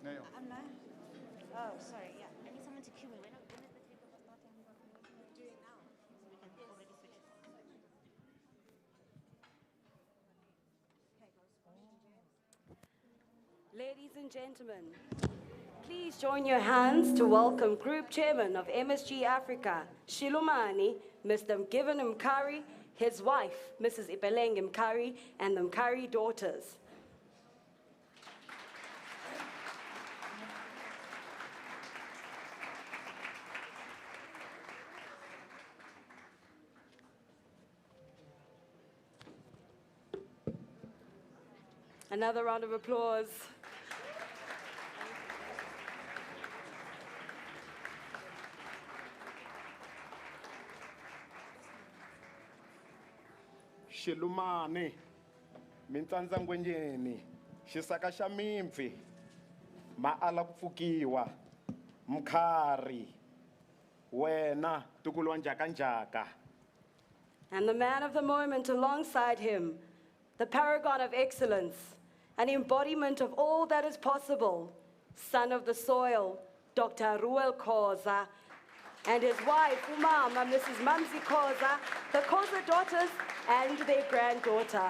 I'm not. Oh, sorry. Yeah. I need someone to cue me. When is the takeover starting? Do it now. So we can already switch it on. Ladies and gentlemen, please join your hands to welcome Group Chairman of MSG Africa, Shilumani, Mr. Mkhari, his wife, Mrs. Ipeleng Mkhari, and the Mkhari daughters. Another round of applause. Shilumani, mintsanza ngwenyeni, xisaka xa mimpfi, maala ku pfukiwa, Mkhari, wena tukulwa njhaka njhaka. And the man of the moment alongside him, the paragon of excellence, an embodiment of all that is possible, son of the soil, Dr. Reuel Khoza, and his wife, Umama, Mrs. Mamsi Khoza, the Khoza daughters, and their granddaughter.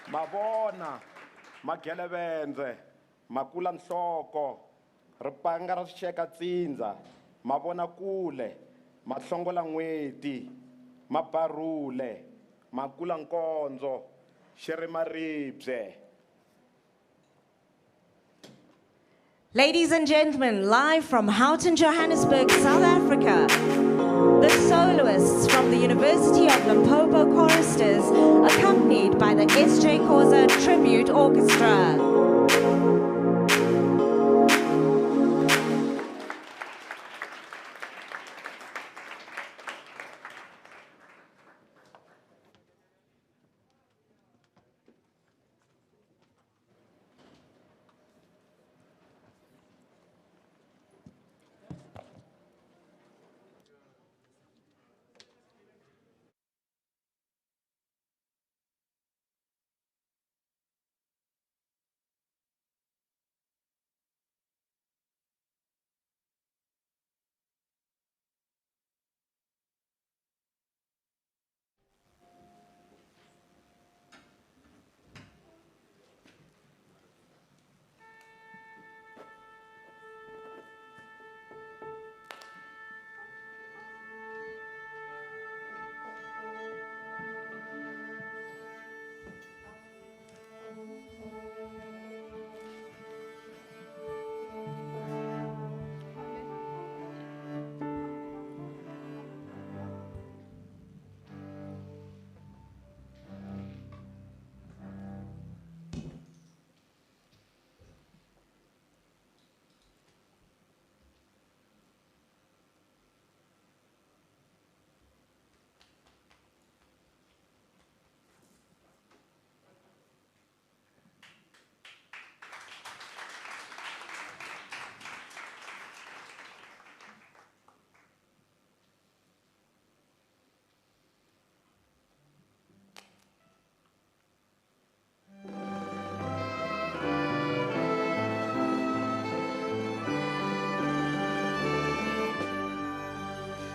Mabona, magelevenze, makula nhloko, ripanga ra swixeka tsindza, mavona kule, mahlongola n'weti, mabarule, makula nkondzo, xirimaribye. Ladies and gentlemen, live from Houghton, Johannesburg, South Africa, the soloists from the University of Limpopo choristers, accompanied by the S.J. Khoza Tribute Orchestra.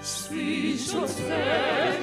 Sweet Joseph,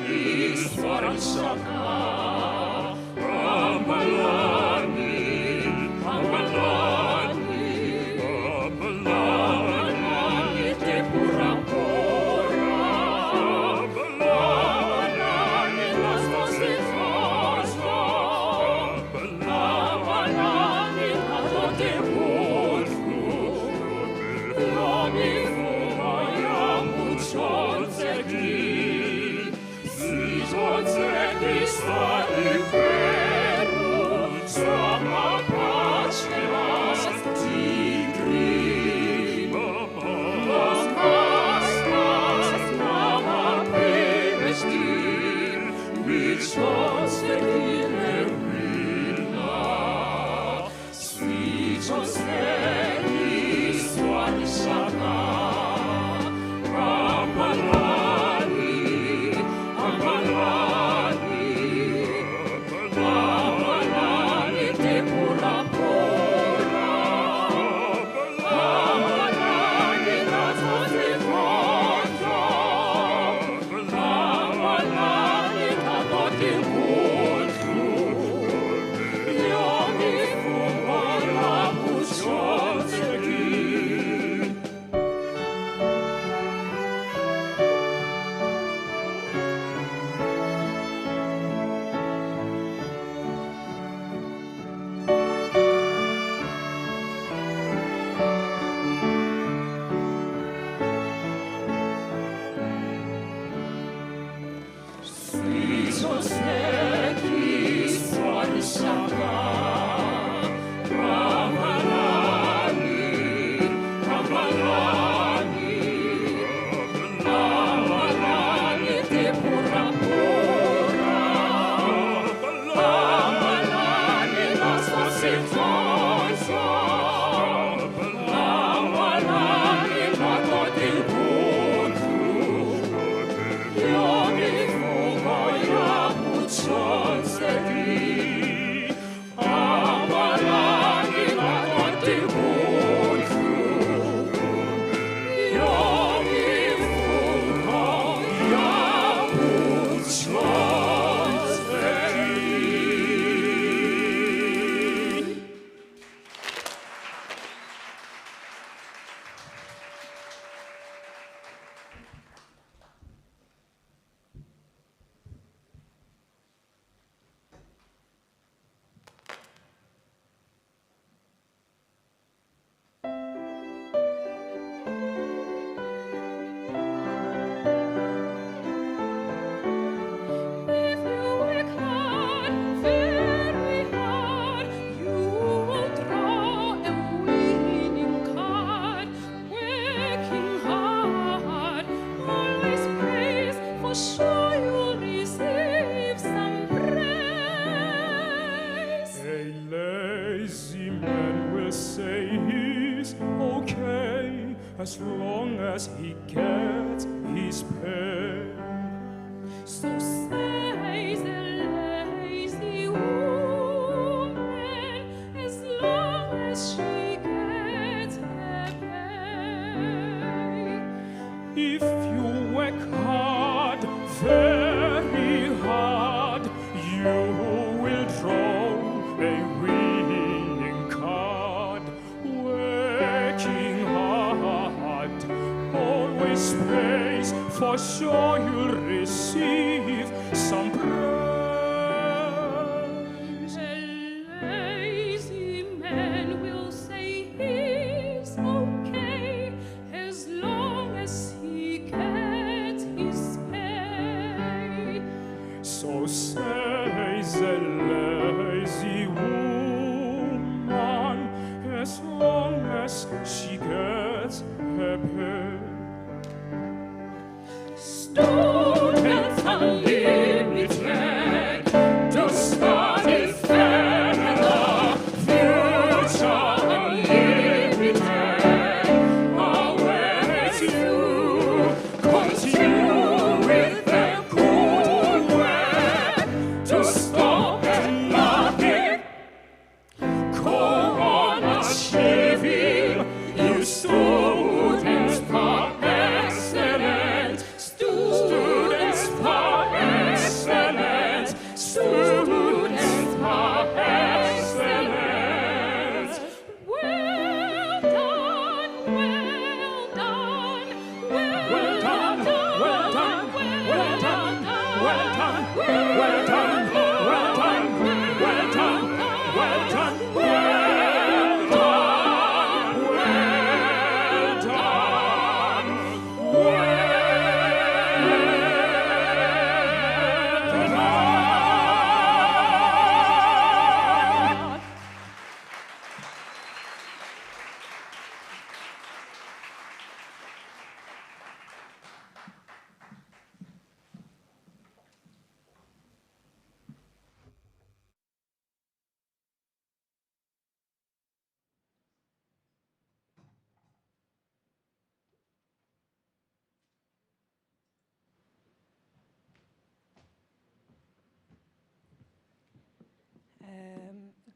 as long as he gets his pay. So says the lazy woman, as long as she gets her pay. If you work hard, very hard, you will draw a winning card. Working hard always pays, for sure you'll receive some praise. A lazy man will say he's okay as long as he gets his pay. So says a lazy woman, as long as she gets her pay. Students unlimited to study further, future unlimited. Awareness you continue with the good work to stop at nothing. Go on achieving, you students are excellent. Students are excellent. Students are excellent. Well done, well done, well done, well done, well done, well done, well done, well done, well done, well done, well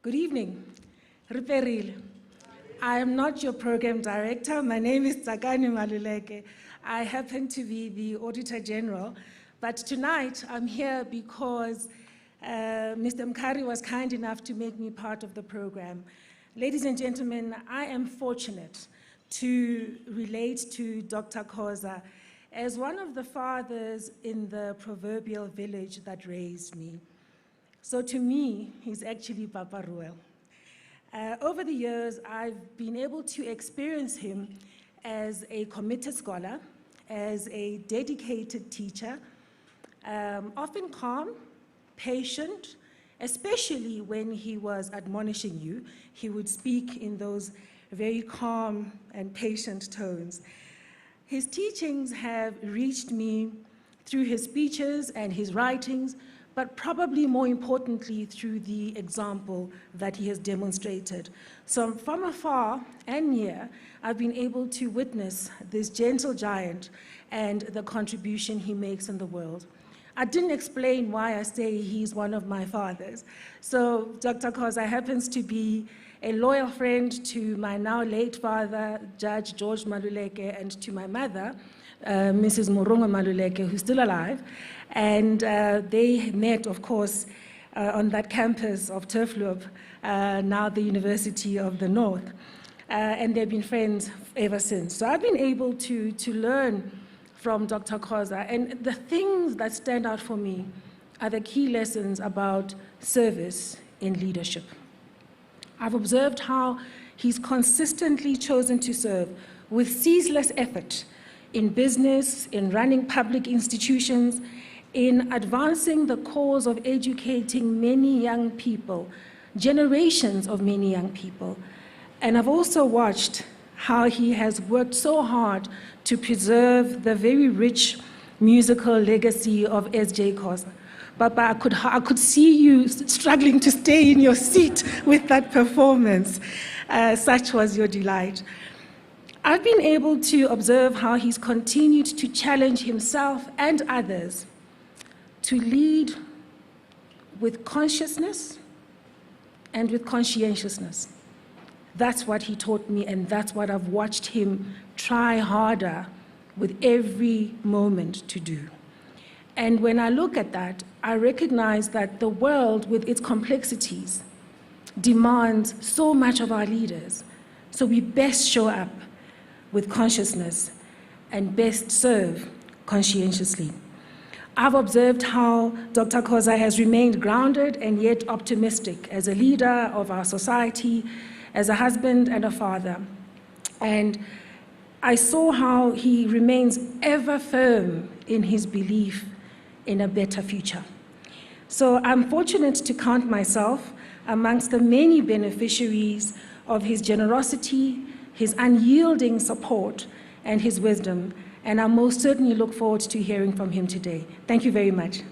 Good evening. Riperil. I am not your program director. My name is Tsakani Maluleke. I happen to be the Auditor General, but tonight I'm here because Mr. Mkhari was kind enough to make me part of the program. Ladies and gentlemen, I am fortunate to relate to Dr. Khoza as one of the fathers in the proverbial village that raised me. So to me, he's actually Papa Reuel. Over the years, I've been able to experience him as a committed scholar, as a dedicated teacher, often calm, patient, especially when he was admonishing you. He would speak in those very calm and patient tones. His teachings have reached me through his speeches and his writings, but probably more importantly through the example that he has demonstrated. So from afar and near, I've been able to witness this gentle giant and the contribution he makes in the world. I didn't explain why I say he's one of my fathers. So Dr. Khoza happens to be a loyal friend to my now late father, Judge George Maluleke, and to my mother, Mrs. Morongo Maluleke, who's still alive. And they met, of course, on that campus of Turfloop, now the University of the North. And they've been friends ever since. So I've been able to learn from Dr. Khoza. And the things that stand out for me are the key lessons about service in leadership. I've observed how he's consistently chosen to serve with ceaseless effort in business, in running public institutions, in advancing the cause of educating many young people, generations of many young people. And I've also watched how he has worked so hard to preserve the very rich musical legacy of S.J. Khoza. Baba, I could see you struggling to stay in your seat with that performance. Such was your delight. I've been able to observe how he's continued to challenge himself and others to lead with consciousness and with conscientiousness. That's what he taught me, and that's what I've watched him try harder with every moment to do. And when I look at that, I recognize that the world, with its complexities, demands so much of our leaders. So we best show up with consciousness and best serve conscientiously. I've observed how Dr. Khoza has remained grounded and yet optimistic as a leader of our society, as a husband and a father. And I saw how he remains ever firm in his belief in a better future. So I'm fortunate to count myself amongst the many beneficiaries of his generosity, his unyielding support, and his wisdom. And I most certainly look forward to hearing from him today. Thank you very much.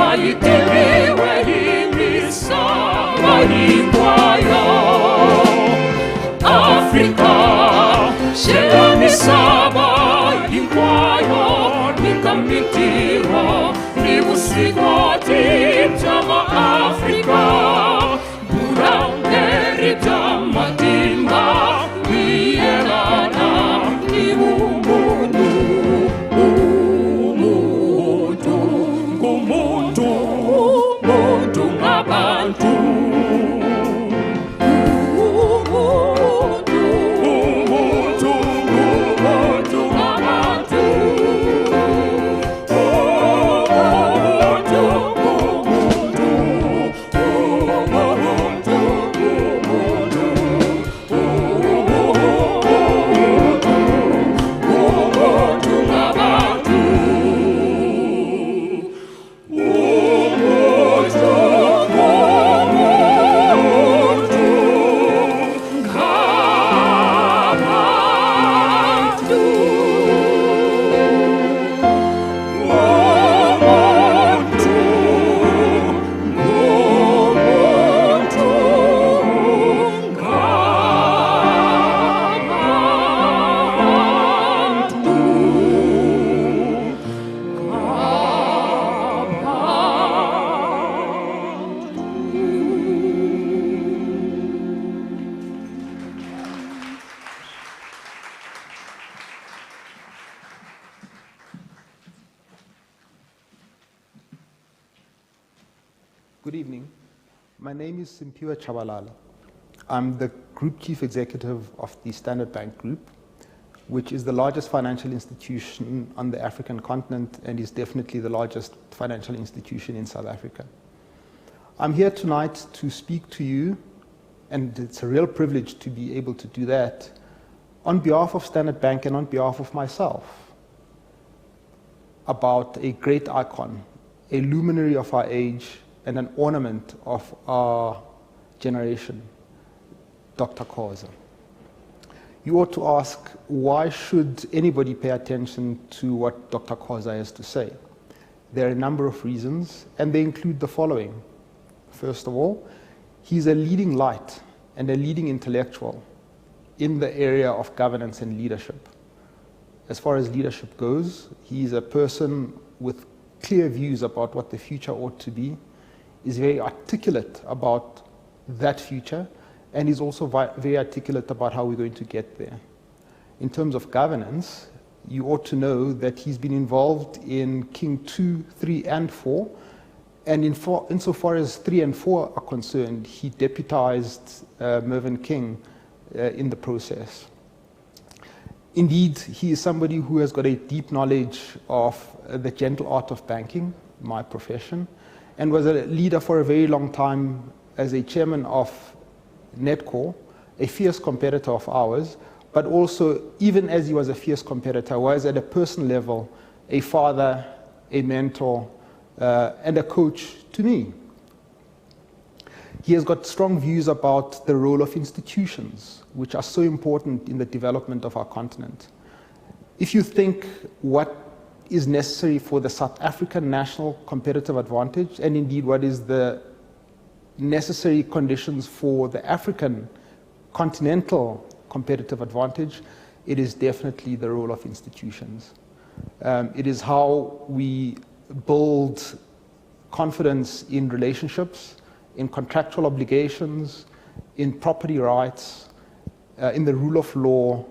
Ayitibiwe hii ni sawa hii kwayo. Shela misaba inkwayo nikamitiro ni usikoti tama Afrika Bura merita matimba Wiyelana ni umuntu Umuntu ngabantu Good evening. My name is Simpiwe Chabalala. I'm the Group Chief Executive of the Standard Bank Group, which is the largest financial institution on the African continent and is definitely the largest financial institution in South Africa. I'm here tonight to speak to you, and it's a real privilege to be able to do that, on behalf of Standard Bank and on behalf of myself, about a great icon, a luminary of our age, and an ornament of our generation, Dr. Khoza. You ought to ask, why should anybody pay attention to what Dr. Khoza has to say? There are a number of reasons, and they include the following. First of all, he's a leading light and a leading intellectual in the area of governance and leadership. As far as leadership goes, he's a person with clear views about what the future ought to be, is very articulate about that future, and is also very articulate about how we're going to get there. In terms of governance, you ought to know that he's been involved in King 2, 3, and 4, and insofar as 3 and 4 are concerned, he deputized Mervyn King in the process. Indeed, he is somebody who has got a deep knowledge of the gentle art of banking, my profession, and was a leader for a very long time as a chairman of Netcore, a fierce competitor of ours, but also, even as he was a fierce competitor, was at a personal level a father, a mentor, and a coach to me. He has got strong views about the role of institutions, which are so important in the development of our continent. If you think what is necessary for the South African national competitive advantage, and indeed what is the necessary conditions for the African continental competitive advantage, it is definitely the role of institutions. It is how we build confidence in relationships, in contractual obligations, in property rights, in the rule of law.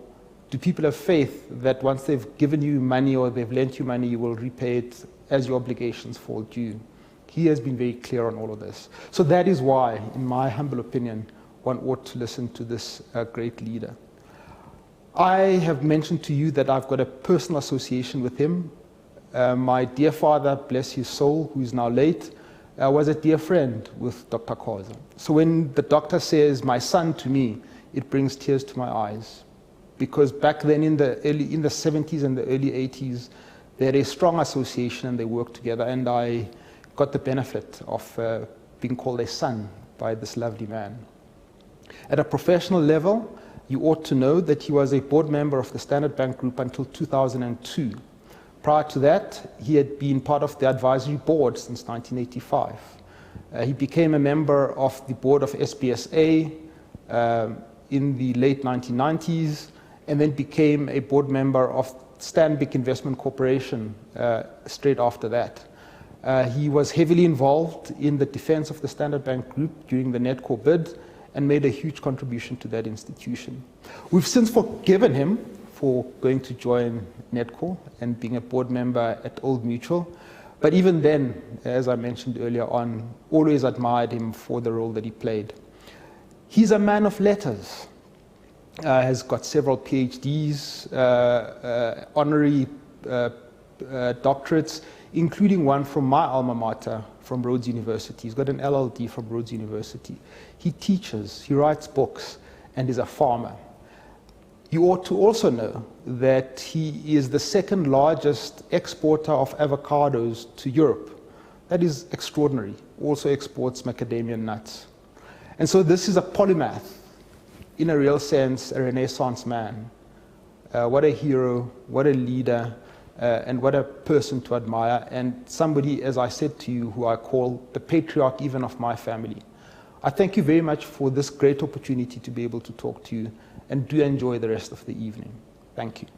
Do people have faith that once they've given you money or they've lent you money, you will repay it as your obligations fall due? He has been very clear on all of this. So that is why, in my humble opinion, one ought to listen to this great leader. I have mentioned to you that I've got a personal association with him. My dear father, bless his soul, who is now late, was a dear friend with Dr. Khoza. So when the doctor says, my son, to me, it brings tears to my eyes. Because back then in the 70s and the early 80s, they had a strong association and they worked together, and I got the benefit of being called a son by this lovely man. At a professional level, you ought to know that he was a board member of the Standard Bank Group until 2002. Prior to that, he had been part of the advisory board since 1985. He became a member of the board of SBSA in the late 1990s, and then became a board member of Stanbic Investment Corporation straight after that. He was heavily involved in the defense of the Standard Bank Group during the Netcor bid and made a huge contribution to that institution. We've since forgiven him for going to join Netcor and being a board member at Old Mutual. But even then, as I mentioned earlier on, always admired him for the role that he played. He's a man of letters, has got several PhDs, honorary doctorates, including one from my alma mater, from Rhodes University. He's got an LLD from Rhodes University. He teaches, he writes books, and is a farmer. You ought to also know that he is the second largest exporter of avocados to Europe. That is extraordinary. Also exports macadamia nuts. And so this is a polymath, in a real sense, a Renaissance man. What a hero, what a leader, and what a person to admire, and somebody, as I said to you, who I call the patriarch even of my family. I thank you very much for this great opportunity to be able to talk to you, and do enjoy the rest of the evening. Thank you.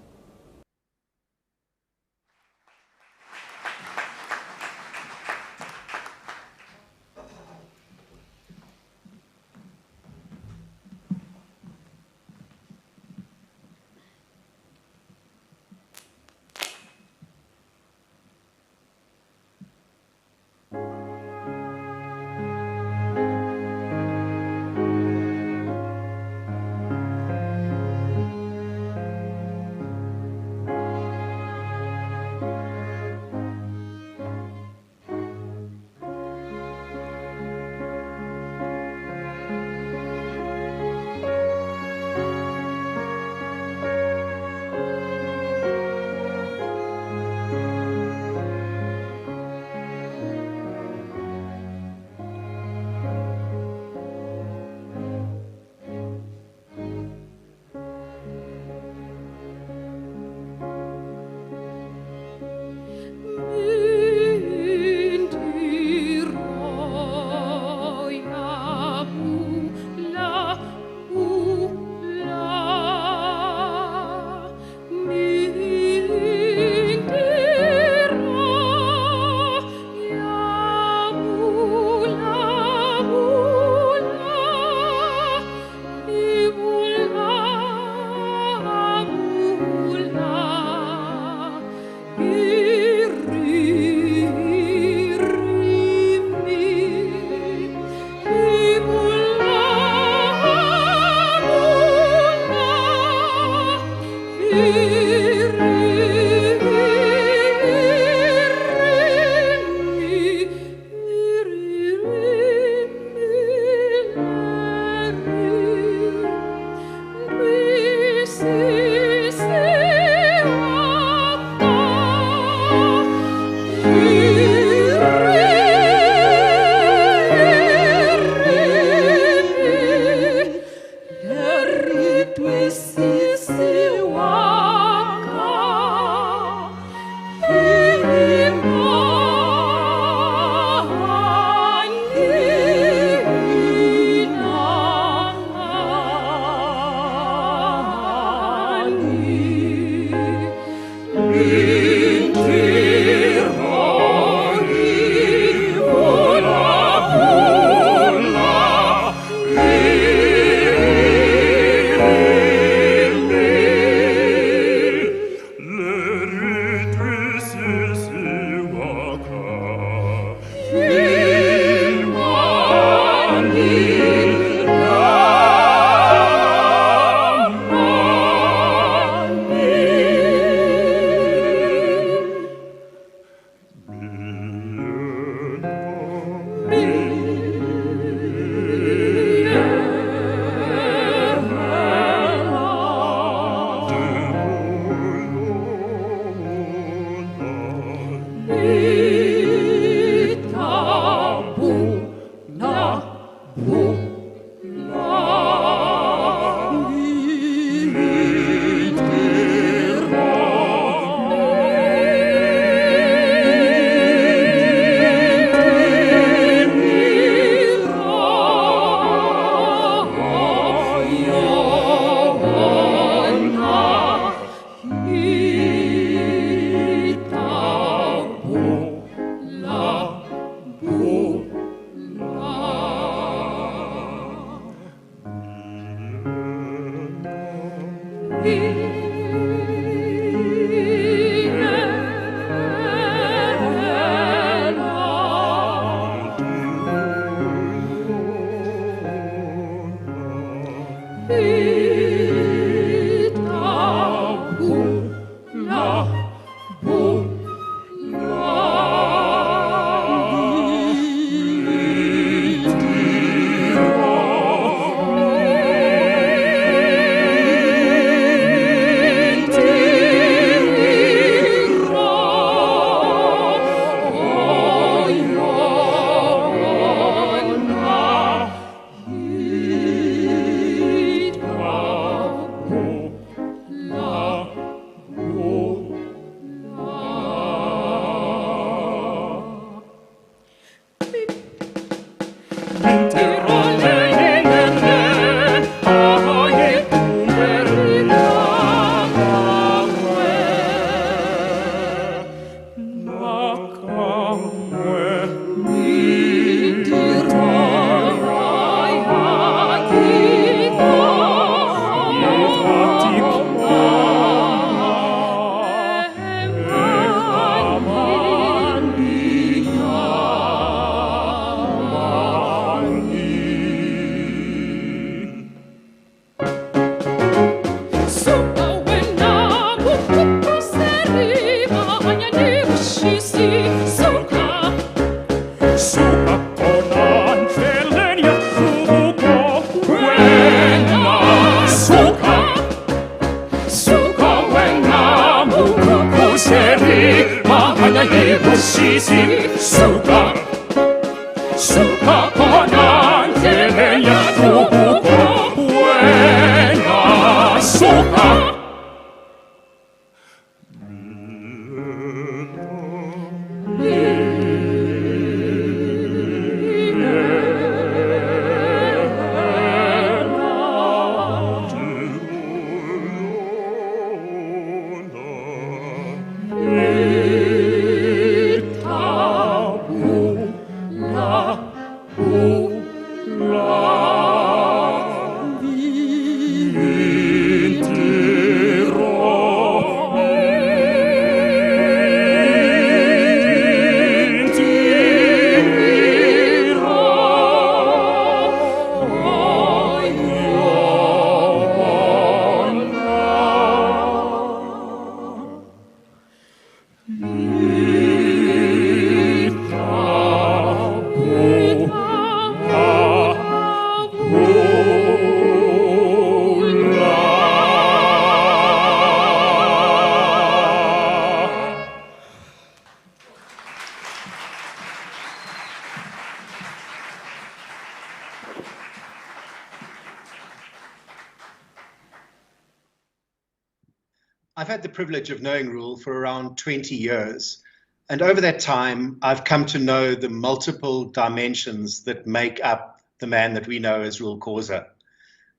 I've had the privilege of knowing Reuel for around 20 years. And over that time, I've come to know the multiple dimensions that make up the man that we know as Reuel Khoza.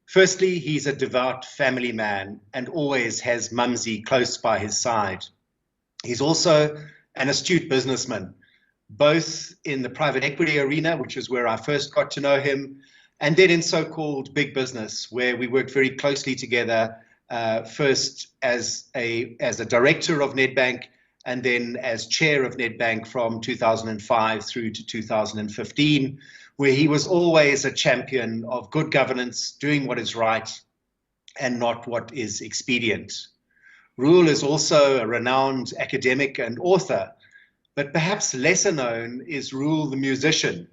Firstly, he's a devout family man and always has Mumsy close by his side. He's also an astute businessman, both in the private equity arena, which is where I first got to know him, and then in so-called big business, where we worked very closely together, first as a director of Nedbank, and then as chair of Nedbank from 2005 through to 2015, where he was always a champion of good governance, doing what is right and not what is expedient. Reuel is also a renowned academic and author, but perhaps lesser known is Reuel the musician,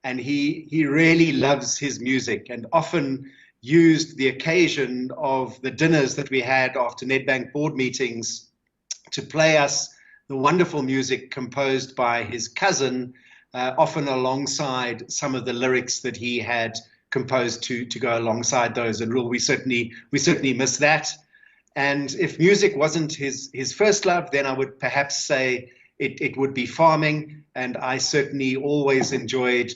and he really loves his music and often used the occasion of the dinners that we had after Nedbank board meetings to play us the wonderful music composed by his cousin, often alongside some of the lyrics that he had composed to go alongside those. And Reuel, we certainly miss that. And if music wasn't his first love, then I would perhaps say it would be farming. And I certainly always enjoyed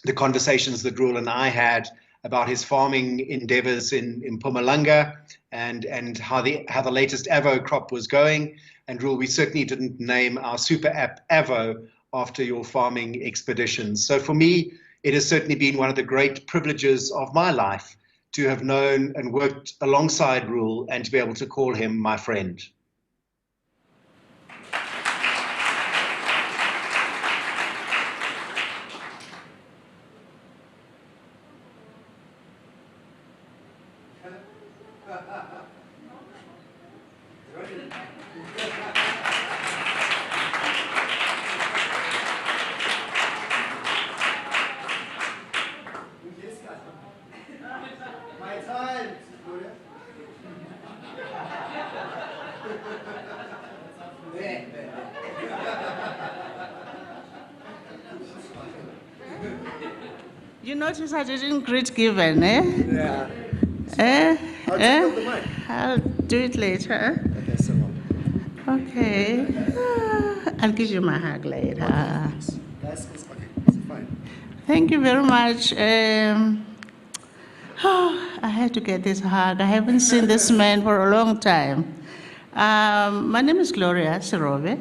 the conversations that Reuel and I had about his farming endeavors in Mpumalanga and how the latest Avo crop was going. And Reuel, we certainly didn't name our super app Avo after your farming expeditions. So for me, it has certainly been one of the great privileges of my life to have known and worked alongside Reuel and to be able to call him my friend. You notice I didn't greet given, eh? Yeah. I'll do it later. Okay, so Okay. I'll give you my hug later. That's okay. It's fine. Thank you very much. I had to get this hug. I haven't seen this man for a long time. My name is Gloria Serove,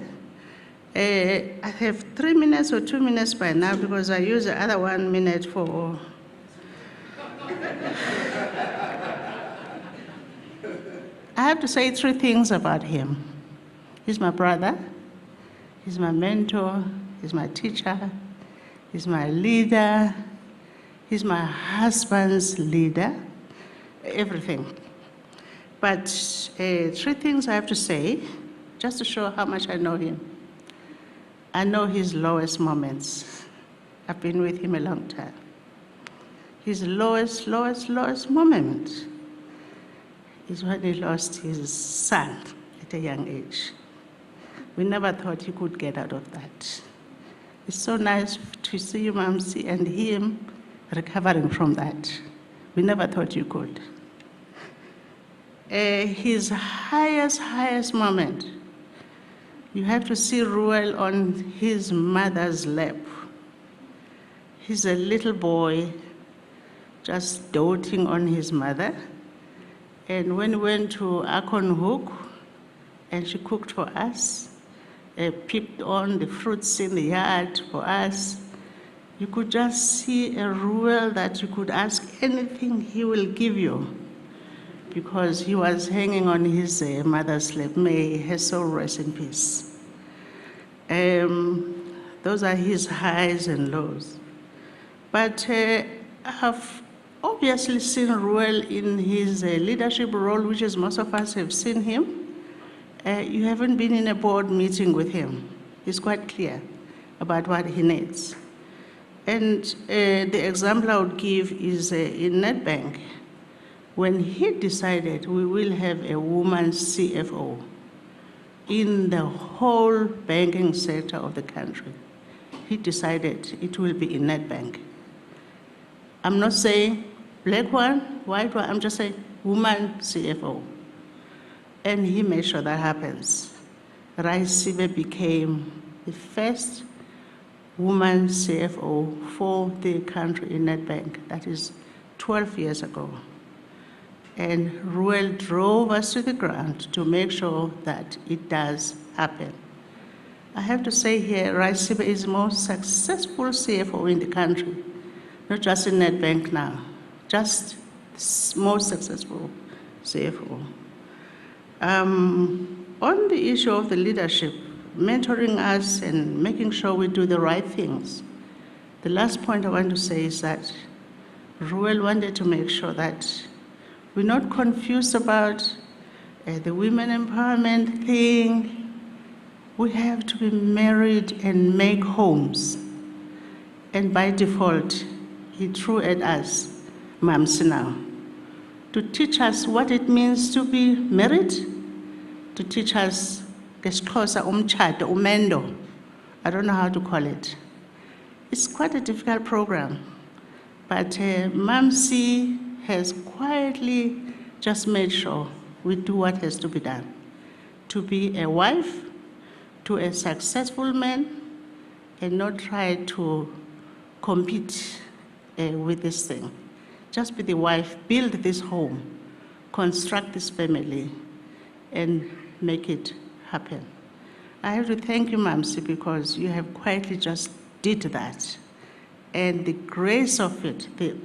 I have 3 minutes or 2 minutes by now because I use the other 1 minute for... I have to say 3 things about him. He's my brother, he's my mentor, he's my teacher, he's my leader, he's my husband's leader, everything. But 3 things I have to say, just to show how much I know him. I know his lowest moments. I've been with him a long time. His lowest moment is when he lost his son at a young age. We never thought he could get out of that. It's so nice to see you, Mamsi, and him recovering from that. We never thought you could. His highest moment, you have to see Reuel on his mother's lap. He's a little boy just doting on his mother. And when we went to Akonhoek and she cooked for us, picked on the fruits in the yard for us, you could just see a Reuel that you could ask anything, he will give you, because he was hanging on his mother's lap. May her soul rest in peace. Those are his highs and lows. But I've obviously seen Reuel in his leadership role, which is most of us have seen him. You haven't been in a board meeting with him. He's quite clear about what he needs. And the example I would give is in Nedbank, when he decided we will have a woman CFO in the whole banking sector of the country, he decided it will be in Nedbank. I'm not saying black one, white one, I'm just saying woman CFO. And he made sure that happens. Raisibe became the first woman CFO for the country in Nedbank. That is 12 years ago. And Reuel drove us to the ground to make sure that it does happen. I have to say here, Raisibe is the most successful CFO in the country, not just in Nedbank now, just the most successful CFO. On the issue of the leadership, mentoring us and making sure we do the right things, the last point I want to say is that Reuel wanted to make sure that we're not confused about the women empowerment thing. We have to be married and make homes. And by default, he threw at us, Mamsi now, to teach us what it means to be married, to teach us ngesixhosa umtshato, umendo. I don't know how to call it. It's quite a difficult program, but Mamsi has quietly just made sure we do what has to be done. To be a wife to a successful man and not try to compete with this thing. Just be the wife, build this home, construct this family, and make it happen. I have to thank you, Mamsi, because you have quietly just did that. And the grace of it, the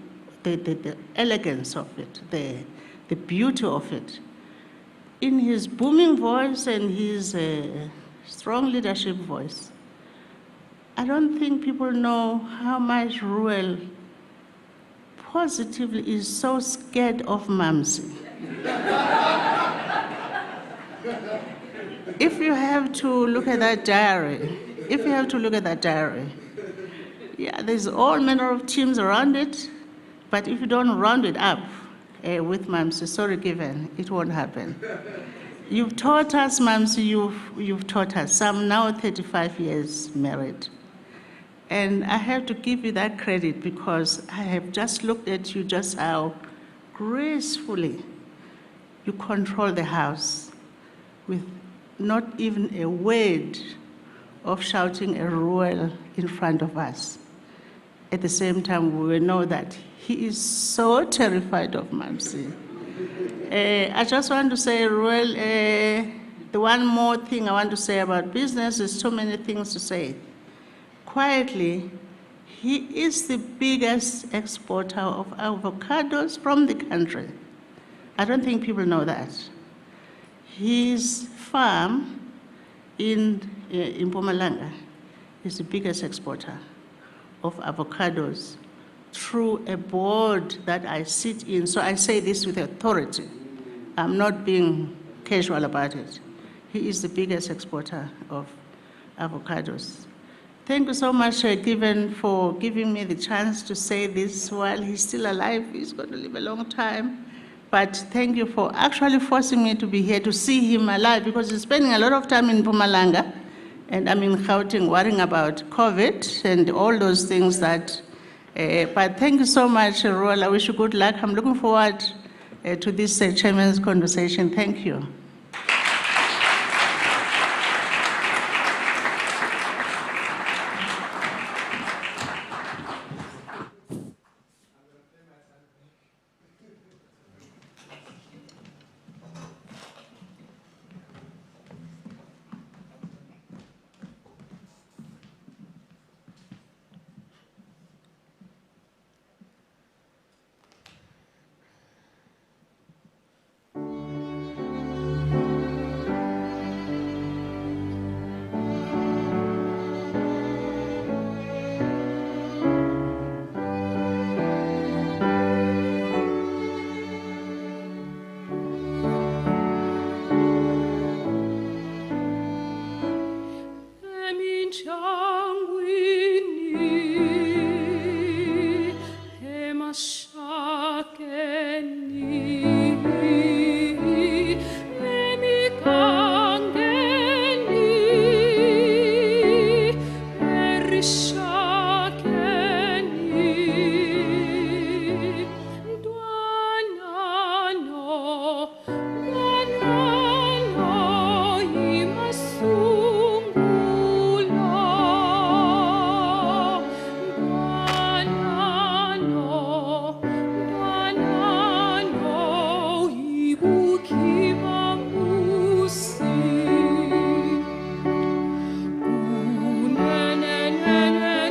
elegance of it, the beauty of it, in his booming voice and his strong leadership voice, I don't think people know how much Reuel positively is so scared of Mamsi. If you have to look at that diary, yeah, there's all manner of teams around it, but if you don't round it up with Mamsi, sorry given, it won't happen. You've taught us, Mamsi, you've taught us. I'm now 35 years married. And I have to give you that credit because I have just looked at you just how gracefully you control the house with not even a word of shouting a Reuel in front of us. At the same time, we will know that he is so terrified of Mamsi. I just want to say, Reuel, the one more thing I want to say about business is so many things to say. Quietly, he is the biggest exporter of avocados from the country. I don't think people know that. His farm in Mpumalanga is the biggest exporter of avocados through a board that I sit in. So I say this with authority. I'm not being casual about it. He is the biggest exporter of avocados. Thank you so much, Given, for giving me the chance to say this while he's still alive. He's going to live a long time. But thank you for actually forcing me to be here to see him alive, because he's spending a lot of time in Mpumalanga, and I'm in Gauteng worrying about COVID and all those things that, but thank you so much, Reuel. I wish you good luck. I'm looking forward to this chairman's conversation. Thank you. Na na na na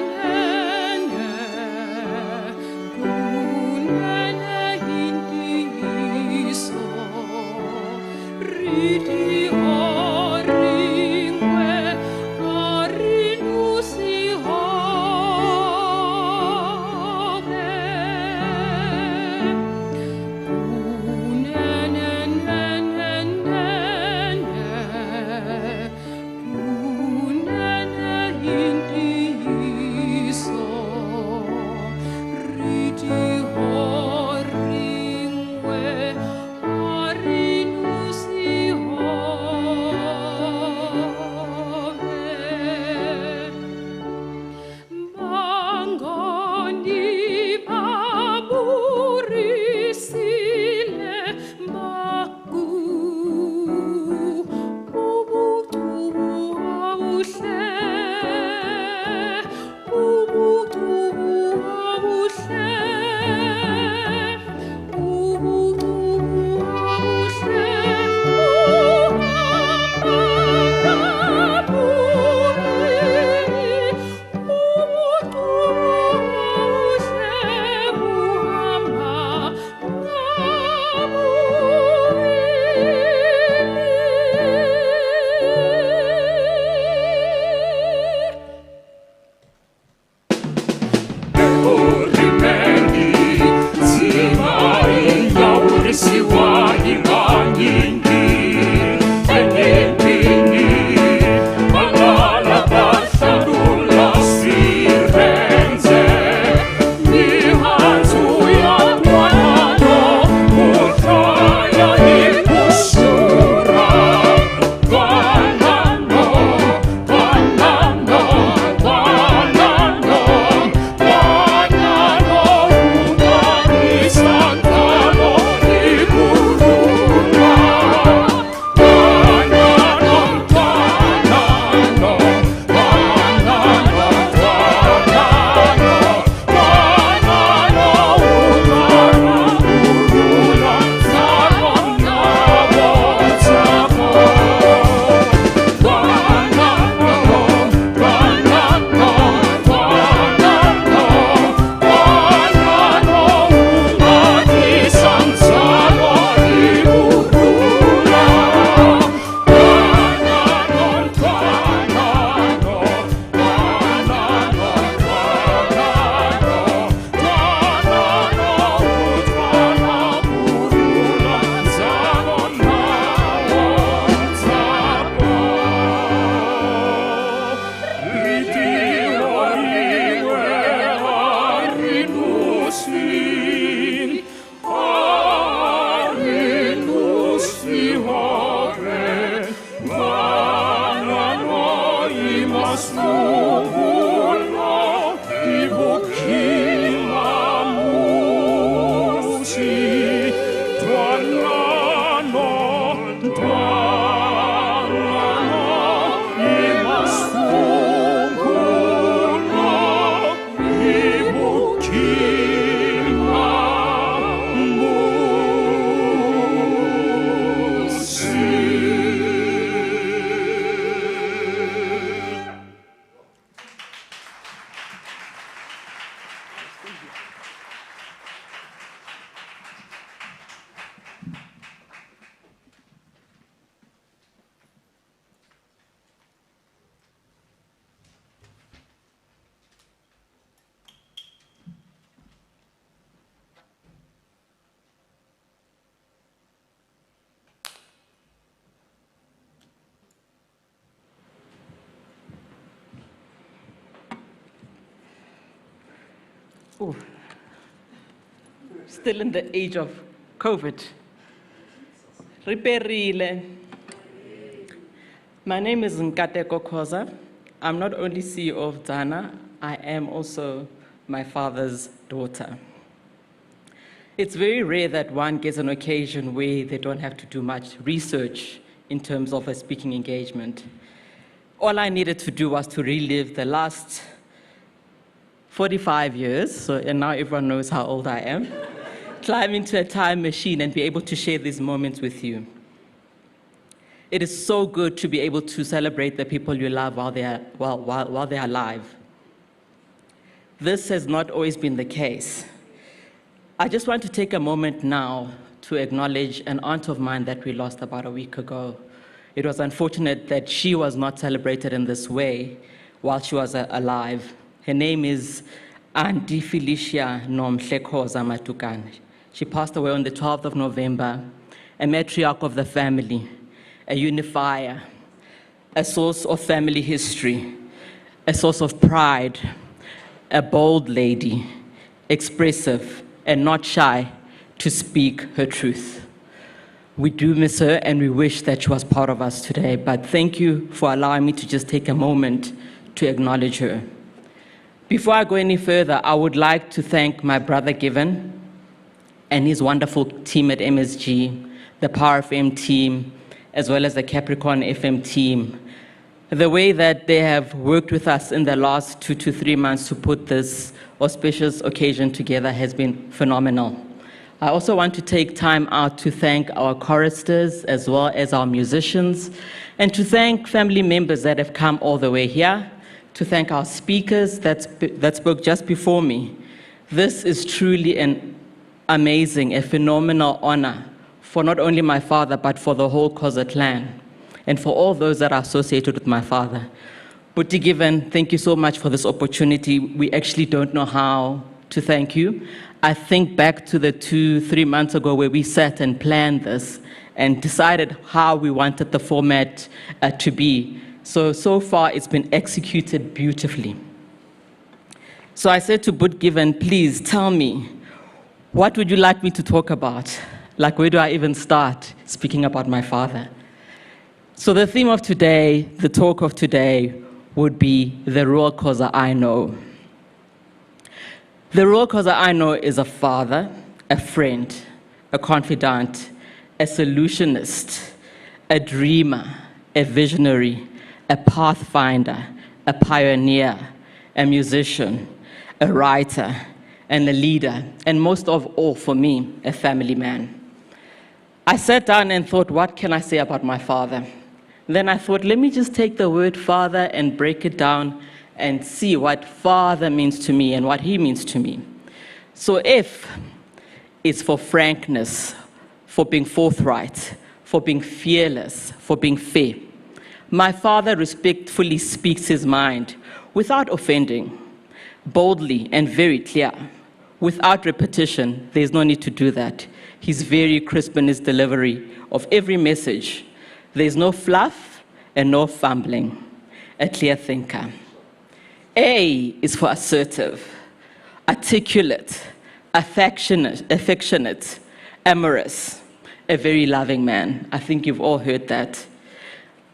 Oh, still in the age of COVID. Riperile. My name is Khoza. I'm not only CEO of Dana, I am also my father's daughter. It's very rare that one gets an occasion where they don't have to do much research in terms of a speaking engagement. All I needed to do was to relive the last 45 years, and now everyone knows how old I am, climb into a time machine and be able to share these moments with you. It is so good to be able to celebrate the people you love while they are alive. This has not always been the case. I just want to take a moment now to acknowledge an aunt of mine that we lost about a week ago. It was unfortunate that she was not celebrated in this way while she was alive. Her name is Auntie Felicia Khoza Matukan. She passed away on the 12th of November, a matriarch of the family, a unifier, a source of family history, a source of pride, a bold lady, expressive and not shy to speak her truth. We do miss her and we wish that she was part of us today, but thank you for allowing me to just take a moment to acknowledge her. Before I go any further, I would like to thank my brother Given and his wonderful team at MSG, the Power FM team, as well as the Capricorn FM team. The way that they have worked with us in the last 2 to 3 months to put this auspicious occasion together has been phenomenal. I also want to take time out to thank our choristers as well as our musicians, and to thank family members that have come all the way here, to thank our speakers that spoke just before me. This is truly an amazing, a phenomenal honor for not only my father, but for the whole Khoza clan, and for all those that are associated with my father. Buti Given, thank you so much for this opportunity. We actually don't know how to thank you. I think back to the 2-3 months ago where we sat and planned this and decided how we wanted the format to be. So far it's been executed beautifully. So I said to Buti Given, please tell me, what would you like me to talk about? Like, where do I even start speaking about my father? So the theme of today, the talk of today, would be the Reuel Khoza I know. The Reuel Khoza I know is a father, a friend, a confidant, a solutionist, a dreamer, a visionary, a pathfinder, a pioneer, a musician, a writer, and a leader, and most of all for me, a family man. I sat down and thought, what can I say about my father? Then I thought, let me just take the word father and break it down and see what father means to me and what he means to me. So F is for frankness, for being forthright, for being fearless, for being fair. My father respectfully speaks his mind without offending, boldly and very clear. Without repetition, there's no need to do that. He's very crisp in his delivery of every message. There's no fluff and no fumbling. A clear thinker. A is for assertive, articulate, affectionate, amorous, a very loving man. I think you've all heard that.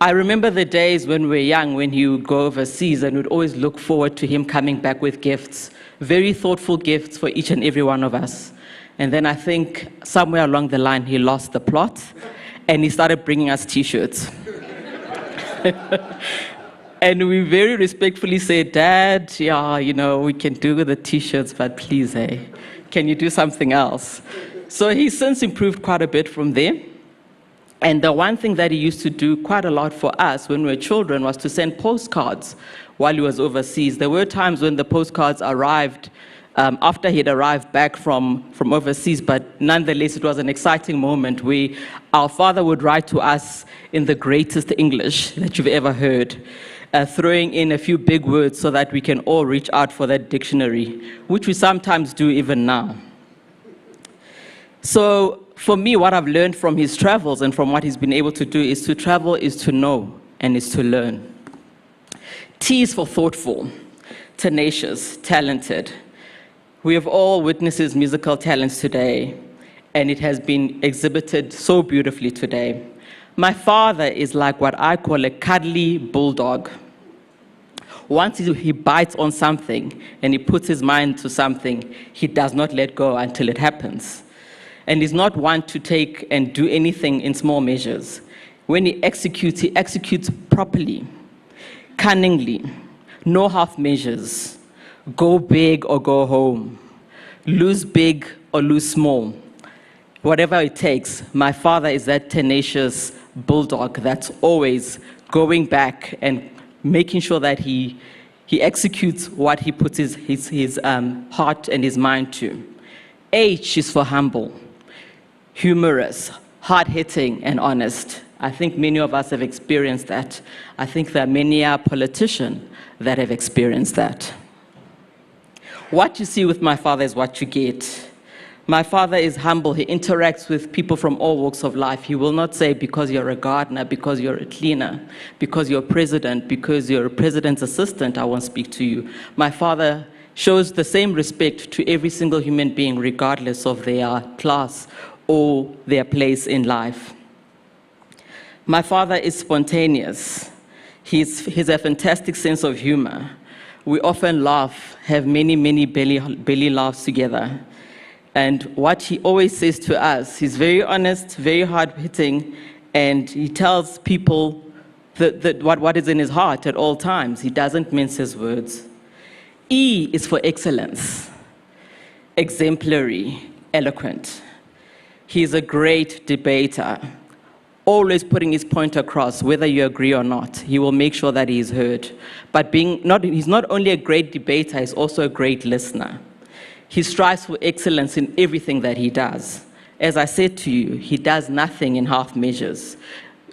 I remember the days when we were young, when he would go overseas and we'd always look forward to him coming back with gifts, very thoughtful gifts for each and every one of us. And then I think somewhere along the line, he lost the plot and he started bringing us t-shirts. And we very respectfully said, Dad, yeah, you know, we can do the t-shirts, but please, can you do something else? So he's since improved quite a bit from there. And the one thing that he used to do quite a lot for us when we were children was to send postcards while he was overseas. There were times when the postcards arrived after he'd arrived back from overseas, but nonetheless, it was an exciting moment where our father would write to us in the greatest English that you've ever heard, throwing in a few big words so that we can all reach out for that dictionary, which we sometimes do even now. So for me, what I've learned from his travels and from what he's been able to do is to travel is to know and is to learn. T is for thoughtful, tenacious, talented. We have all witnessed his musical talents today, and it has been exhibited so beautifully today. My father is like what I call a cuddly bulldog. Once he bites on something and he puts his mind to something, he does not let go until it happens. And he's not one to take and do anything in small measures. When he executes properly, cunningly, no half measures. Go big or go home. Lose big or lose small. Whatever it takes, my father is that tenacious bulldog that's always going back and making sure that he executes what he puts his heart and his mind to. H is for humble, humorous, hard-hitting, and honest. I think many of us have experienced that. I think there are many politicians that have experienced that. What you see with my father is what you get. My father is humble. He interacts with people from all walks of life. He will not say, because you're a gardener, because you're a cleaner, because you're a president, because you're a president's assistant, I won't speak to you. My father shows the same respect to every single human being, regardless of their class or their place in life. My father is spontaneous. He's a fantastic sense of humor. We often laugh, have many, many belly laughs together. And what he always says to us, he's very honest, very hard-hitting, and he tells people what is in his heart at all times. He doesn't mince his words. E is for excellence, exemplary, eloquent. He's a great debater, always putting his point across, whether you agree or not. He will make sure that he is heard. But he's not only a great debater, he's also a great listener. He strives for excellence in everything that he does. As I said to you, he does nothing in half measures.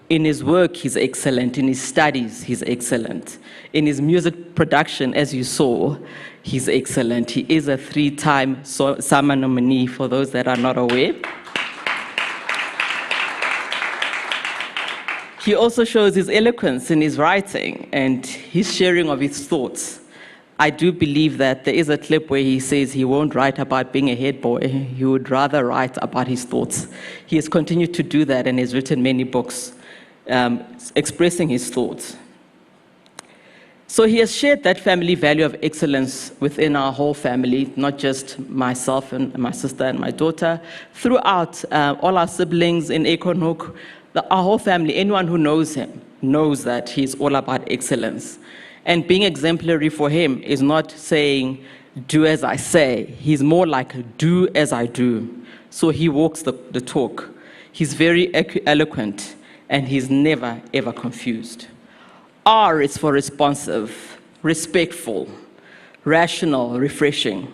In his work, he's excellent. In his studies, he's excellent. In his music production, as you saw, he's excellent. He is a 3-time SAMA nominee, for those that are not aware. He also shows his eloquence in his writing and his sharing of his thoughts. I do believe that there is a clip where he says he won't write about being a head boy. He would rather write about his thoughts. He has continued to do that and has written many books expressing his thoughts. So he has shared that family value of excellence within our whole family, not just myself and my sister and my daughter, throughout all our siblings in Ekonhoek. Our whole family, anyone who knows him, knows that he's all about excellence. And being exemplary for him is not saying, do as I say. He's more like, do as I do. So he walks the talk. He's very eloquent, and he's never, ever confused. R is for responsive, respectful, rational, refreshing.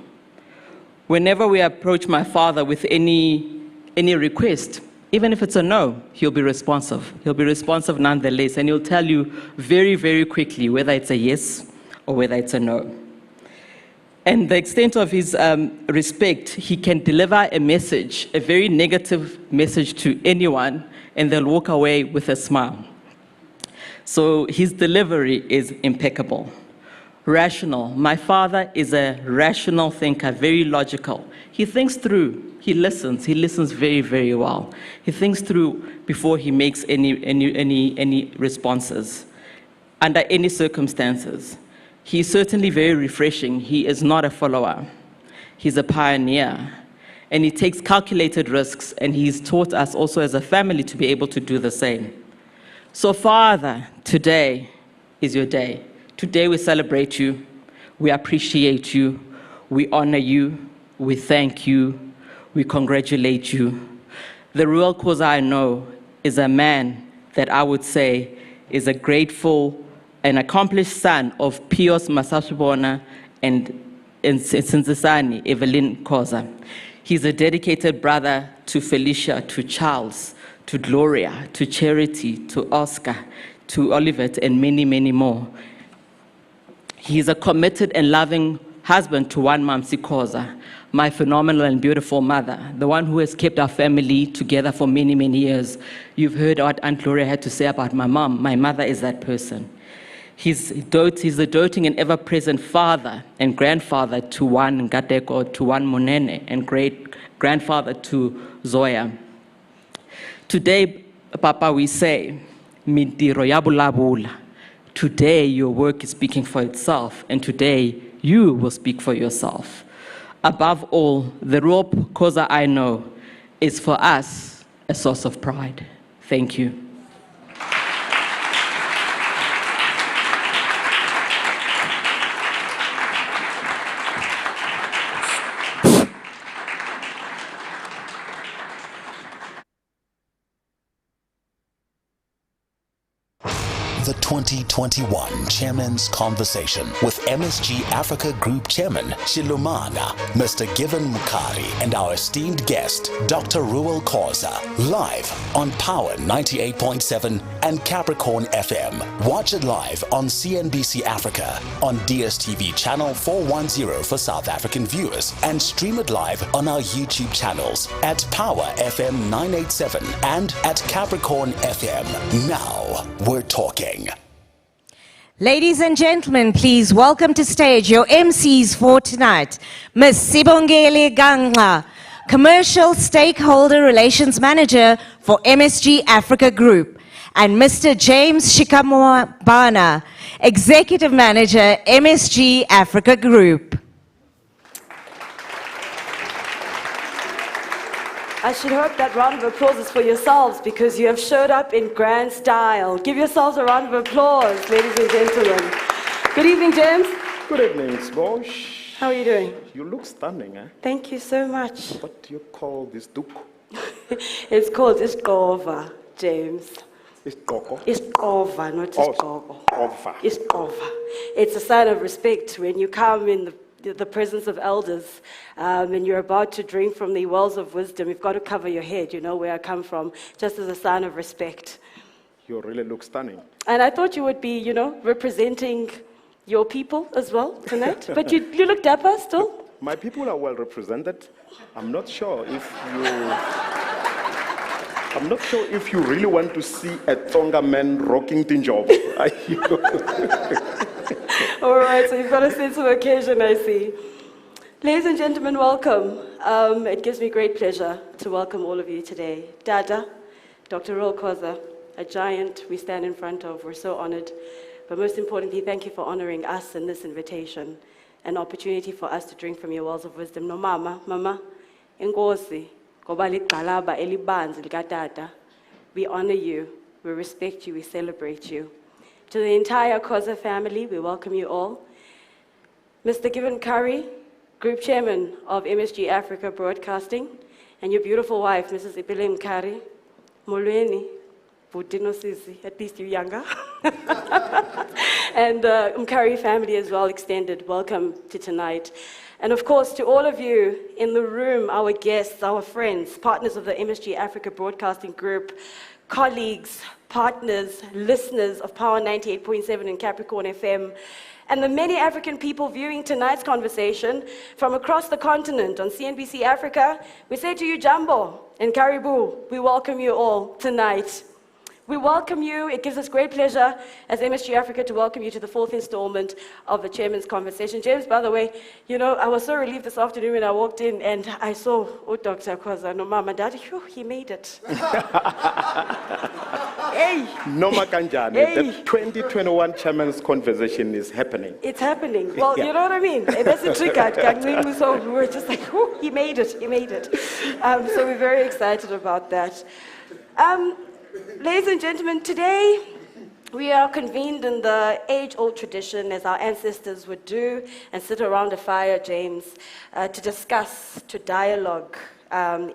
Whenever we approach my father with any request, even if it's a no, he'll be responsive. He'll be responsive nonetheless, and he'll tell you very, very quickly whether it's a yes or whether it's a no. And the extent of his respect, he can deliver a message, a very negative message to anyone, and they'll walk away with a smile. So his delivery is impeccable. Rational. My father is a rational thinker, very logical. He thinks through. He listens very, very well. He thinks through before he makes any responses, under any circumstances. He's certainly very refreshing. He is not a follower. He's a pioneer. And he takes calculated risks, and he's taught us also as a family to be able to do the same. So Father, today is your day. Today we celebrate you. We appreciate you. We honor you. We thank you. We congratulate you. The Reuel Khoza I know is a man that I would say is a grateful and accomplished son of Pios Masashibona and Sinzisani Evelyn Khoza. He's a dedicated brother to Felicia, to Charles, to Gloria, to Charity, to Oscar, to Olivet, and many, many more. He's a committed and loving husband to one Mamsi Khoza, my phenomenal and beautiful mother, the one who has kept our family together for many, many years. You've heard what Aunt Gloria had to say about my mom. My mother is that person. He's the doting and ever-present father and grandfather to one Ngateko, to one Monene, and great-grandfather to Zoya. Today, Papa, we say, Mintiro yabulabula. Today, your work is speaking for itself, and today, you will speak for yourself. Above all, the Reuel Khoza I know is for us a source of pride. Thank you. The 2021 Chairman's Conversation with MSG Africa Group Chairman Shilumana, Mr. Given Mkhari, and our esteemed guest, Dr. Reuel Khoza, live on Power 98.7 and Capricorn FM. Watch it live on CNBC Africa, on DSTV channel 410 for South African viewers, and stream it live on our YouTube channels at Power FM 987 and at Capricorn FM. Now we're talking. Ladies and gentlemen, please welcome to stage your MCs for tonight, Ms. Sibongile Gangla, Commercial Stakeholder Relations Manager for MSG Africa Group, and Mr. James Shikamwabana, Executive Manager, MSG Africa Group. I should hope that round of applause is for yourselves because you have showed up in grand style. Give yourselves a round of applause, ladies and gentlemen. Good evening, James. Good evening, Sbosh. How are you doing? You look stunning, eh? Thank you so much. What do you call this duk? It's called Iskova, James. Iskoko? Iskova, not Iskoko. Iskova. Iskova. It's a sign of respect when you come in the presence of elders and you're about to drink from the wells of wisdom. You've got to cover your head, you know where I come from, just as a sign of respect. You really look stunning. And I thought you would be, you know, representing your people as well tonight. But you look dapper still. My people are well represented. I'm not sure if you really want to see a Tonga man rocking tinjob. All right, so you've got a sense of occasion, I see. Ladies and gentlemen, welcome. It gives me great pleasure to welcome all of you today. Dada, Dr. Reuel Khoza, a giant we stand in front of. We're so honored. But most importantly, thank you for honoring us in this invitation, an opportunity for us to drink from your wells of wisdom. No, Mama, Enkosi, Kobali Kalaba, Elibanz, Ligatata. We honor you, we respect you, we celebrate you. To the entire Khoza family, we welcome you all. Mr. Given Mkhari, Group Chairman of MSG Africa Broadcasting, and your beautiful wife, Mrs. Ipile Mkhari, Molweni, Budino Sisi, at least you're younger. And Mkhari family as well extended, welcome to tonight. And of course, to all of you in the room, our guests, our friends, partners of the MSG Africa Broadcasting Group, colleagues, partners, listeners of Power 98.7 and Capricorn FM, and the many African people viewing tonight's conversation from across the continent on CNBC Africa, we say to you, Jambo and Karibu, we welcome you all tonight. We welcome you. It gives us great pleasure as MSG Africa to welcome you to the 4th installment of the Chairman's Conversation. James, by the way, you know, I was so relieved this afternoon when I walked in and I saw Dr. Khoza, no Mama, Daddy, he made it. Hey! Noma Kanjani, Hey. The 2021 Chairman's Conversation is happening. It's happening. Well, Yeah. you know what I mean? That's a trick out. So we were just like, he made it, he made it. So we're very excited about that. Ladies and gentlemen, today we are convened in the age-old tradition, as our ancestors would do, and sit around a fire, James, to discuss, to dialogue.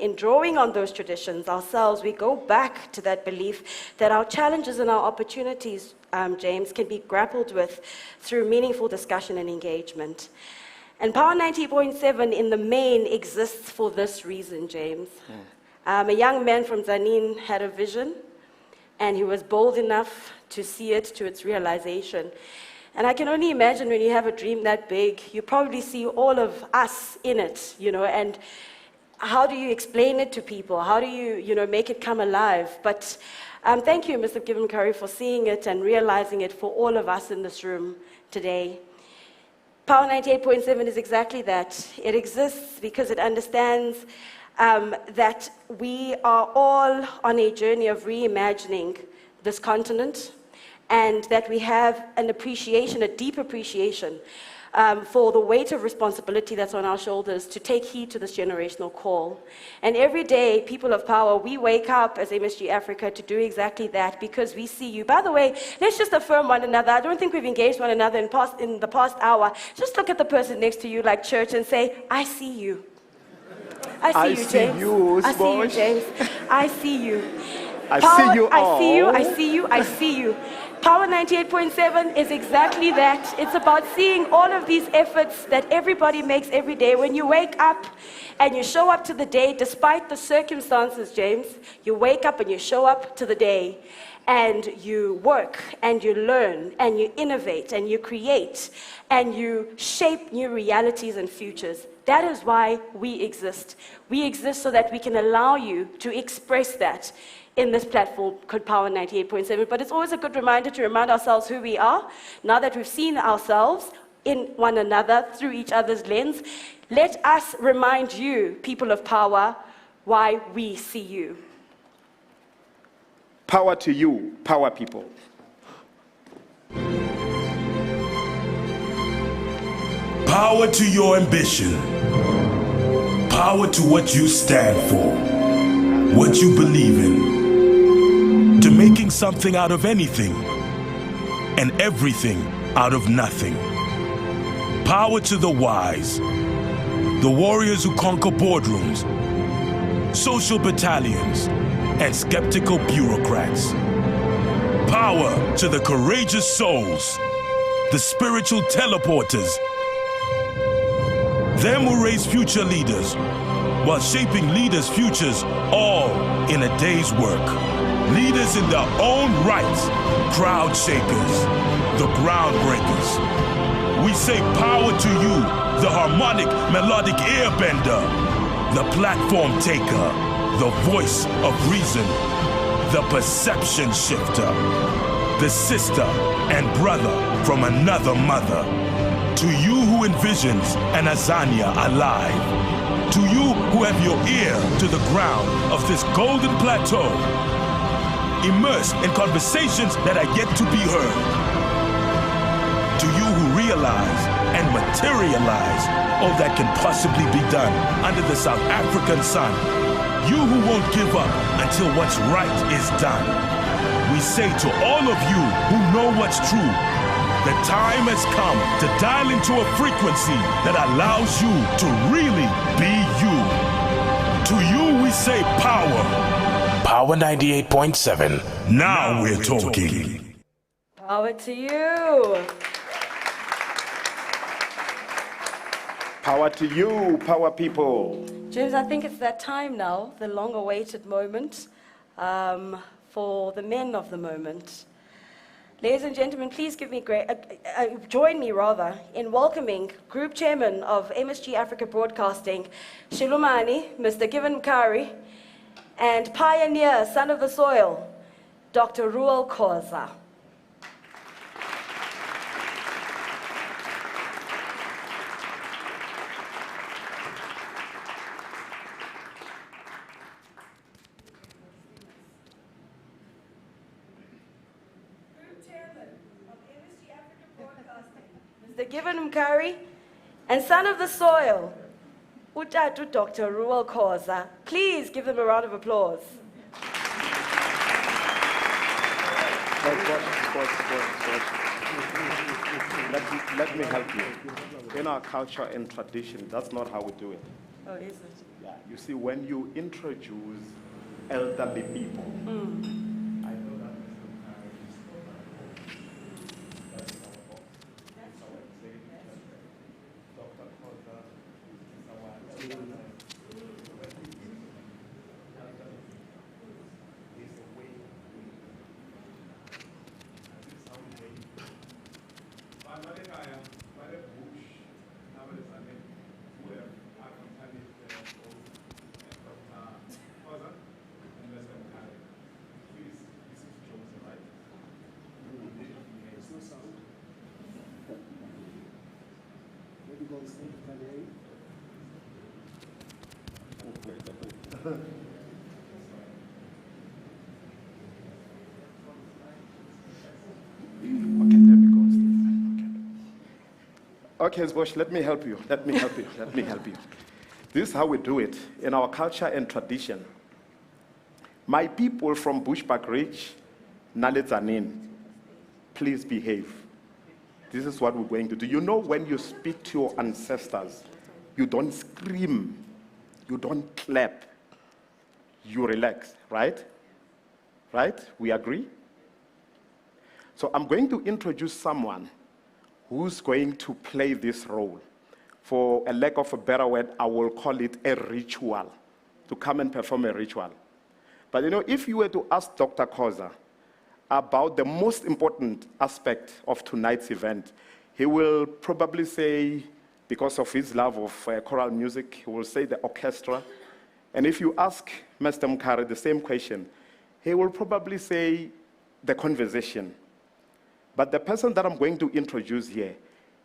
In drawing on those traditions ourselves, we go back to that belief that our challenges and our opportunities, James, can be grappled with through meaningful discussion and engagement. And Power 90.7 in the main exists for this reason, James. A young man from Zanin had a vision, and he was bold enough to see it to its realization. And I can only imagine when you have a dream that big, you probably see all of us in it, you know, and how do you explain it to people? How do you, make it come alive? But thank you, Mr. Given Mkhari, for seeing it and realizing it for all of us in this room today. Power 98.7 is exactly that. It exists because it understands that we are all on a journey of reimagining this continent, and that we have an appreciation, a deep appreciation for the weight of responsibility that's on our shoulders to take heed to this generational call. And every day, people of power, we wake up as MSG Africa to do exactly that, because we see you. By the way, let's just affirm one another. I don't think we've engaged one another in the past hour. Just look at the person next to you like church and say, I see you. I see you, James. I see you, James. I see you. See you all. I see you, I see you, I see you. Power 98.7 is exactly that. It's about seeing all of these efforts that everybody makes every day. When you wake up and you show up to the day, despite the circumstances, James, you wake up and you show up to the day, and you work and you learn and you innovate and you create and you shape new realities and futures. That is why we exist. We exist so that we can allow you to express that in this platform called Power 98.7. But it's always a good reminder to remind ourselves who we are. Now that we've seen ourselves in one another through each other's lens, let us remind you, people of power, why we see you. Power to you, power people. Power to your ambition. Power to what you stand for, what you believe in, to making something out of anything and everything out of nothing. Power to the wise, the warriors who conquer boardrooms, social battalions, and skeptical bureaucrats. Power to the courageous souls, the spiritual teleporters, them who raise future leaders while shaping leaders' futures, all in a day's work. Leaders in their own rights, crowd shakers, the groundbreakers. We say power to you, the harmonic, melodic airbender, the platform taker, the voice of reason, the perception shifter, the sister and brother from another mother. To you who envisions an Azania alive, to you who have your ear to the ground of this golden plateau, immersed in conversations that are yet to be heard. To you who realize and materialize all that can possibly be done under the South African sun. You who won't give up until what's right is done. We say to all of you who know what's true, the time has come to dial into a frequency that allows you to really be you. To you we say power. Power 98.7. Now we're talking. Power to you. Power to you, power people. James, I think it's that time now, the long-awaited moment for the men of the moment. Ladies and gentlemen, please join me in welcoming Group Chairman of MSG Africa Broadcasting, Shilumani, Mr. Given Mkhari, and pioneer, son of the soil, Dr. Reuel Khoza. Mr. Given Mkhari, and son of the soil, Utatu Dr. Reuel Khoza. Please give them a round of applause. Let me help you. In our culture and tradition, that's not how we do it. Oh, is it? Yeah, you see, when you introduce elderly people, I know that Dr. Khoza is our Okay, Zbosh, let me help you. Let me help you. Let me help you. This is how we do it in our culture and tradition. My people from Bushbuck Ridge, Naletzanin, please behave. This is what we're going to do. You know, when you speak to your ancestors, you don't scream, you don't clap, you relax, right? Right? We agree? So I'm going to introduce someone who's going to play this role. For a lack of a better word, I will call it a ritual, to come and perform a ritual. But you know, if you were to ask Dr. Khoza about the most important aspect of tonight's event, he will probably say, because of his love of choral music, he will say the orchestra. And if you ask Mr. Mkhari the same question, he will probably say the conversation. But the person that I'm going to introduce here,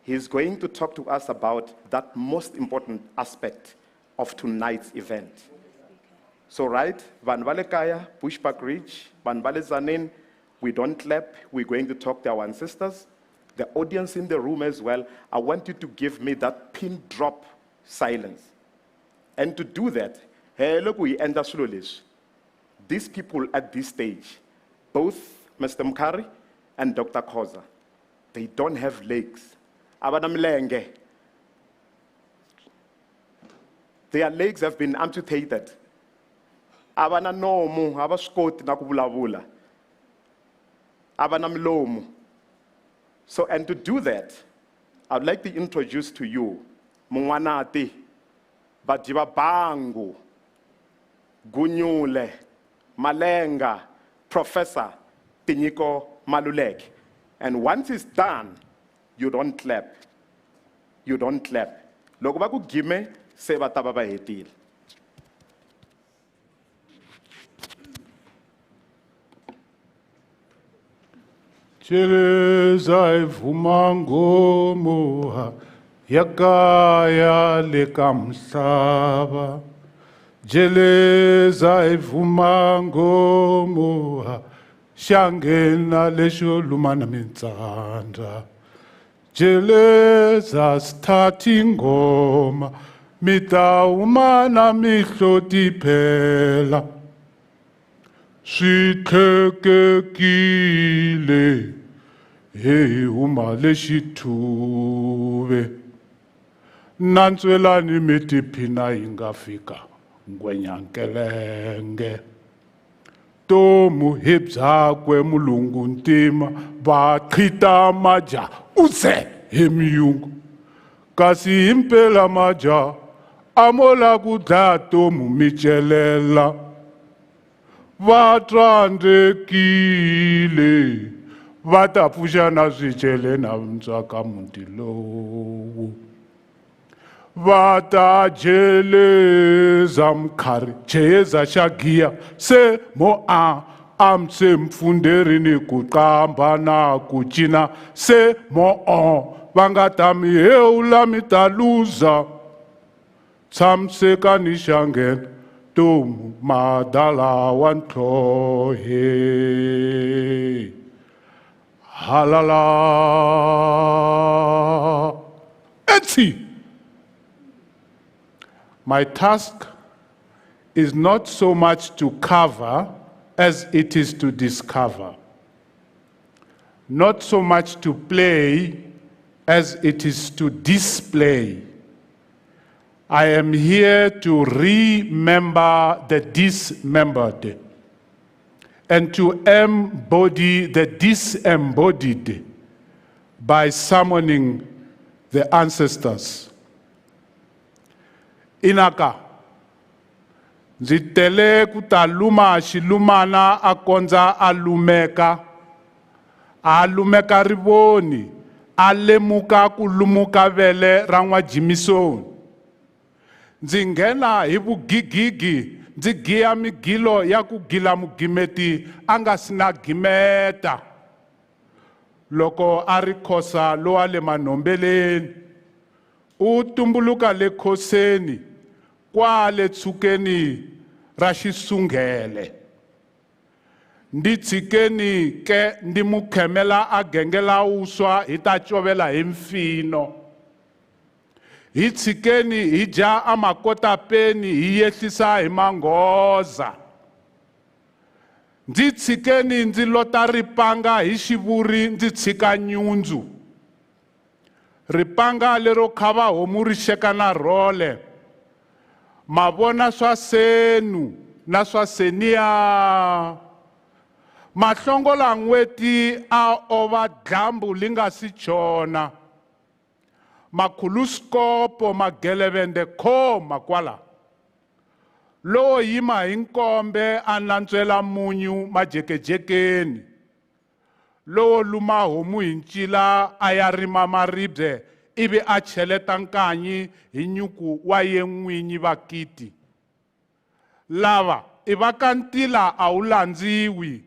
he's going to talk to us about that most important aspect of tonight's event. So, right, Van Valekaya, Bushbuck Ridge, Van Zanin, we don't clap, we're going to talk to our ancestors. The audience in the room as well, I want you to give me that pin drop silence. And to do that, hey, look, we enter slowly. These people at this stage, both Mr. Mkhari and Dr. Khoza, they don't have legs. Their legs have been amputated. Abana nomu, abaskoti nakubulabula. Abana mlomu. So, and to do that, I'd like to introduce to you Mungwanati, Bajiba Bangu, Gunyule, Malenga, Professor Tinyiko Malulek. And once it's done, you don't clap. You don't clap. Lokubaku gime seba tababa hetil. Jeleza ivumango moha yakaya lekamhlaba. Jeleza ivumango moha shangena lesho lumana mintsanda. Jeleza stati ngoma mita umana mihloti phela. Switlhekekile hey uma lexithuve nantswelani mi tiphina yi nga fika ngwenyankelenge tomu hi byakwe mulungu ntima va qhita maja uze hi miyungu kasi hi mpela maja amola ku dlaya tomu mi celela vatrandekile vata pfuxa na swicele na ntswaka muti lowu vata jeleza Mkhari cheza xa giya se mo amse mfunderini ku qamba na ku cina se mo va nga ta mi hewula mi ta luza tshamiseka ni xa nghena Tum madala wantlohe halala etsi. My task is not so much to cover as it is to discover. Not so much to play as it is to display. I am here to remember the dismembered and to embody the disembodied by summoning the ancestors. Inaka, nzitele kutaluma shilumana akonza alumeka, alumeka rivoni, alemuka kulumuka vele rangwa jimisoni. Ndzi nghena hi vugigigi ndzi giya migilo ya ku gila mugimeti a nga sina gimeta loko a ri Khoza lowa le manhombeleni utumbuluka le Khoseni kwale Tsukeni ra Xisungele. Ndi tshikeni ke ndi mukhemela a gengela uswa hi ta covela hi mfino. Hi tshikeni hi dya amakotapeni hi yehlisa hi manghoza. Ndzi tshikeni ndzi lota ripanga hi xivuri ndzi tshika nyundzu. Ripanga lero khava homu ri xeka na role. Mavona swa senu na swa seniya. Mahlongola n'weti a ova dlambu li nga si chona. Makhuluskopo magelevende khoma kwala. Lowo yima hi nkombe a nantswela munyu majekejekeni. Lowo luma homu hi ncila a ya rima maribye ivi a cheleta nkanyi hi nyuku wa yen'winyi vakiti. Lava i va ka ntila a wu landziwi.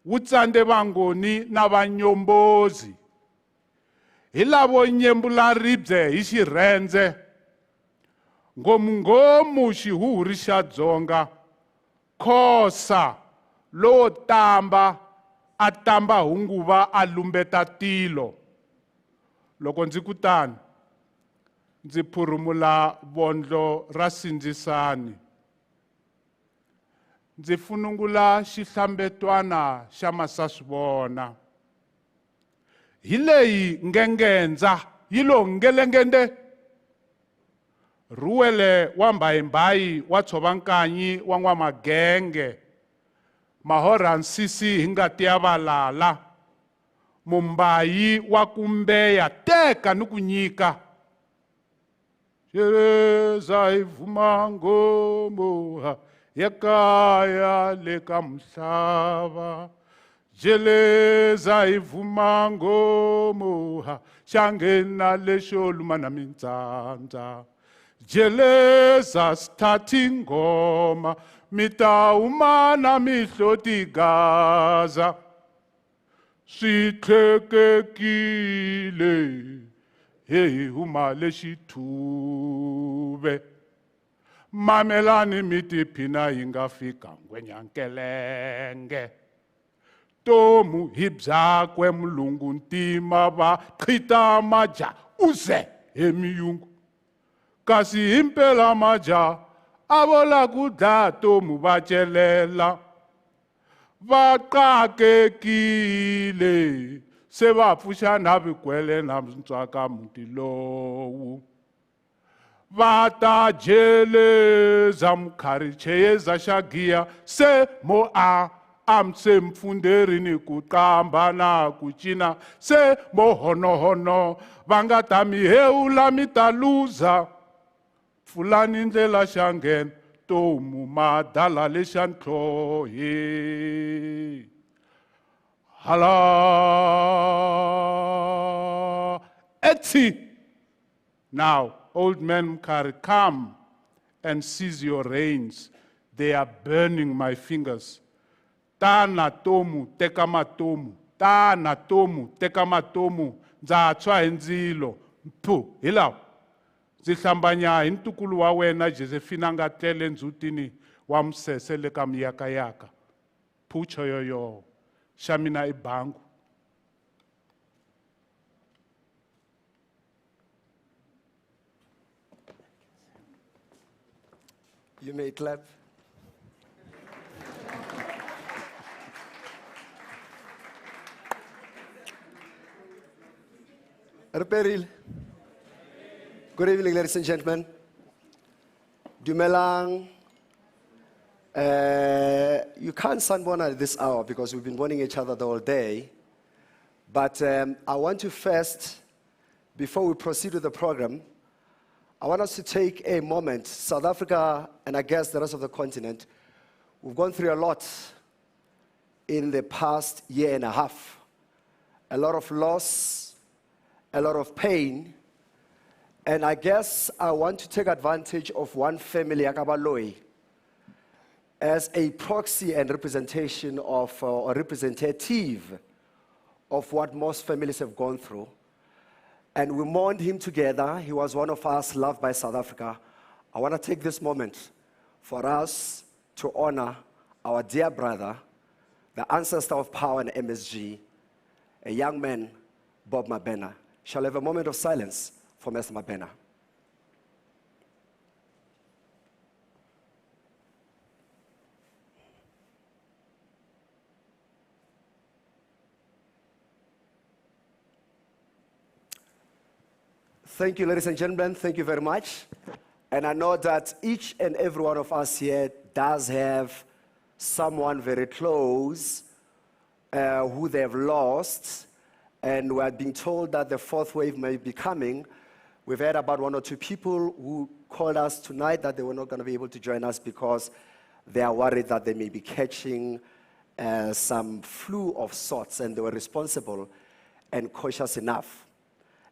Wutsande vangoni na vanyombozi. Hi lavo nyembula ribye hi xirhendze. Ngomungomu xihuhuri xa Dzonga. Khoza lowo tamba a tamba hunguva a lumbeta tilo. Loko ndzi kutani ndzi phurumula vondlo ra sindzisani. Ndzi funungula xihlambetwana xa Masaswivona. Hi leyi ngengendza yi lo ngelengende. Reuel wa mbayimbayi wa Tshovankanyi wa N'wamagenge. Mahora nsisi hi ngati ya valala. Mumbayi wa kumbeya teka ni ku nyika. Jeleza hi vuma ngombo ya kaya le ka mhlava. Jeleza hi vuma ngombo xa nghena lexo luma na mintsandza. Jeleza sithathi ngoma mi ta huma na mihloti Gaza. Swi tlhekekile hi huma le xithuve. Mamelani mi tiphina yi nga fika ngwenyankelenge. Tomu hi byakwe mulungu ntima va qhita maja uze he miyungu. Kasi himpela maja a vola ku dlaya tomu va celela. Va qakekile se va pfuxa na vigwele na ntswaka muti lowu. Va ta jeleza Mkhari cheyeza xa giya se mo a amse mfunderi ni ku qamba na ku cina se mo honohono va nga ta mi hewula mi ta luza. Pfulani ndlela xa nghena tomu madala lexa ntlhohe. Hala etsi. Now, old man Mkhari, come and seize your reins. They are burning my fingers. Tana tomu, teka matomu. Tana tomu, teka matomu. Ndza tshwa hi ndzilo. Mphu, hilaw. Ndzi hlambanya hi ntukulu wa wena Josephine nga tlele ndzutini wa msese le ka miyakayaka. Phucho yoyo. Xa mina i bangu. You may clap. Reuel. Good evening, ladies and gentlemen. Dumelang. You can't sunburn at this hour because we've been burning each other the whole day. But I want to first, before we proceed with the program, I want us to take a moment. South Africa, and I guess the rest of the continent, we've gone through a lot in the past year and a half. A lot of loss, a lot of pain. And I guess I want to take advantage of one family, Akabaloi, as a proxy and representation of, or representative of what most families have gone through. and we mourned him together. He was one of us loved by South Africa. I want to take this moment for us to honor our dear brother, the ancestor of power in MSG, a young man, Bob Mabena. Shall we have a moment of silence for Mr. Mabena? Thank you, ladies and gentlemen. Thank you very much. And I know that each and every one of us here does have someone very close who they have lost. And we are being told that the fourth wave may be coming. We've heard about one or two people who called us tonight that they were not going to be able to join us because they are worried that they may be catching some flu of sorts, and they were responsible and cautious enough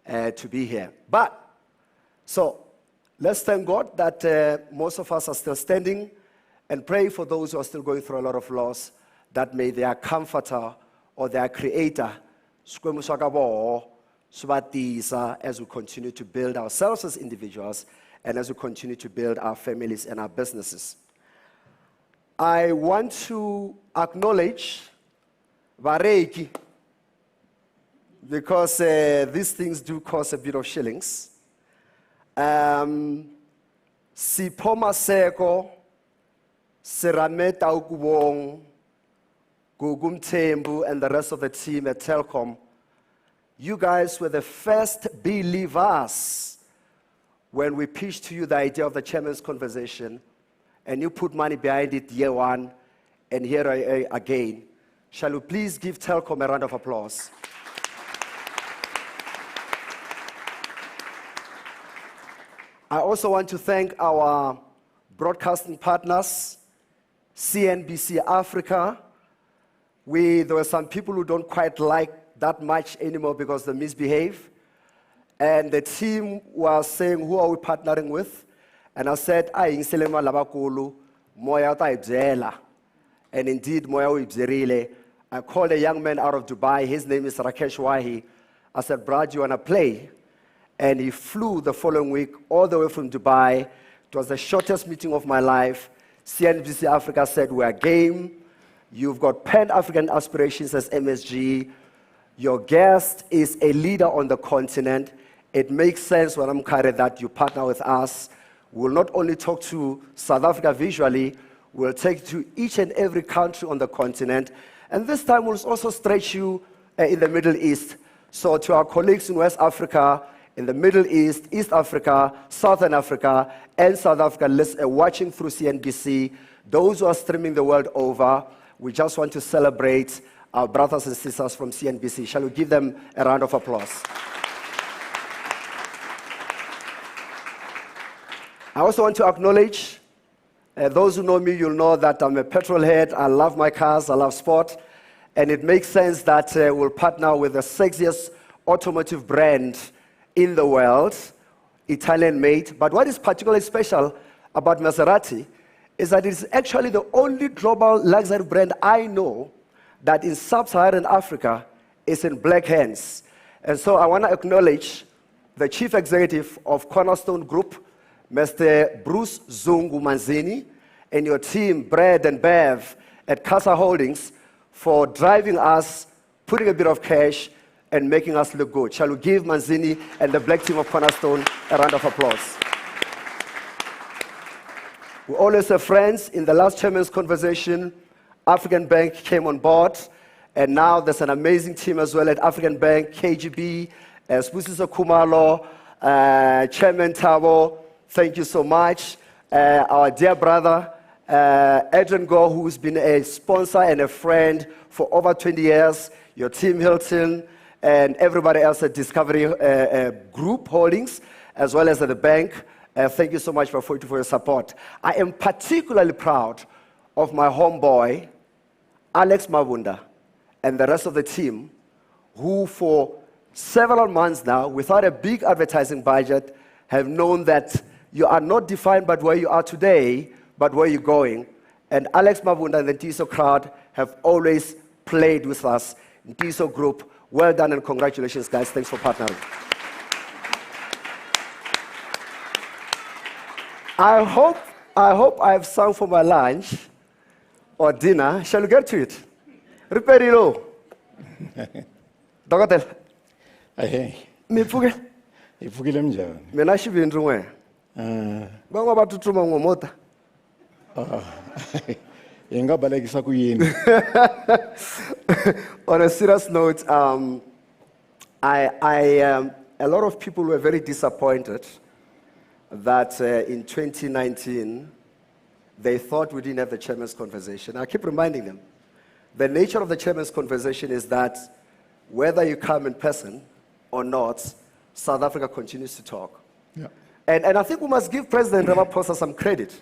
to be here. But, so, let's thank God that most of us are still standing, and pray for those who are still going through a lot of loss, that may their comforter or their creator as we continue to build ourselves as individuals and as we continue to build our families and our businesses. I want to acknowledge Vareki, because these things do cost a bit of shillings. Sipoma Seko, Serameta Ukubong, Gugum Tembu, and the rest of the team at Telkom. You guys were the first believers when we pitched to you the idea of the chairman's conversation, and you put money behind it year one, and here again. Shall we please give Telkom a round of applause? I also want to thank our broadcasting partners, CNBC Africa. There were some people who don't quite like that much anymore because they misbehave. And the team was saying, who are we partnering with? And I said, Inselema Labakulu, Moya Taibzela. And indeed, Moya Ibzerile. I called a young man out of Dubai. His name is Rakesh Wahi. I said, Brad, you want to play? And he flew the following week all the way from Dubai. It was the shortest meeting of my life. CNBC Africa said, we are game. You've got Pan-African aspirations as MSG. Your guest is a leader on the continent. It makes sense when Mkhari that you partner with us. We'll not only talk to South Africa visually, we'll take to each and every country on the continent. And this time we'll also stretch you in the Middle East. So to our colleagues in West Africa, in the Middle East, East Africa, Southern Africa, and South Africa, watching through CNBC, those who are streaming the world over, we just want to celebrate our brothers and sisters from CNBC. Shall we give them a round of applause? I also want to acknowledge, those who know me, you'll know that I'm a petrol head. I love my cars, I love sport. And it makes sense that we'll partner with the sexiest automotive brand in the world, Italian-made. But what is particularly special about Maserati is that it's actually the only global luxury brand I know that in sub-Saharan Africa is in black hands. And so I want to acknowledge the chief executive of Cornerstone Group, Mr. Bruce Zungu Manzini, and your team, Brad and Bev, at Casa Holdings, for driving us, putting a bit of cash, and making us look good. Shall we give Manzini and the black team of Cornerstone a round of applause? We always have friends. In the last chairman's conversation, African Bank came on board, and now there's an amazing team as well at African Bank, KGB, Spusiso Kumalo, Chairman Tabo, thank you so much. Our dear brother, Adrian Gore, who's been a sponsor and a friend for over 20 years, your team Hilton, and everybody else at Discovery Group Holdings, as well as at the bank. Thank you so much for your support. I am particularly proud of my homeboy, Alex Mabunda, and the rest of the team, who for several months now, without a big advertising budget, have known that you are not defined by where you are today, but where you're going. And Alex Mabunda and the Ntiso crowd have always played with us. Ntiso Group, well done and congratulations, guys. Thanks for partnering. I hope I've sung for my lunch or dinner. Shall we get to it? Riperilo. Dokotela. Hey. Mipfuke. Ipfukile njani? Mina xivindzi n'we. Van'wana va tsutsuma ngomota. Hi nga balekisa ku yini? On a serious note, a lot of people were very disappointed that in 2019, they thought we didn't have the chairman's conversation. I keep reminding them, the nature of the chairman's conversation is that whether you come in person or not, South Africa continues to talk. Yeah. And I think we must give President Ramaphosa some credit,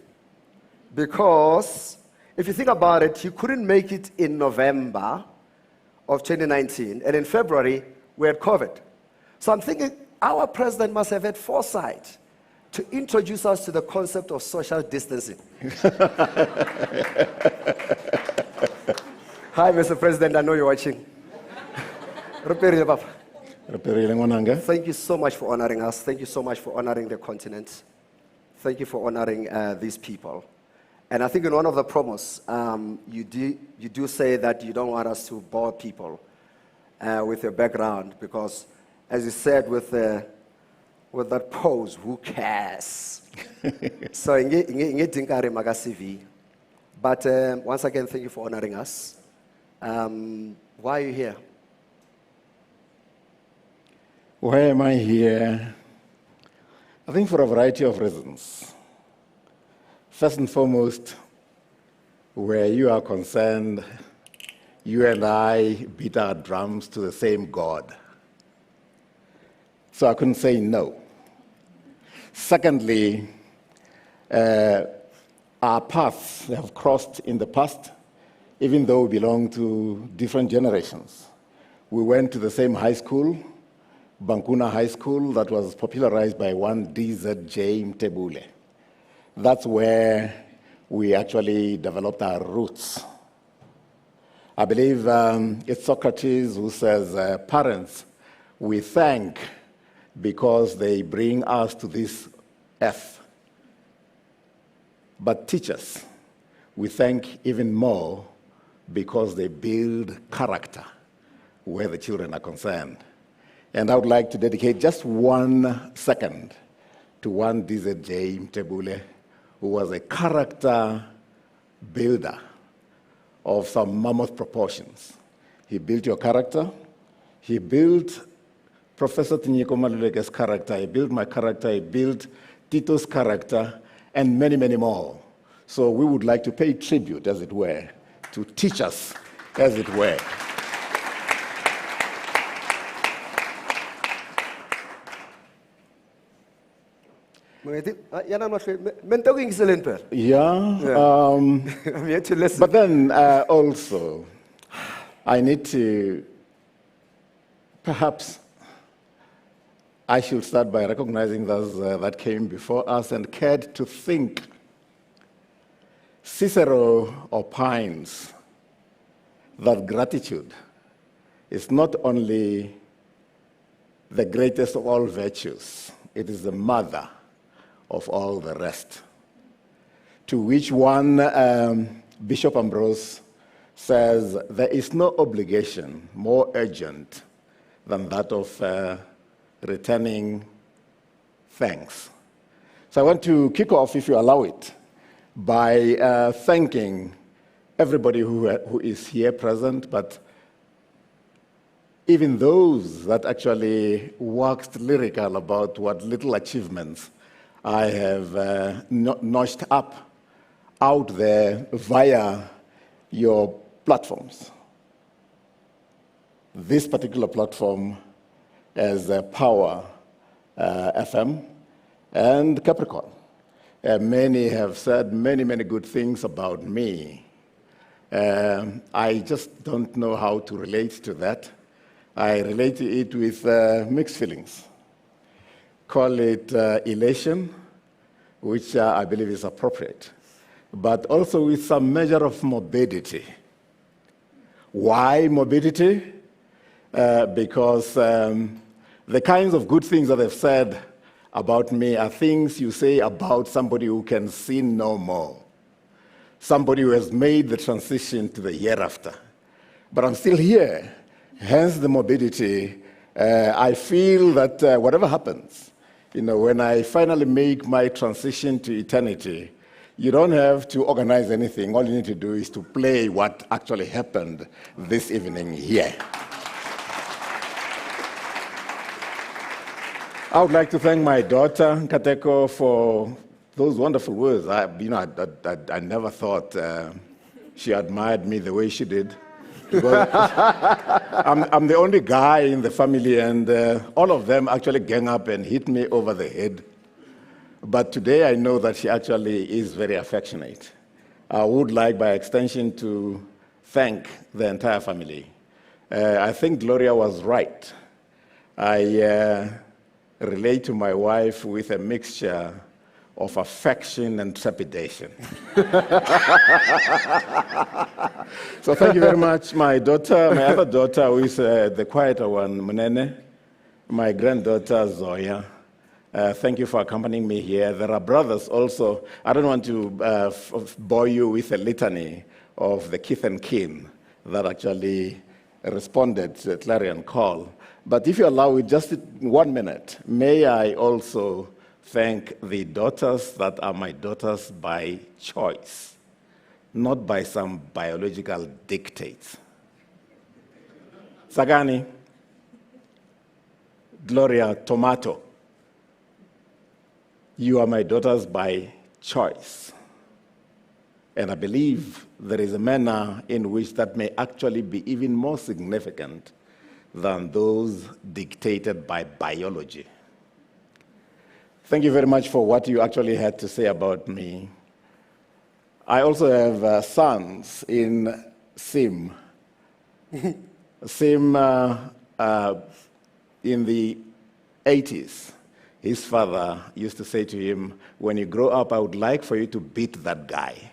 because if you think about it, you couldn't make it in November of 2019, and in February, we had COVID. So I'm thinking our president must have had foresight to introduce us to the concept of social distancing. Hi, Mr. President, I know you're watching. Thank you so much for honoring us. Thank you so much for honoring the continent. Thank you for honoring these people. And I think in one of the promos, you do say that you don't want us to bore people with your background, because, as you said, with that pose, who cares? So, CV. But once again, thank you for honoring us. Why are you here? Why am I here? I think for a variety of reasons. First and foremost, where you are concerned, you and I beat our drums to the same God. So I couldn't say no. Secondly, our paths have crossed in the past, even though we belong to different generations. We went to the same high school, Bankuna High School, that was popularized by one DZJ Mtebule. That's where we actually developed our roots. I believe it's Socrates who says, parents, we thank because they bring us to this earth. But teachers, we thank even more because they build character where the children are concerned. And I would like to dedicate just 1 second to one DZJ Mtebule, who was a character builder of some mammoth proportions. He built your character. He built Professor Tinyiko Maluleke's character. He built my character. He built Tito's character, and many, many more. So we would like to pay tribute, as it were, to teachers, as it were. Yeah. I'm here to listen. But then also, I need to, perhaps, I should start by recognizing those that came before us and cared to think. Cicero opines that gratitude is not only the greatest of all virtues, it is the mother of all the rest. To which one, Bishop Ambrose says, there is no obligation more urgent than that of returning thanks. So I want to kick off, if you allow it, by thanking everybody who is here present, but even those that actually waxed lyrical about what little achievements I have notched up out there via your platforms. This particular platform is Power FM and Capricorn. Many have said many, many good things about me. I just don't know how to relate to that. I relate to it with mixed feelings. Call it elation, which I believe is appropriate, but also with some measure of morbidity. Why morbidity? Because the kinds of good things that they've said about me are things you say about somebody who can sin no more, somebody who has made the transition to the hereafter. But I'm still here, hence the morbidity. I feel that whatever happens, when I finally make my transition to eternity, you don't have to organize anything. All you need to do is to play what actually happened this evening here. I would like to thank my daughter, Nkateko, for those wonderful words. I never thought she admired me the way she did. I'm the only guy in the family, and all of them actually gang up and hit me over the head. But today I know that she actually is very affectionate. I would like, by extension, to thank the entire family. I think Gloria was right. I relate to my wife with a mixture of affection and trepidation. So thank you very much, my daughter, my other daughter, who is the quieter one, Munene, my granddaughter, Zoya. Thank you for accompanying me here. There are brothers also. I don't want to bore you with a litany of the kith and kin that actually responded to the clarion call. But if you allow it just 1 minute, may I also thank the daughters that are my daughters by choice, not by some biological dictates. Sagani, Gloria, Tomato, you are my daughters by choice. And I believe there is a manner in which that may actually be even more significant than those dictated by biology. Thank you very much for what you actually had to say about me. I also have sons in SIM. SIM, in the 80s, his father used to say to him, when you grow up, I would like for you to beat that guy,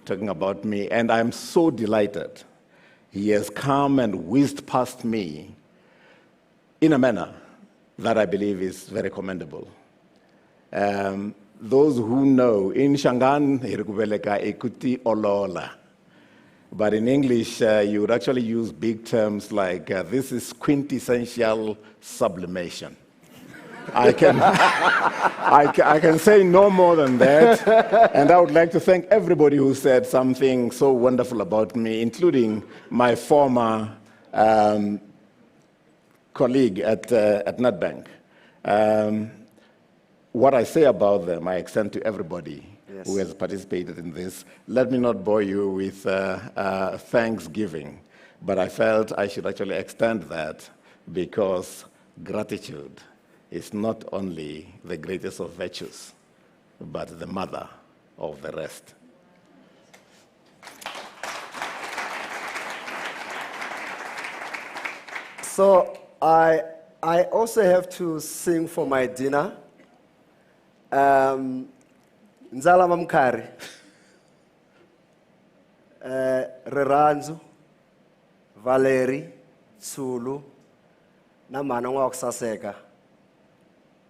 talking about me. And I'm so delighted. He has come and whizzed past me in a manner that I believe is very commendable. Those who know, in Shangan, ikuti olola. But in English, you would actually use big terms like, this is quintessential sublimation. I can say no more than that. And I would like to thank everybody who said something so wonderful about me, including my former colleague at Nedbank. What I say about them, I extend to everybody who has participated in this. Let me not bore you with thanksgiving, but I felt I should actually extend that because gratitude is not only the greatest of virtues, but the mother of the rest. So I also have to sing for my dinner. Nzala Mkhari, Reranzu, Valerie, Tsulu, Namana Saseka.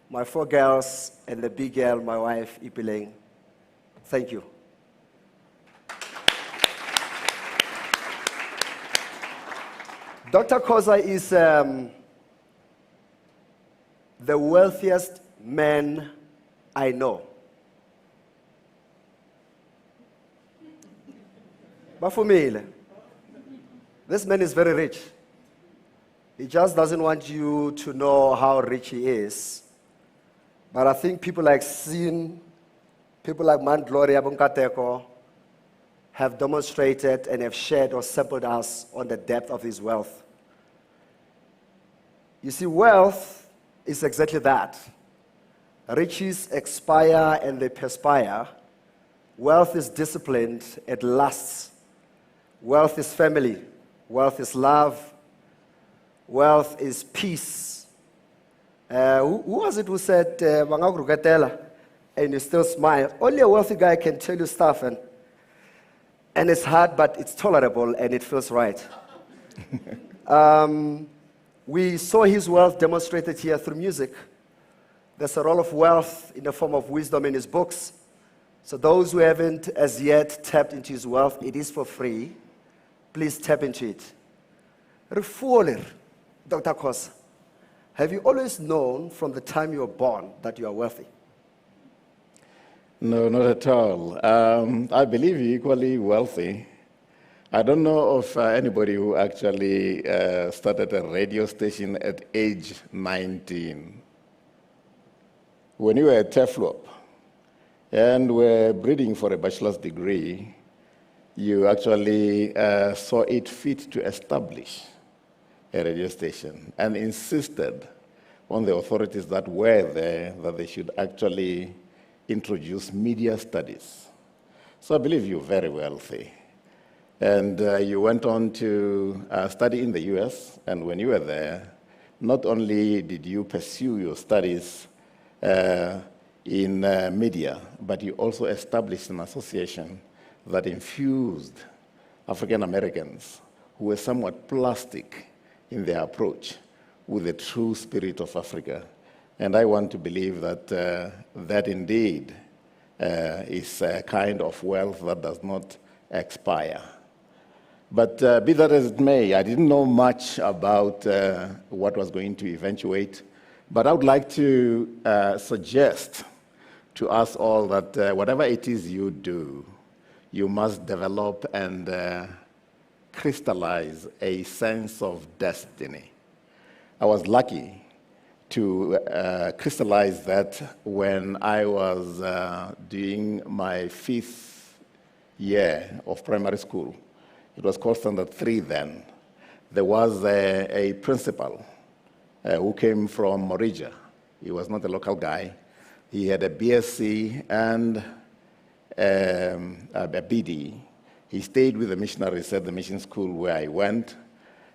My 4 girls and the big girl, my wife, Ipileng. Thank you. Dr. Khoza is the wealthiest man I know. But for me, this man is very rich. He just doesn't want you to know how rich he is. But I think people like Sin, people like Man Gloria Bunkateko have demonstrated and have shared or sampled us on the depth of his wealth. You see, wealth is exactly that. Riches expire and they perspire. Wealth is disciplined, it lasts. Wealth is family. Wealth is love. Wealth is peace. Who was it who said, and you still smile? Only a wealthy guy can tell you stuff, and it's hard, but it's tolerable, and it feels right. We saw his wealth demonstrated here through music. There's a role of wealth in the form of wisdom in his books. So those who haven't as yet tapped into his wealth, it is for free. Please tap into it. Reuel, Dr. Khoza, have you always known from the time you were born that you are wealthy? No, not at all. I believe you're equally wealthy. I don't know of anybody who actually started a radio station at age 19. When you were at TEFLOP and were breeding for a bachelor's degree, you actually saw it fit to establish a radio station and insisted on the authorities that were there that they should actually introduce media studies. So I believe you're very wealthy. And you went on to study in the US, and when you were there, not only did you pursue your studies in media, but you also established an association that infused African Americans who were somewhat plastic in their approach with the true spirit of Africa. And I want to believe that that indeed is a kind of wealth that does not expire. But be that as it may, I didn't know much about what was going to eventuate, but I would like to suggest to us all that whatever it is you do, you must develop and crystallize a sense of destiny. I was lucky to crystallize that when I was doing my 5th year of primary school. It was called Standard 3 then. There was a principal who came from Morija. He was not a local guy. He had a BSc and a BD. He stayed with the missionaries at the mission school where I went.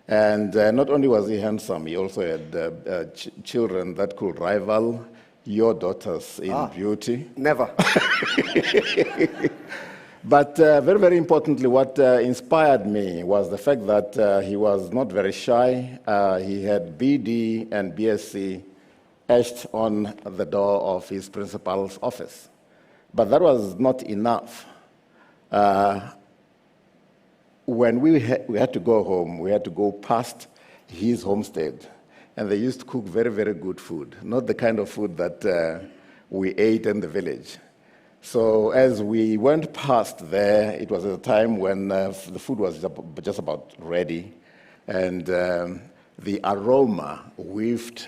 And not only was he handsome, he also had children that could rival your daughters in beauty. Never. But very, very importantly, what inspired me was the fact that he was not very shy. He had BD and BSc etched on the door of his principal's office. But that was not enough. When we had to go home, we had to go past his homestead. And they used to cook very, very good food, not the kind of food that we ate in the village. So as we went past there, it was at a time when the food was just about ready, and the aroma wafted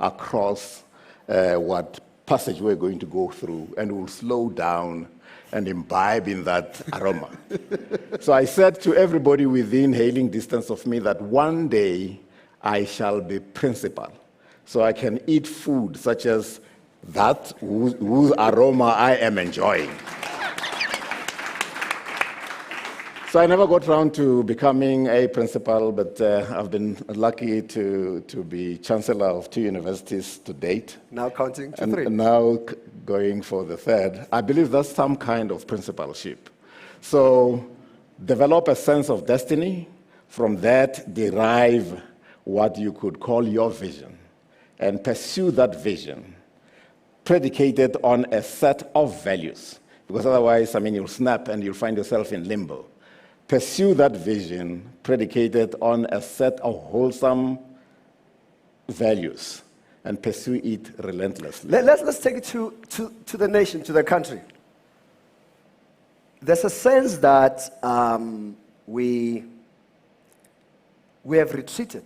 across what passage we're going to go through, and we'll slow down and imbibe in that aroma. So I said to everybody within hailing distance of me that one day I shall be principal, so I can eat food such as that whose aroma I am enjoying. So I never got around to becoming a principal, but I've been lucky to be chancellor of 2 universities to date. Now counting to 3. And now going for the 3rd. I believe that's some kind of principalship. So develop a sense of destiny. From that, derive what you could call your vision, and pursue that vision predicated on a set of values, because otherwise, you'll snap and you'll find yourself in limbo. Pursue that vision predicated on a set of wholesome values and pursue it relentlessly. Let's take it to the nation, to the country. There's a sense that we have retreated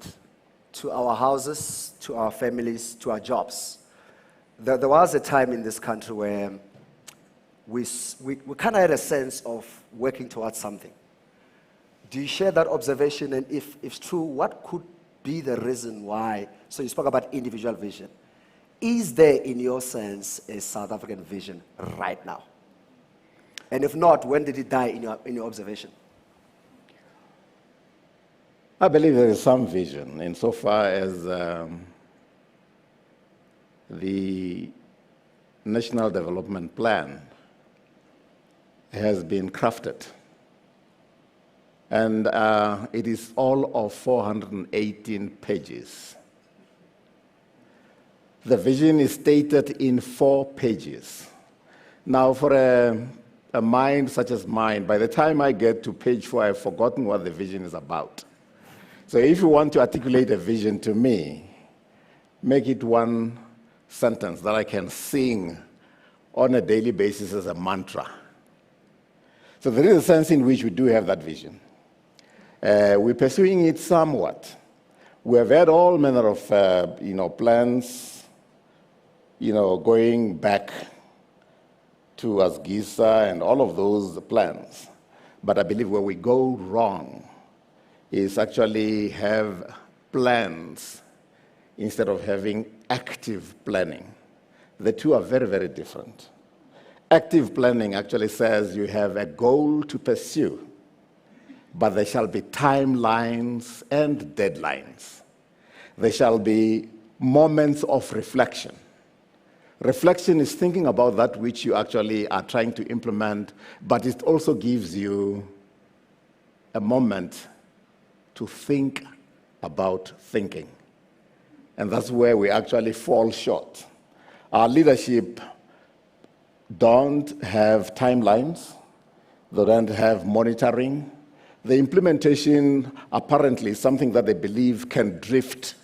to our houses, to our families, to our jobs. There was a time in this country where we kind of had a sense of working towards something. Do you share that observation? And if it's true, what could be the reason why? So you spoke about individual vision. Is there, in your sense, a South African vision right now? And if not, when did it die in your observation? I believe there is some vision insofar as the National Development Plan has been crafted. And it is all of 418 pages. The vision is stated in 4 pages. Now, for a mind such as mine, by the time I get to page 4, I've forgotten what the vision is about. So if you want to articulate a vision to me, make it 1 sentence that I can sing on a daily basis as a mantra. So there is a sense in which we do have that vision. We're pursuing it somewhat. We have had all manner of plans, going back to Asgisa and all of those plans. But I believe where we go wrong is actually have plans instead of having active planning. The two are very, very different. Active planning actually says you have a goal to pursue, but there shall be timelines and deadlines. There shall be moments of reflection. Reflection is thinking about that which you actually are trying to implement, but it also gives you a moment to think about thinking. And that's where we actually fall short. Our leadership don't have timelines, they don't have monitoring. The implementation apparently is something that they believe can drift.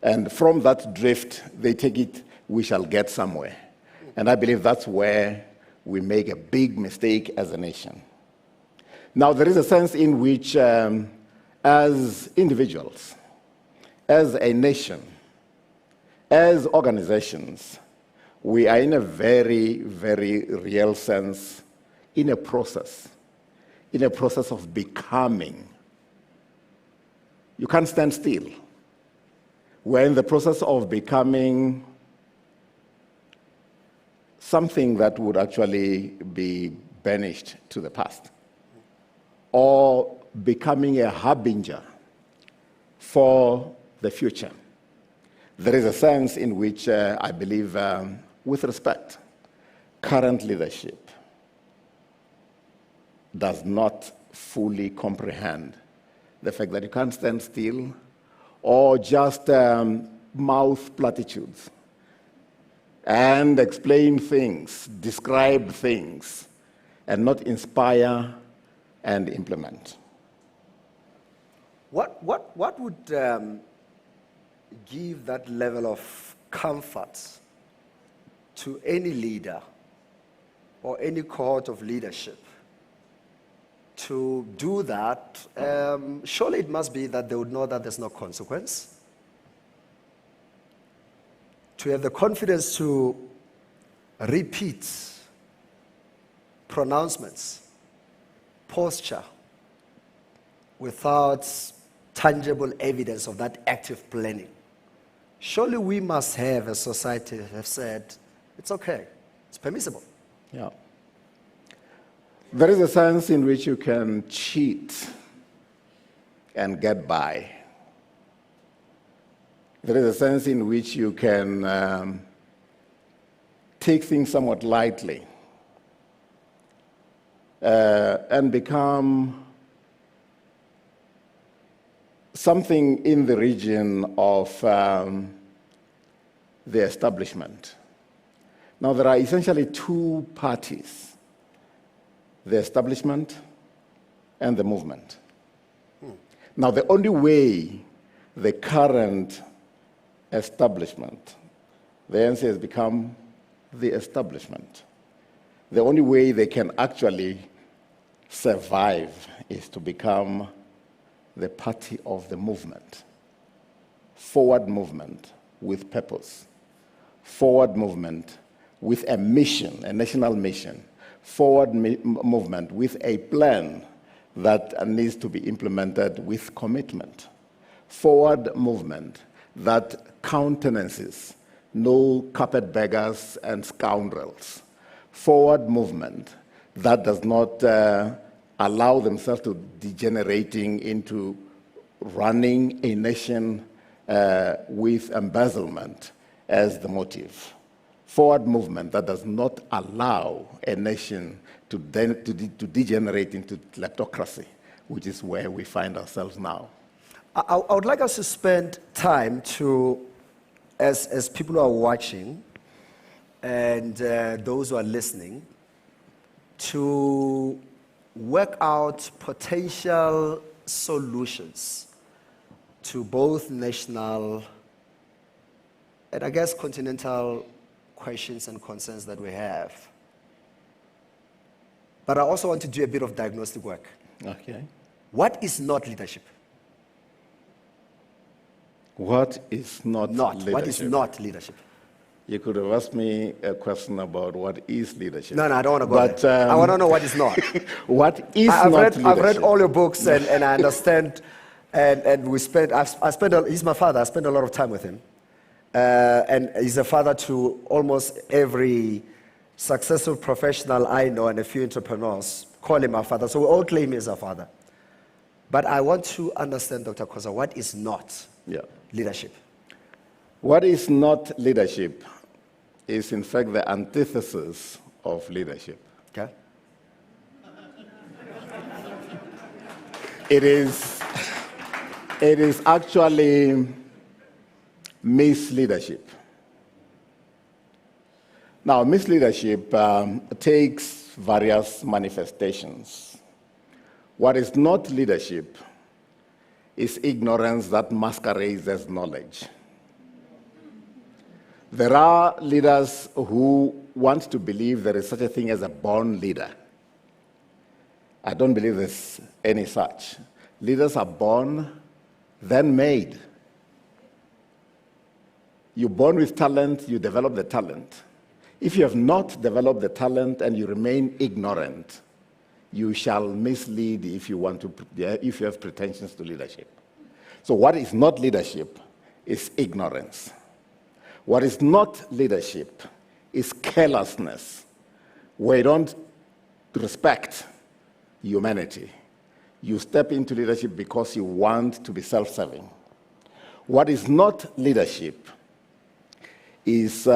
And from that drift, they take it, we shall get somewhere. And I believe that's where we make a big mistake as a nation. Now, there is a sense in which, as individuals, as a nation, as organizations, we are in a very, very real sense in a process of becoming. You can't stand still. We're in the process of becoming something that would actually be banished to the past, or becoming a harbinger for the future. There is a sense in which I believe, with respect, current leadership does not fully comprehend the fact that you can't stand still or just mouth platitudes and explain things, describe things, and not inspire and implement. What would give that level of comfort to any leader or any cohort of leadership to do that? Surely it must be that they would know that there's no consequence. To have the confidence to repeat pronouncements, posture, without tangible evidence of that active planning. Surely we must have, as society, have said, it's okay, it's permissible. Yeah. There is a sense in which you can cheat and get by. There is a sense in which you can take things somewhat lightly and become something in the region of the establishment. Now, there are essentially 2 parties, the establishment and the movement. Now, the only way the current establishment, the ANC has become the establishment, the only way they can actually survive is to become the party of the movement. Forward movement with purpose. Forward movement with a mission, a national mission. Forward movement with a plan that needs to be implemented with commitment. Forward movement that countenances no carpetbaggers and scoundrels. Forward movement that does not allow themselves to degenerating into running a nation with embezzlement as the motive. Forward movement that does not allow a nation to degenerate into kleptocracy, which is where we find ourselves now. I would like us to spend time to as people who are watching and those who are listening, to work out potential solutions to both national and I guess continental questions and concerns that we have. But I also want to do a bit of diagnostic work. Okay. What is not leadership? What is not leadership? What is not leadership? You could have asked me a question about what is leadership. No, I don't want to go there. I want to know what is not. What is I've not read, leadership? I've read all your books and I understand. And we spent, he's my father. I spent a lot of time with him. And he's a father to almost every successful professional I know and a few entrepreneurs call him our father. So we all claim he is our father. But I want to understand, Dr. Khoza, what is not leadership? What is not leadership is, in fact, the antithesis of leadership. Okay. It is actually misleadership. Now, misleadership takes various manifestations. What is not leadership is ignorance that masquerades as knowledge. There are leaders who want to believe there is such a thing as a born leader. I don't believe there's any such. Leaders are born, then made. You're born with talent, you develop the talent. If you have not developed the talent and you remain ignorant, you shall mislead if you have pretensions to leadership. So what is not leadership is ignorance. What is not leadership is carelessness, where you don't respect humanity. You step into leadership because you want to be self-serving. What is not leadership is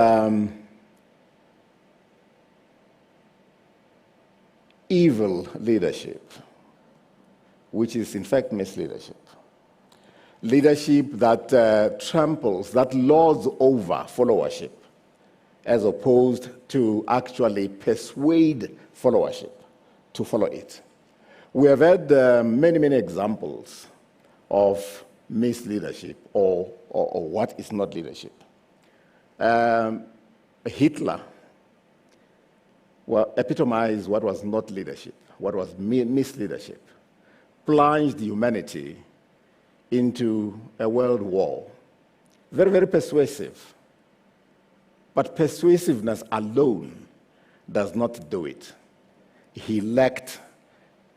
evil leadership, which is in fact misleadership. Leadership that tramples, that lords over followership, as opposed to actually persuade followership to follow it. We have had many, many examples of misleadership or what is not leadership. Hitler epitomized what was not leadership, what was misleadership, plunged humanity into a world war. Very, very persuasive. But persuasiveness alone does not do it. He lacked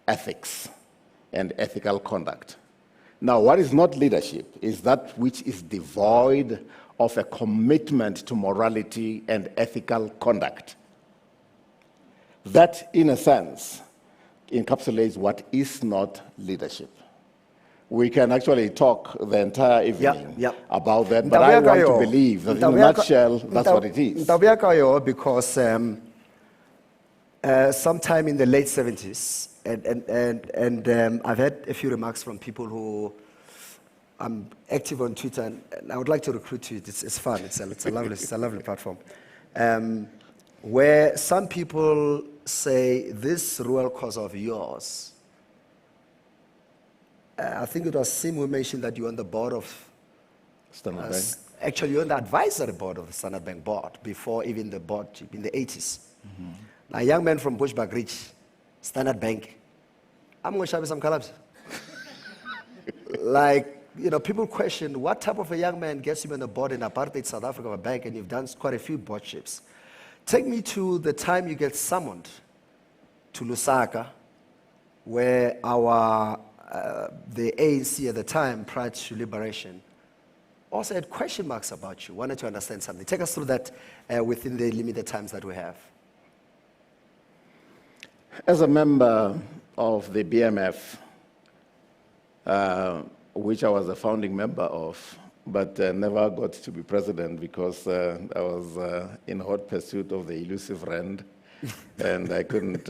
ethics and ethical conduct. Now, what is not leadership is that which is devoid of a commitment to morality and ethical conduct. That, in a sense, encapsulates what is not leadership. We can actually talk the entire evening about that, but I want to believe that in a nutshell, that's what it is. Because sometime in the late 70s, and I've had a few remarks from people who I'm active on Twitter, and I would like to recruit to it. It's fun. It's a lovely platform. Where some people say, this Reuel Khoza of yours, I think it was Sim who mentioned that you're on the board of Standard Bank. Actually, you're on the advisory board of the Standard Bank board before even the board in the 80s. Mm-hmm. Now, a young man from Bushbuck Ridge, Standard Bank, I'm going to show you some collabs. People question what type of a young man gets you on the board in apartheid South Africa of a bank, and you've done quite a few boardships. Take me to the time you get summoned to Lusaka, where the ANC at the time, prior to liberation, also had question marks about you, wanted to understand something. Take us through that within the limited times that we have. As a member of the BMF, which I was a founding member of, but never got to be president because I was in hot pursuit of the elusive rand, and I couldn't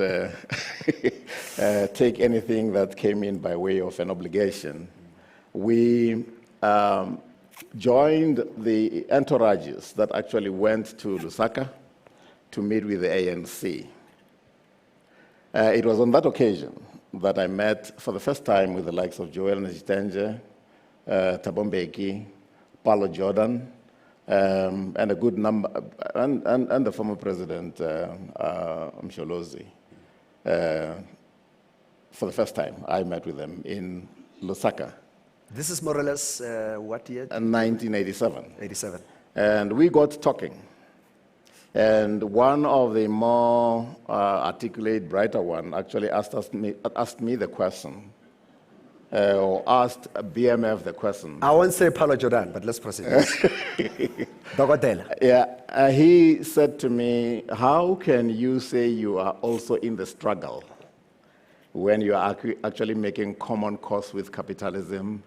take anything that came in by way of an obligation. We joined the entourages that actually went to Lusaka to meet with the ANC. It was on that occasion that I met for the first time with the likes of Joel Njitenje, Thabo Mbeki, Paulo Jordan, and a good number, and the former president, Msholozi. For the first time, I met with them in Lusaka. This is more or less what year? 1987. 87. And we got talking. And one of the more articulate, brighter one actually asked me the question, or asked BMF the question. I won't say Paulo Jordan, but let's proceed. Dogodela. Yeah, he said to me, how can you say you are also in the struggle when you are actually making common cause with capitalism,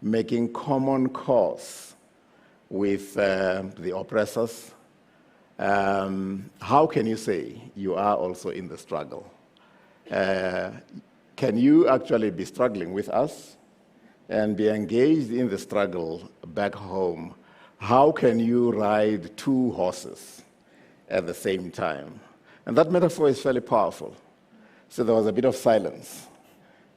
making common cause with the oppressors? How can you say you are also in the struggle? Can you actually be struggling with us and be engaged in the struggle back home? How can you ride two horses at the same time? And that metaphor is fairly powerful. So there was a bit of silence.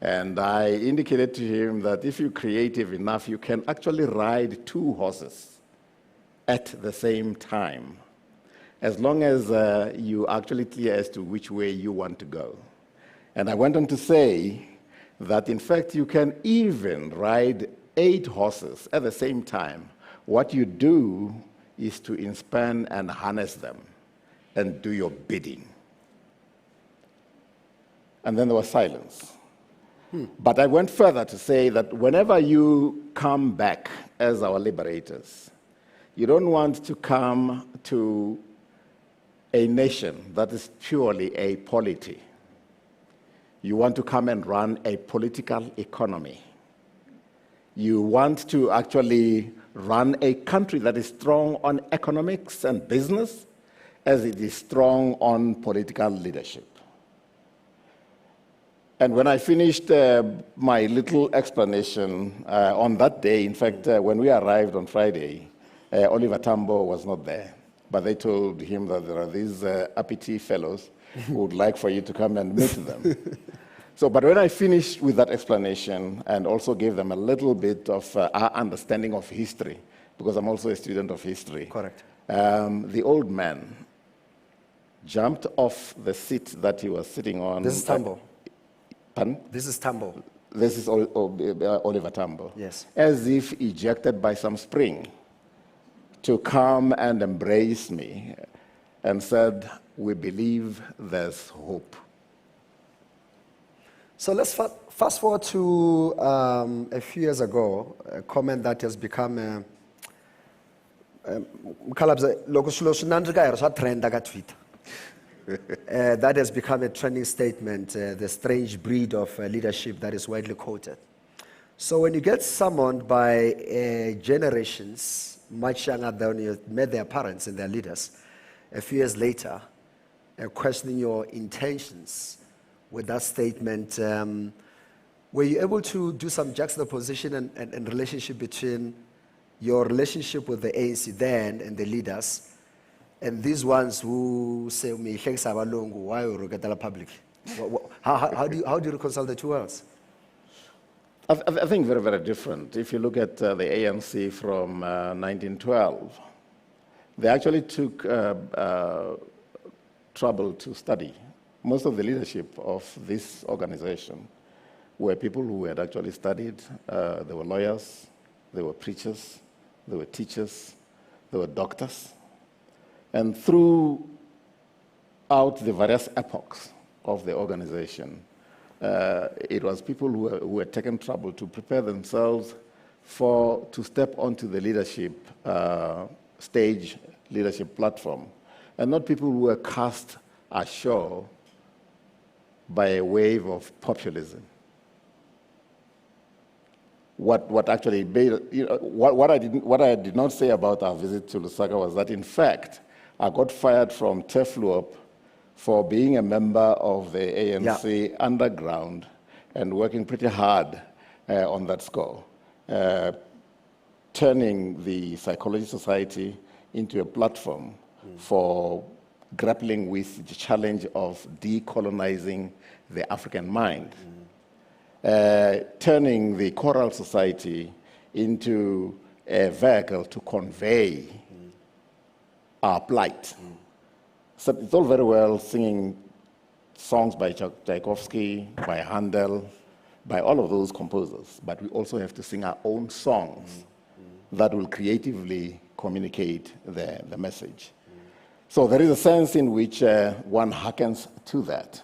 And I indicated to him that if you're creative enough, you can actually ride two horses at the same time, as long as you actually clear as to which way you want to go. And I went on to say that, in fact, you can even ride 8 horses at the same time. What you do is to inspan and harness them and do your bidding. And then there was silence. But I went further to say that whenever you come back as our liberators, you don't want to come to a nation that is purely a polity. You want to come and run a political economy. You want to actually run a country that is strong on economics and business as it is strong on political leadership. And when I finished my little explanation on that day, in fact, when we arrived on Friday, Oliver Tambo was not there. But they told him that there are these uppity fellows who would like for you to come and meet them. But when I finished with that explanation and also gave them a little bit of our understanding of history, because I'm also a student of history. Correct. The old man jumped off the seat that he was sitting on. This is Tambo. Pardon? This is Tambo. This is Oliver Tambo. Yes. As if ejected by some spring, to come and embrace me and said, we believe there's hope. So let's fast forward to a few years ago, a comment that has become that has become a trending statement, the strange breed of leadership that is widely quoted. So when you get summoned by generations much younger than you met their parents and their leaders, a few years later, questioning your intentions with that statement, were you able to do some juxtaposition and relationship between your relationship with the ANC then and the leaders, and these ones who say, why you public? How do you reconcile the two worlds? I think very, very different. If you look at the ANC from 1912, they actually took trouble to study. Most of the leadership of this organization were people who had actually studied. They were lawyers, they were preachers, they were teachers, they were doctors. And throughout the various epochs of the organization, it was people who had taken trouble to prepare themselves to step onto the leadership stage, leadership platform, and not people who were cast ashore by a wave of populism. What actually made, what I did not say about our visit to Lusaka was that, in fact, I got fired from TEFLUOP for being a member of the ANC underground and working pretty hard on that score. turning the Psychology Society into a platform for grappling with the challenge of decolonizing the African mind, turning the Choral Society into a vehicle to convey our plight. So it's all very well singing songs by Tchaikovsky, by Handel, by all of those composers, but we also have to sing our own songs that will creatively communicate the message. So there is a sense in which one hearkens to that.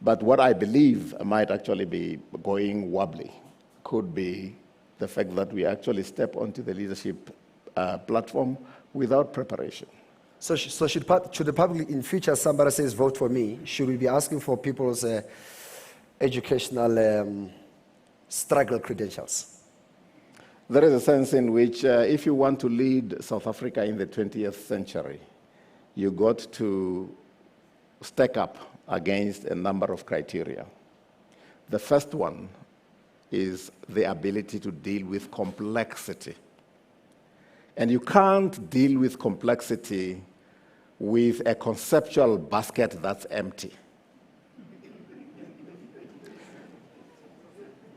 But what I believe might actually be going wobbly could be the fact that we actually step onto the leadership platform without preparation. So should the public, in future, somebody says, vote for me, should we be asking for people's educational struggle credentials? There is a sense in which if you want to lead South Africa in the 20th century, you got to stack up against a number of criteria. The first one is the ability to deal with complexity. And you can't deal with complexity with a conceptual basket that's empty.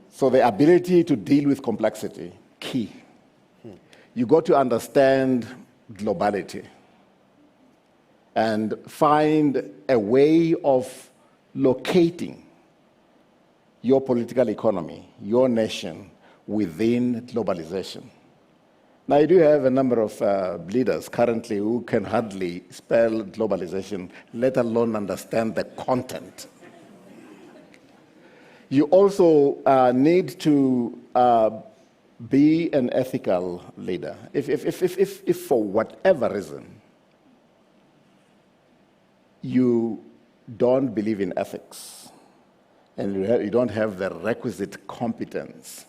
So the ability to deal with complexity, key. You got to understand globality and find a way of locating your political economy, your nation, within globalization. Now, you do have a number of leaders currently who can hardly spell globalization, let alone understand the content. You also need to be an ethical leader. If for whatever reason you don't believe in ethics and you don't have the requisite competence,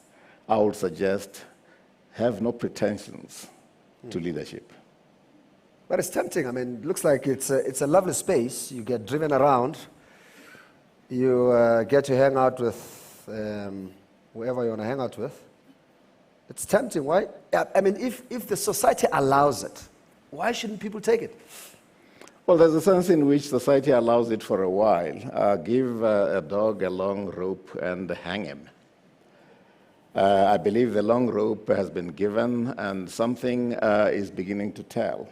I would suggest have no pretensions to leadership. But it's tempting. I mean, it looks like it's a lovely space. You get driven around. You get to hang out with whoever you want to hang out with. It's tempting. Why? I mean, if the society allows it, why shouldn't people take it? Well, there's a sense in which society allows it for a while. Give a dog a long rope and hang him. I believe the long rope has been given and something is beginning to tell.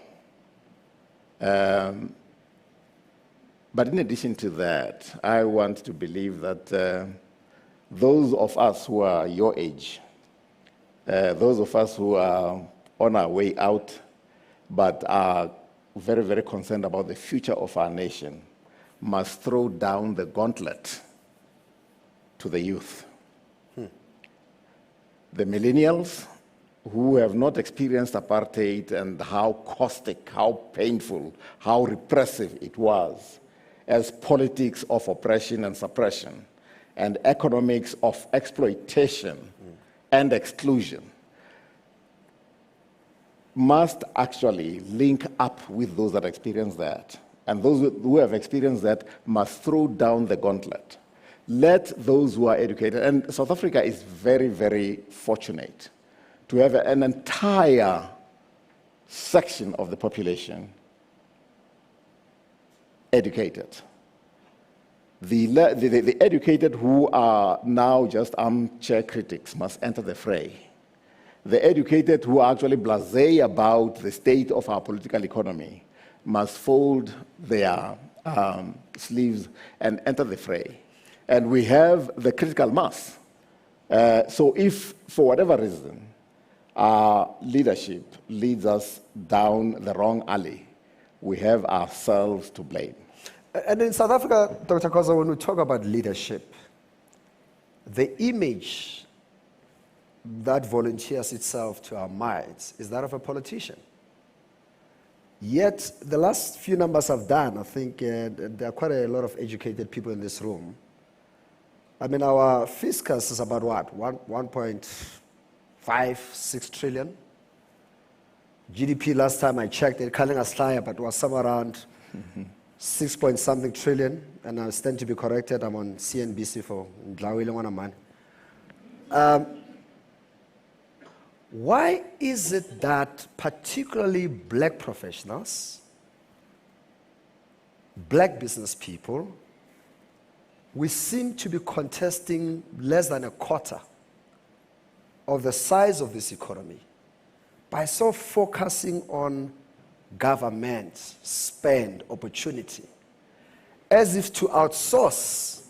But in addition to that, I want to believe that those of us who are your age, those of us who are on our way out, but are very, very concerned about the future of our nation, must throw down the gauntlet to the youth. The millennials who have not experienced apartheid and how caustic, how painful, how repressive it was as politics of oppression and suppression and economics of exploitation and exclusion must actually link up with those that experience that. And those who have experienced that must throw down the gauntlet. Let those who are educated, and South Africa is very, very fortunate to have an entire section of the population educated. The educated who are now just armchair critics must enter the fray. The educated who are actually blasé about the state of our political economy must fold their sleeves and enter the fray. And we have the critical mass. So if, for whatever reason, our leadership leads us down the wrong alley, we have ourselves to blame. And in South Africa, Dr. Khoza, when we talk about leadership, the image that volunteers itself to our minds is that of a politician. Yet, the last few numbers I've done, I think there are quite a lot of educated people in this room. I mean, our fiscus is about what? 1.56 trillion. GDP last time I checked, they're calling us higher, but it was somewhere around 6 point something trillion. And I stand to be corrected. I'm on CNBC for Ndlawile Wanaman. Why is it that particularly black professionals, black business people, we seem to be contesting less than a quarter of the size of this economy by so focusing on government, spend, opportunity, as if to outsource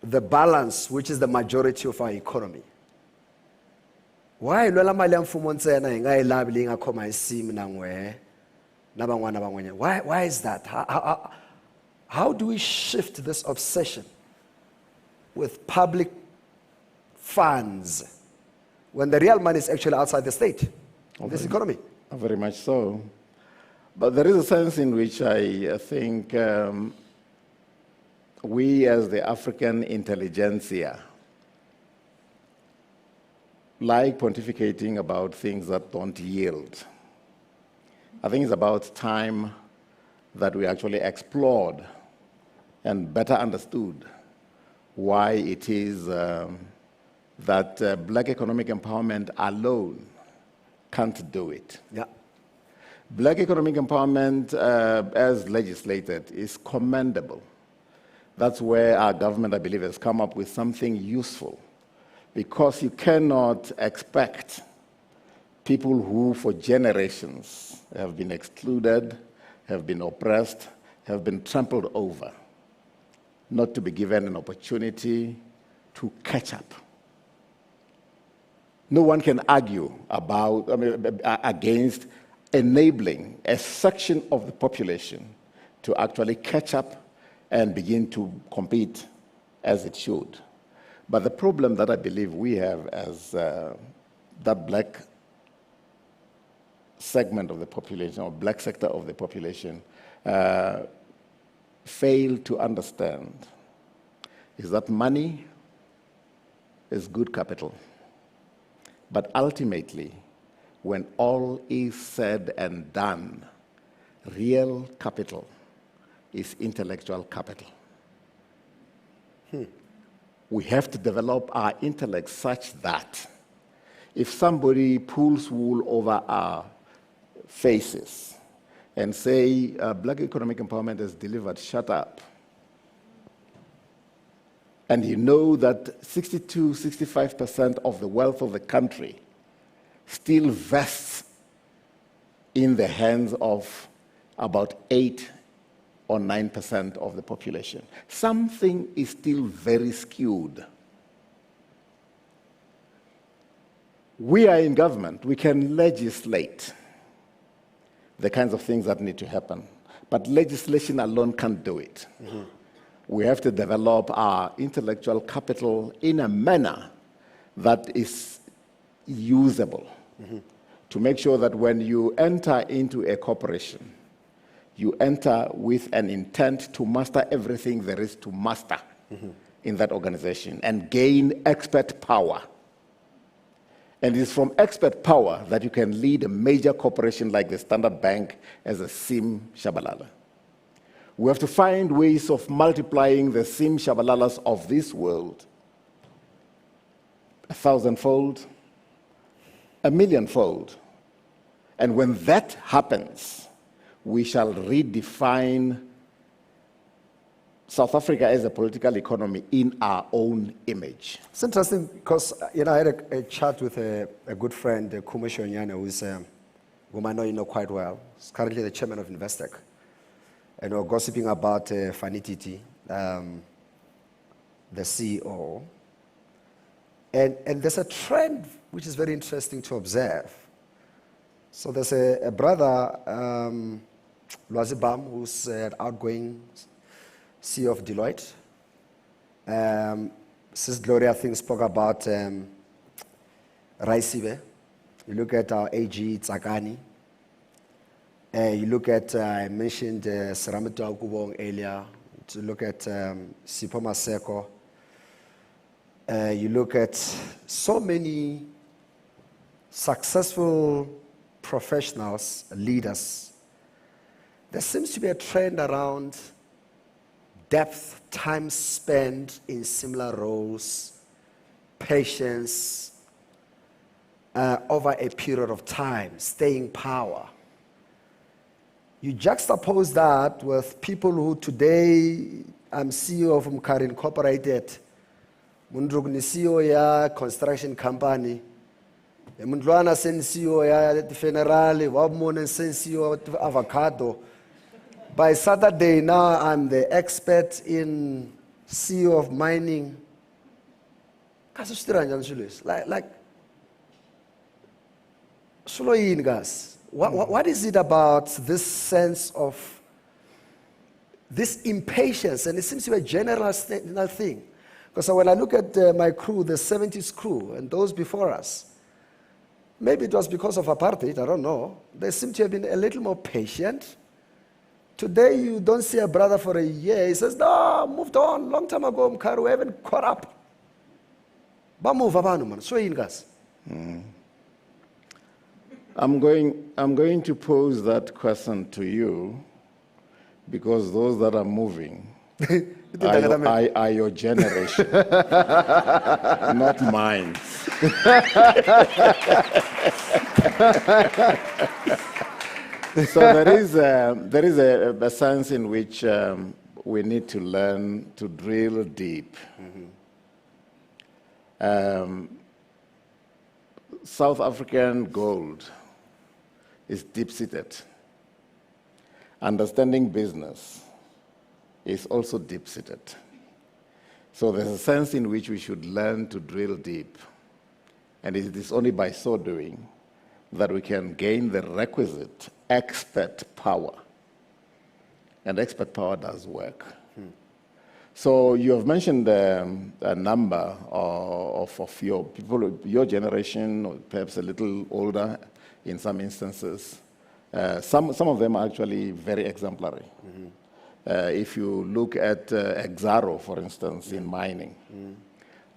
the balance, which is the majority of our economy? Why why is that? How do we shift this obsession with public funds when the real money is actually outside the state, this economy? Very much so. But there is a sense in which I think we as the African intelligentsia like pontificating about things that don't yield. I think it's about time that we actually explored and better understood why it is that black economic empowerment alone can't do it. Yeah. Black economic empowerment, as legislated, is commendable. That's where our government, I believe, has come up with something useful, because you cannot expect people who for generations have been excluded, have been oppressed, have been trampled over, not to be given an opportunity to catch up. No one can argue against enabling a section of the population to actually catch up and begin to compete as it should. But the problem that I believe we have as that black segment of the population, or black sector of the population, fail to understand is that money is good capital. But ultimately, when all is said and done, real capital is intellectual capital. We have to develop our intellect such that if somebody pulls wool over our faces and say, black economic empowerment is delivered, shut up. And you know that 62, 65% of the wealth of the country still vests in the hands of about 8 or 9% of the population. Something is still very skewed. We are in government. We can legislate the kinds of things that need to happen. But legislation alone can't do it. Mm-hmm. We have to develop our intellectual capital in a manner that is usable, mm-hmm, to make sure that when you enter into a corporation, you enter with an intent to master everything there is to master, mm-hmm, in that organization and gain expert power. And it's from expert power that you can lead a major corporation like the Standard Bank as a Sim Shabalala. We have to find ways of multiplying the Sim Shabalalas of this world 1,000-fold, 1,000,000-fold. And when that happens, we shall redefine South Africa as a political economy in our own image. It's interesting because, I had a chat with a good friend, Kume Shonyane, whom I know you know quite well. He's currently the chairman of Investec. And we're gossiping about Fanititi, the CEO. And there's a trend which is very interesting to observe. So there's a brother, Lwazibam, who's an outgoing CEO of Deloitte. Sis Gloria, I think, spoke about Raisibe. You look at our AG, Tsakani. You look at, I mentioned Saramito Agubong earlier. To look at Sipho Maseko. You look at so many successful professionals, leaders. There seems to be a trend around depth, time spent in similar roles, patience, over a period of time, staying power. You juxtapose that with people who today, I'm CEO of Mkhari Incorporated, Mundruk ni CEO ya construction company, Mundluana sen CEO ya Funerali, Wabmone sen CEO of avocado. By Saturday now, I'm the expert in CEO of mining. Like, guys. What is it about this sense of this impatience? And it seems to be a general thing. Because when I look at my crew, the 70s crew, and those before us, maybe it was because of apartheid, I don't know. They seem to have been a little more patient. Today, you don't see a brother for a year. He says, no, moved on, long time ago, Mkhari, we haven't caught up. I'm going to pose that question to you because those that are moving are your generation, not mine. So there is a sense in which we need to learn to drill deep. South African gold is deep-seated. Understanding business is also deep-seated. So there's a sense in which we should learn to drill deep. And it is only by so doing that we can gain the requisite expert power. And expert power does work. So you have mentioned a number of your people, your generation, or perhaps a little older in some instances. Some of them are actually very exemplary. If you look at Exaro, for instance, in mining,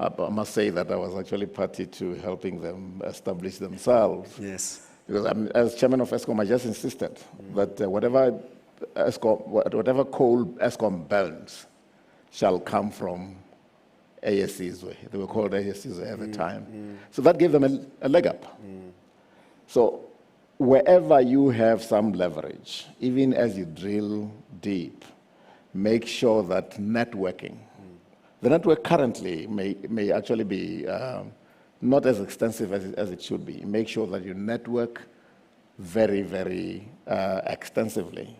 I must say that I was actually party to helping them establish themselves. Yes. Because as chairman of Eskom, I just insisted that whatever coal Eskom burns shall come from ASC's way. They were called ASC's way at the time. So that gave them a leg up. So wherever you have some leverage, even as you drill deep, make sure that networking, the network currently may actually be not as extensive as it should be. Make sure that you network very, very extensively,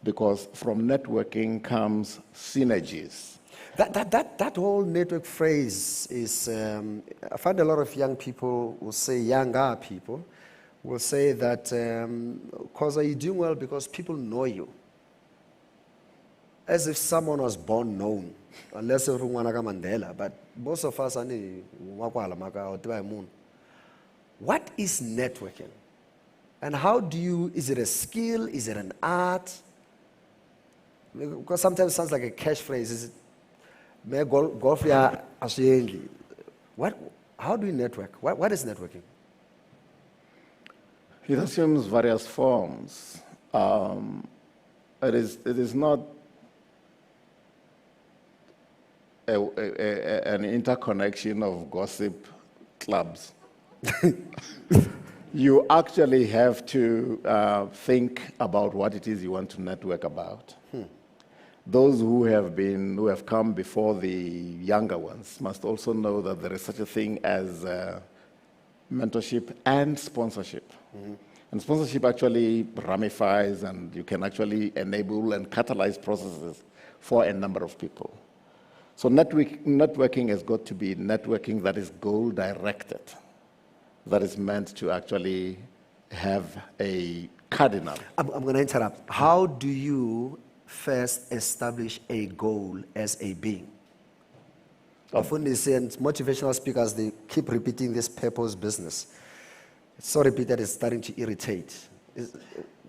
because from networking comes synergies. That whole network phrase is, I find a lot of young people will say, younger people will say that, Khoza, you're doing well because people know you. As if someone was born known, unless everyone like Mandela, but most of us are what is networking? And how do you, is it a skill? Is it an art? Because sometimes it sounds like a catchphrase. Is it, how do you network? What is networking? It assumes various forms. It is not an interconnection of gossip clubs. You actually have to think about what it is you want to network about. Those who have come before the younger ones must also know that there is such a thing as mentorship and sponsorship. And sponsorship actually ramifies, and you can actually enable and catalyze processes for a number of people. So networking has got to be networking that is goal-directed, that is meant to actually have a cardinal. I'm going to interrupt. How do you first establish a goal as a being? Often they say, and motivational speakers, they keep repeating this purpose business. It's so repeated, it's starting to irritate.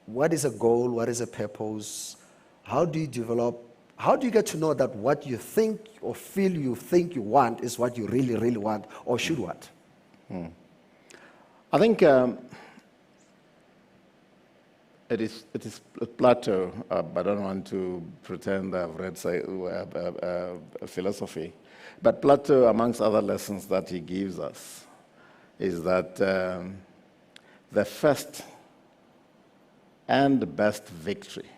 What is a goal? What is a purpose? How do you develop? How do you get to know that what you think or feel you think you want is what you really, really want or should want? I think it is Plato, but I don't want to pretend I've read philosophy. But Plato, amongst other lessons that he gives us, is that the first and best victory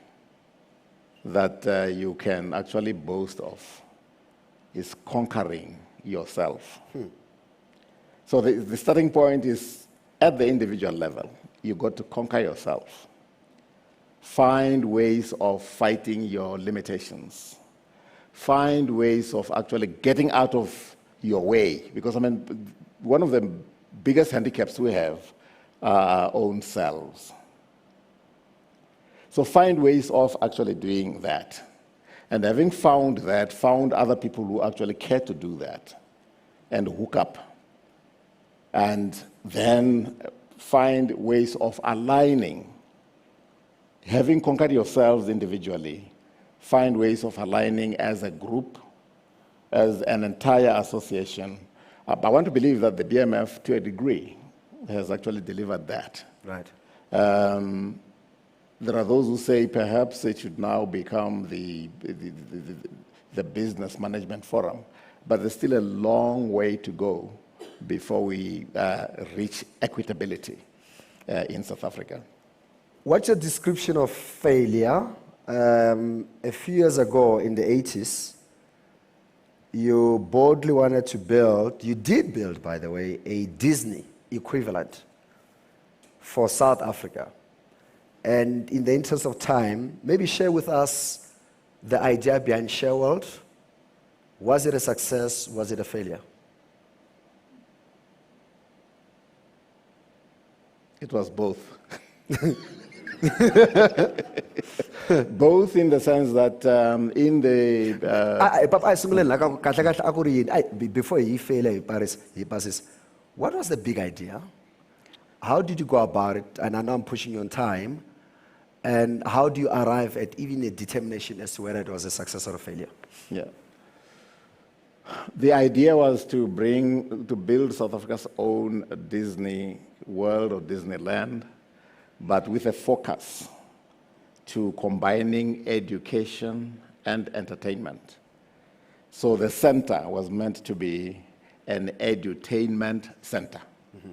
that you can actually boast of is conquering yourself. So the starting point is at the individual level. You got to conquer yourself. Find ways of fighting your limitations. Find ways of actually getting out of your way. Because, I mean, one of the biggest handicaps we have are our own selves. So find ways of actually doing that. And having found that, found other people who actually care to do that and hook up. And then find ways of aligning. Having conquered yourselves individually, find ways of aligning as a group, as an entire association. I want to believe that the BMF, to a degree, has actually delivered that. Right. There are those who say perhaps it should now become the business management forum, but there's still a long way to go before we reach equitability in South Africa. What's your description of failure? A few years ago in the 80s, you boldly wanted to build, you did build, by the way, a Disney equivalent for South Africa. And in the interest of time, maybe share with us the idea behind Share World. Was it a success? Was it a failure? It was both. Both in the sense that in the... Before he failed, he passes. What was the big idea? How did you go about it? And I know I'm pushing you on time. And how do you arrive at even a determination as to whether it was a success or a failure? Yeah. The idea was to build South Africa's own Disney World or Disneyland, but with a focus to combining education and entertainment. So the center was meant to be an edutainment center. Mm-hmm.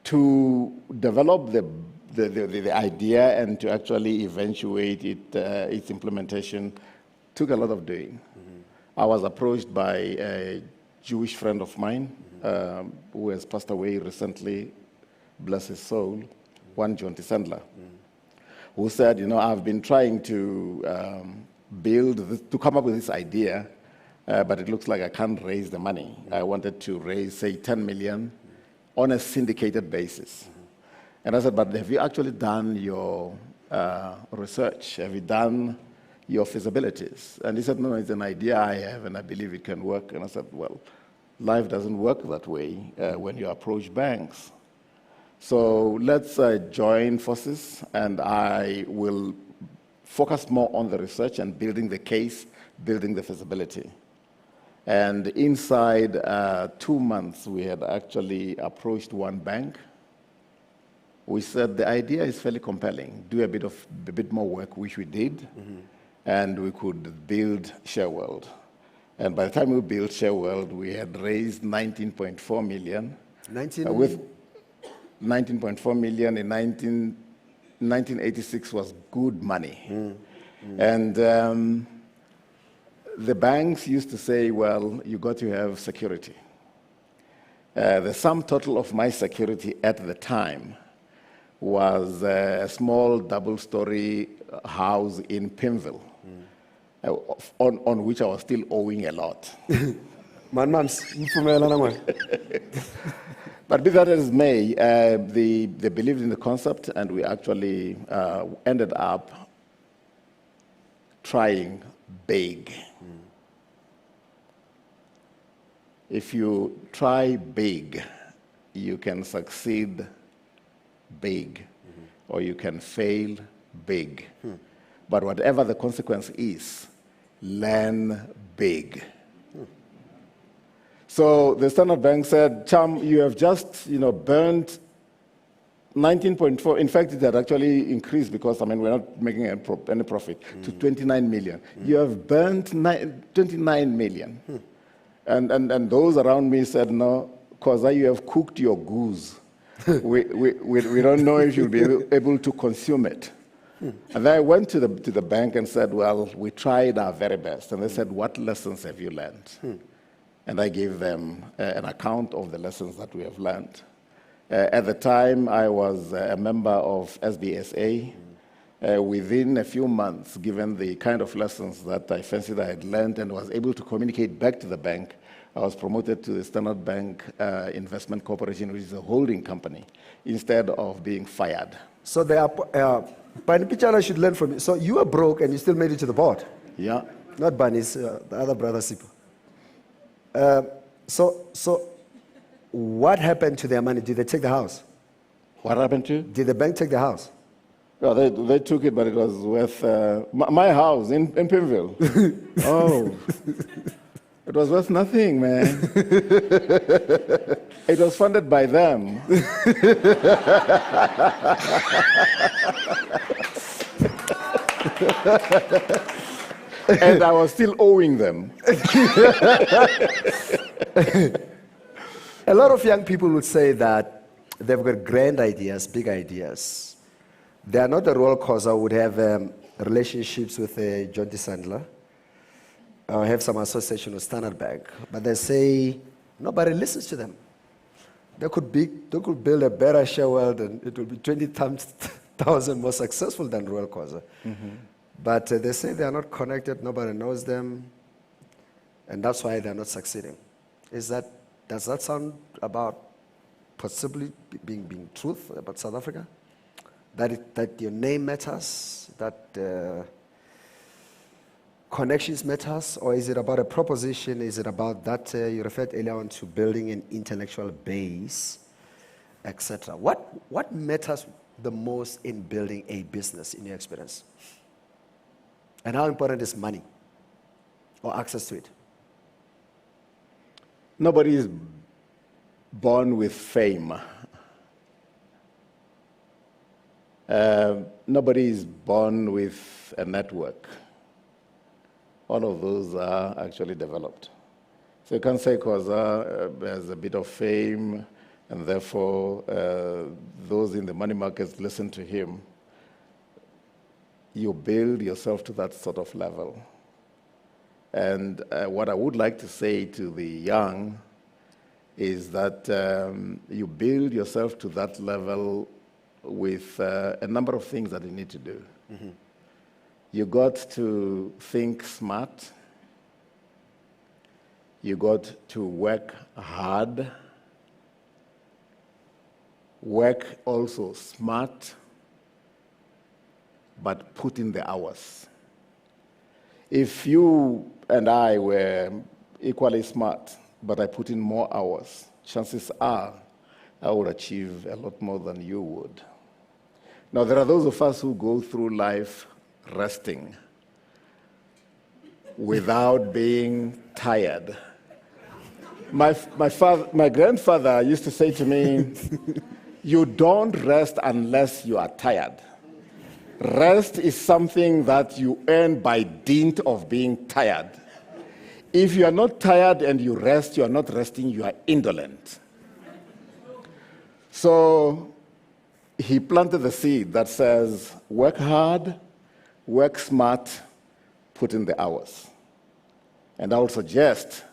To develop the idea and to actually eventuate its implementation took a lot of doing. Mm-hmm. I was approached by a Jewish friend of mine who has passed away recently, bless his soul, one John Sandler, who said, I've been trying to to come up with this idea, but it looks like I can't raise the money. I wanted to raise, say, 10 million on a syndicated basis. And I said, but have you actually done your research? Have you done your feasibilities? And he said, no, it's an idea I have, and I believe it can work. And I said, well, life doesn't work that way when you approach banks. So let's join forces, and I will focus more on the research and building the case, building the feasibility. And inside 2 months, we had actually approached one bank. We said the idea is fairly compelling. Do a bit more work, which we did, and we could build Share World. And by the time we built Share World, we had raised 19.4 million. With 19.4 million in 1986 was good money. And the banks used to say, well, you got to have security. The sum total of my security at the time was a small double-story house in Pimville, on which I was still owing a lot. But be that as may, they believed in the concept, and we actually ended up trying big. If you try big, you can succeed big, or you can fail big. But whatever the consequence is, learn big. So the Standard Bank said, Cham, you have just burnt 19.4. In fact, it had actually increased because, we're not making any profit, to 29 million. You have burnt 29 million. And those around me said, no, Khoza, you have cooked your goose. we don't know if you'll be able to consume it. And then I went to the bank and said, well, we tried our very best. And they said, what lessons have you learned? And I gave them an account of the lessons that we have learned. At the time, I was a member of SBSA. Within a few months, given the kind of lessons that I fancied I had learned and was able to communicate back to the bank, I was promoted to the Standard Bank Investment Corporation, which is a holding company, instead of being fired. So there are, Bani Pichana should learn from you. So you were broke and you still made it to the board? Yeah. Not Bani's, the other brother Sipo. So what happened to their money? Did they take the house? What happened to? Did the bank take the house? Well, they took it, but it was worth my house in Pimville. Oh, it was worth nothing, man. It was funded by them. And I was still owing them. A lot of young people would say that they've got grand ideas, big ideas. They are not the Reuel Khoza would have relationships with John D. Sandler or have some association with Standard Bank, but they say nobody listens to them. They could build a better share world and it will be 20,000 more successful than Reuel Khoza. But they say they are not connected, nobody knows them, and that's why they are not succeeding. Does that sound about possibly being truth about South Africa? That your name matters, that connections matters, or is it about a proposition? Is it about that you referred earlier on to building an intellectual base, etc.? What matters the most in building a business in your experience? And how important is money or access to it? Nobody is born with fame. Nobody is born with a network. All of those are actually developed. So you can't say Khoza has a bit of fame, and therefore those in the money markets listen to him. You build yourself to that sort of level. And what I would like to say to the young is that you build yourself to that level with a number of things that you need to do. You got to think smart. You got to work hard. Work also smart, but put in the hours. If you and I were equally smart, but I put in more hours, chances are I would achieve a lot more than you would. Now, there are those of us who go through life resting without being tired. My grandfather used to say to me, you don't rest unless you are tired. Rest is something that you earn by dint of being tired. If you are not tired and you rest, you are not resting, you are indolent. So he planted the seed that says, work hard, work smart, put in the hours. And I would suggest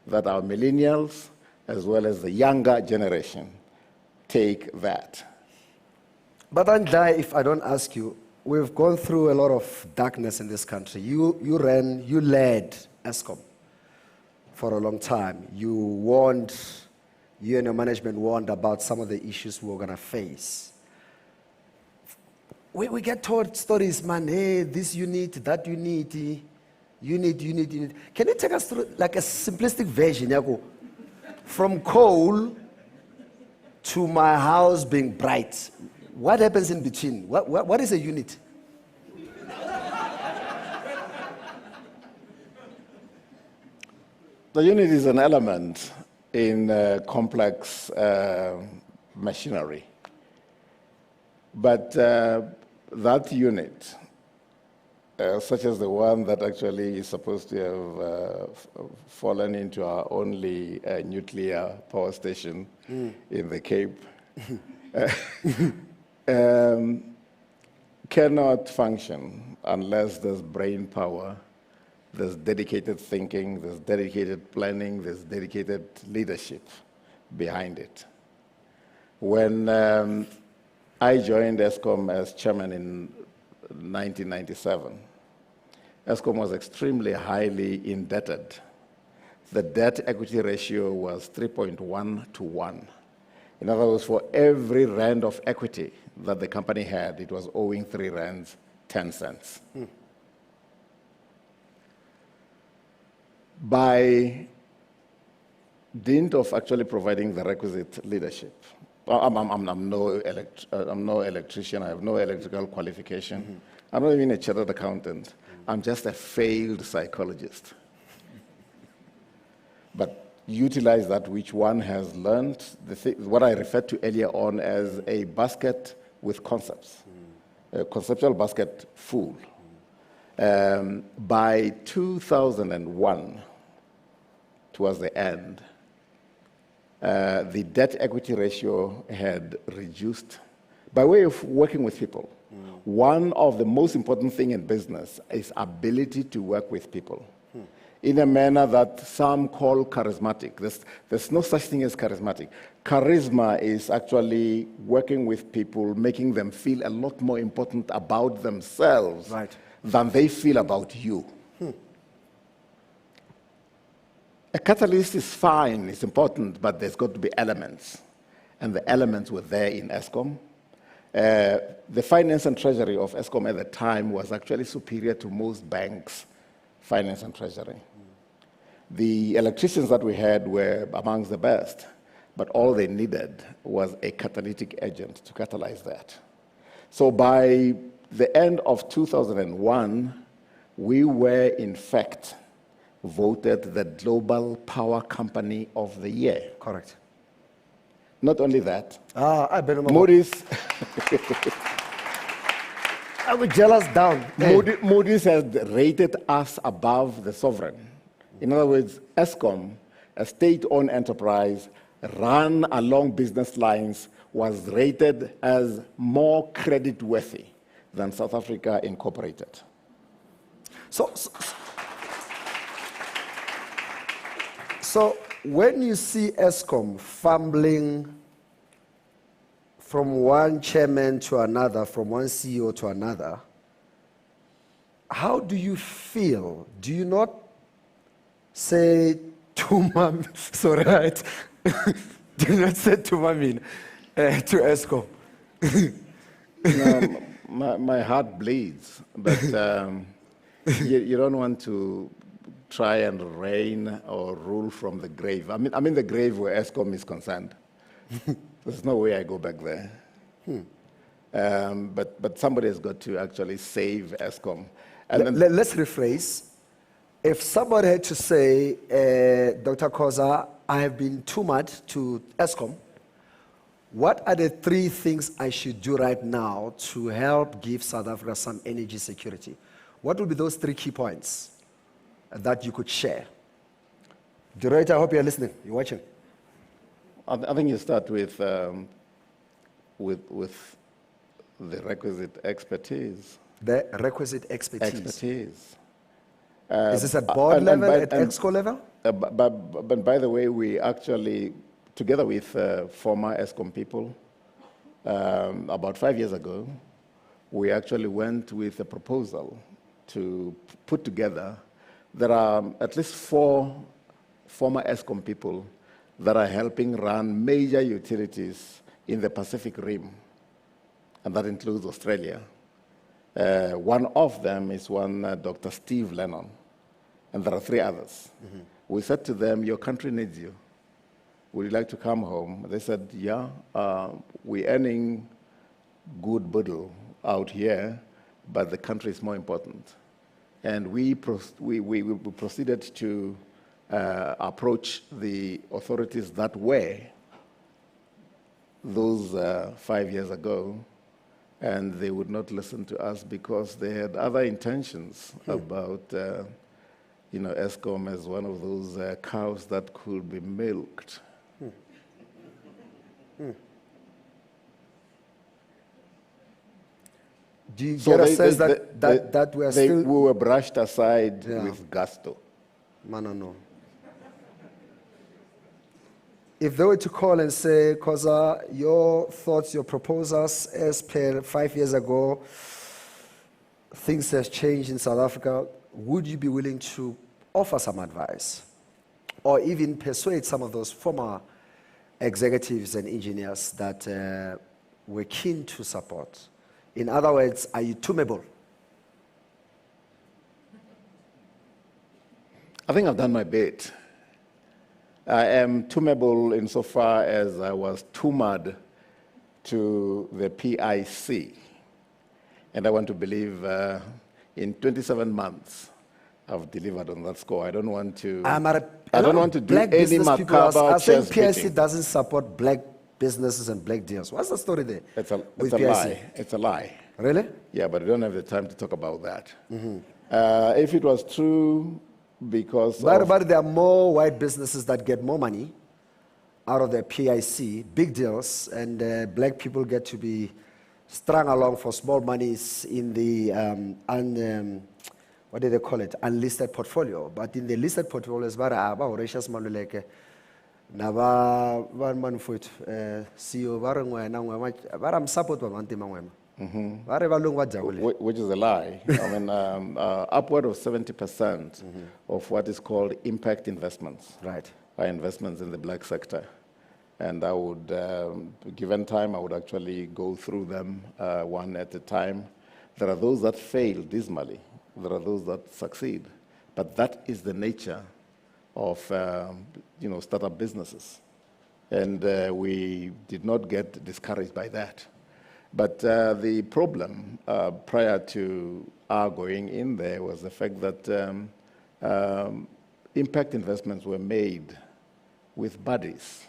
that our millennials, as well as the younger generation, take that. But Andai, if I don't ask you, we've gone through a lot of darkness in this country. You led ESCOM for a long time. You and your management warned about some of the issues we were going to face. We get told stories, man, hey, this unit, that unit, unit. Can you take us through like a simplistic version, Yago? From coal to my house being bright. What happens in between? What is a unit? The unit is an element in complex machinery. But that unit such as the one that actually is supposed to have fallen into our only nuclear power station in the Cape, cannot function unless there's brain power, there's dedicated thinking, there's dedicated planning, there's dedicated leadership behind it. When I joined ESCOM as chairman in 1997, ESCOM was extremely highly indebted. The debt-equity ratio was 3.1 to 1. In other words, for every rand of equity that the company had, it was owing 3 rands, 10 cents. By dint of actually providing the requisite leadership, I'm no electrician, I have no electrical qualification. I'm not even a chartered accountant. I'm just a failed psychologist. But utilize that which one has learned, what I referred to earlier on as a basket with concepts, a conceptual basket full. By 2001, towards the end, the debt-equity ratio had reduced by way of working with people. One of the most important things in business is ability to work with people in a manner that some call charismatic. There's no such thing as charismatic. Charisma is actually working with people, making them feel a lot more important about themselves than they feel about you. A catalyst is fine, it's important, but there's got to be elements. And the elements were there in ESCOM. The finance and treasury of ESCOM at the time was actually superior to most banks' finance and treasury. The electricians that we had were amongst the best, but all they needed was a catalytic agent to catalyze that. So by the end of 2001, we were in fact voted the Global Power Company of the Year. Correct. Not only that, Moody's. I would jealous down. Moody's has rated us above the sovereign. In other words, ESCOM, a state-owned enterprise run along business lines, was rated as more credit-worthy than South Africa Incorporated. So when you see ESCOM fumbling from one chairman to another, from one CEO to another, how do you feel? Do you not say to Mom, sorry, right? Do you not say to Mamin, to ESCOM? No, my heart bleeds, but you don't want to try and reign or rule from the grave. I'm in the grave where ESCOM is concerned. There's no way I go back there. But somebody has got to actually save ESCOM. And let's rephrase. If somebody had to say, Dr. Khoza, I have been too much to ESCOM, what are the 3 things I should do right now to help give South Africa some energy security? What would be those 3 key points that you could share? Director, I hope you're listening. You're watching. I think you start with the requisite expertise. The requisite expertise. Is this at at board level, at EXCO level? But by the way, we actually, together with former ESCOM people, about 5 years ago, we actually went with a proposal to put together. There are at least 4 former ESCOM people that are helping run major utilities in the Pacific Rim, and that includes Australia. One of them is Dr. Steve Lennon, and there are 3 others. We said to them, your country needs you. Would you like to come home? They said, yeah, we're earning good boodle out here, but the country is more important. And we proceeded to approach the authorities that were, those 5 years ago, and they would not listen to us because they had other intentions about, Eskom as one of those cows that could be milked. Do you get a sense that we are still... We were brushed aside with gusto. No. If they were to call and say, Khoza, your thoughts, your proposals, as per 5 years ago, things have changed in South Africa, would you be willing to offer some advice? Or even persuade some of those former executives and engineers that were keen to support? In other words, are you tuneable? I think I've done my bit. I am tuneable insofar as I was tumored to the PIC. And I want to believe in 27 months, I've delivered on that score. I don't want to, I don't want to do any macabre saying chest PIC beating. doesn't support black businesses and black deals. What's the story there? It's a with PIC? lie. It's a lie. Really? Yeah, but we don't have the time to talk about that. If it was true, because but there are more white businesses that get more money out of their PIC, big deals, and black people get to be strung along for small monies in the what do they call it? Unlisted portfolio. But in the listed portfolios, Horatius Maluleke, Nava Manfoot, CEO Varam support which is a lie. I mean, upward of 70% of what is called impact investments are investments in the black sector. And I would, given time, I would actually go through them one at a time. There are those that fail dismally. There are those that succeed. But that is the nature of startup businesses. And we did not get discouraged by that. But the problem prior to our going in there was the fact that impact investments were made with buddies.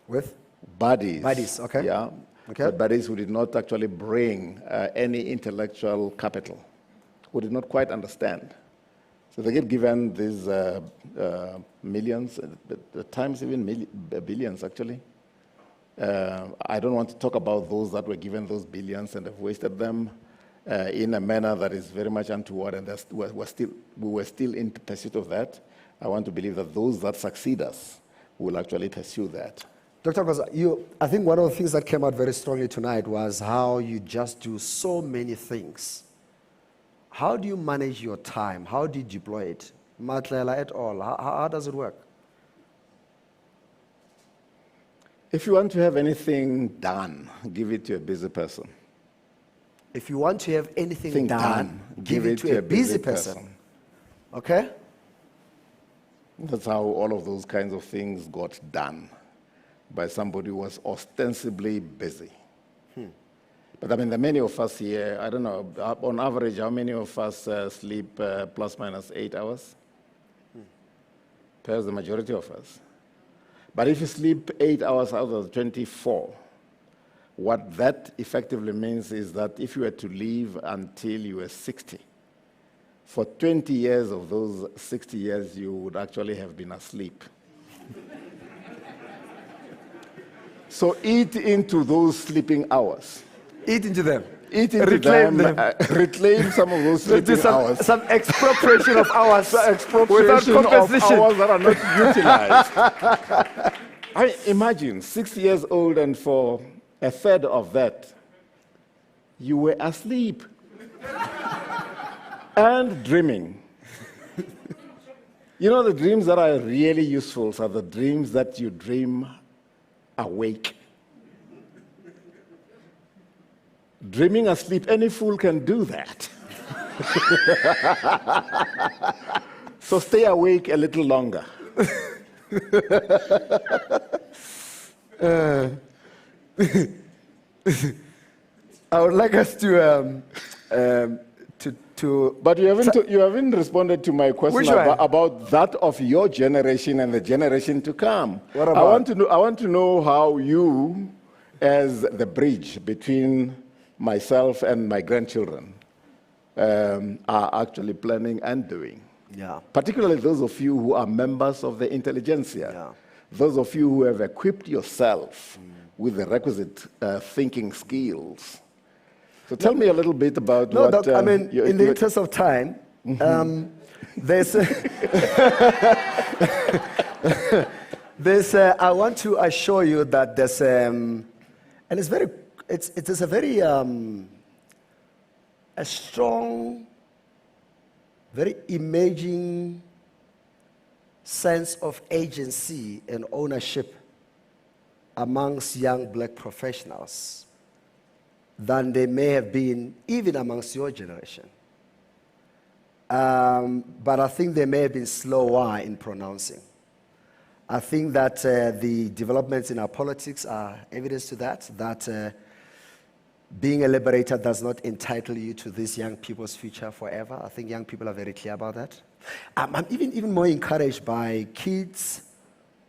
With? Buddies. Buddies, okay. Yeah. Okay. But buddies who did not actually bring any intellectual capital, who did not quite understand. So they get given these millions, at times even billions actually. I don't want to talk about those that were given those billions and have wasted them in a manner that is very much untoward, and we were still in pursuit of that. I want to believe that those that succeed us will actually pursue that. Dr. Khoza, I think one of the things that came out very strongly tonight was how you just do so many things. How do you manage your time? How do you deploy it? Matlela et al. How does it work? If you want to have anything done, give it to a busy person. If you want to have anything done, give it to a busy person. Okay? That's how all of those kinds of things got done, by somebody who was ostensibly busy. But I mean, the many of us here, I don't know, on average, how many of us sleep plus minus 8 hours? Perhaps the majority of us. But if you sleep 8 hours out of 24, what that effectively means is that if you were to live until you were 60, for 20 years of those 60 years, you would actually have been asleep. So eat into those sleeping hours. Eat into them. Eat into reclaim them. Reclaim some of those sleeping hours. Some expropriation of hours. Expropriation without of compensation. hours that are not utilized. I imagine 60 years old, and for a third of that, you were asleep and dreaming. You know, the dreams that are really useful are the dreams that you dream awake. Dreaming asleep, any fool can do that. So stay awake a little longer. I would like us to But you haven't responded to my question about that of your generation and the generation to come. What about? I want to know how you, as the bridge between myself and my grandchildren are actually planning and doing. Yeah. Particularly those of you who are members of the intelligentsia. Yeah. Those of you who have equipped yourself with the requisite thinking skills. So tell me a little bit about No, what... Doc, I mean, in the interest of time, there's... I want to assure you that there's... and it's very... It is a very... a strong, very imaging sense of agency and ownership amongst young black professionals than they may have been even amongst your generation. But I think they may have been slower in pronouncing. I think that the developments in our politics are evidence to that being a liberator does not entitle you to this young people's future forever. I think young people are very clear about that. I'm even more encouraged by kids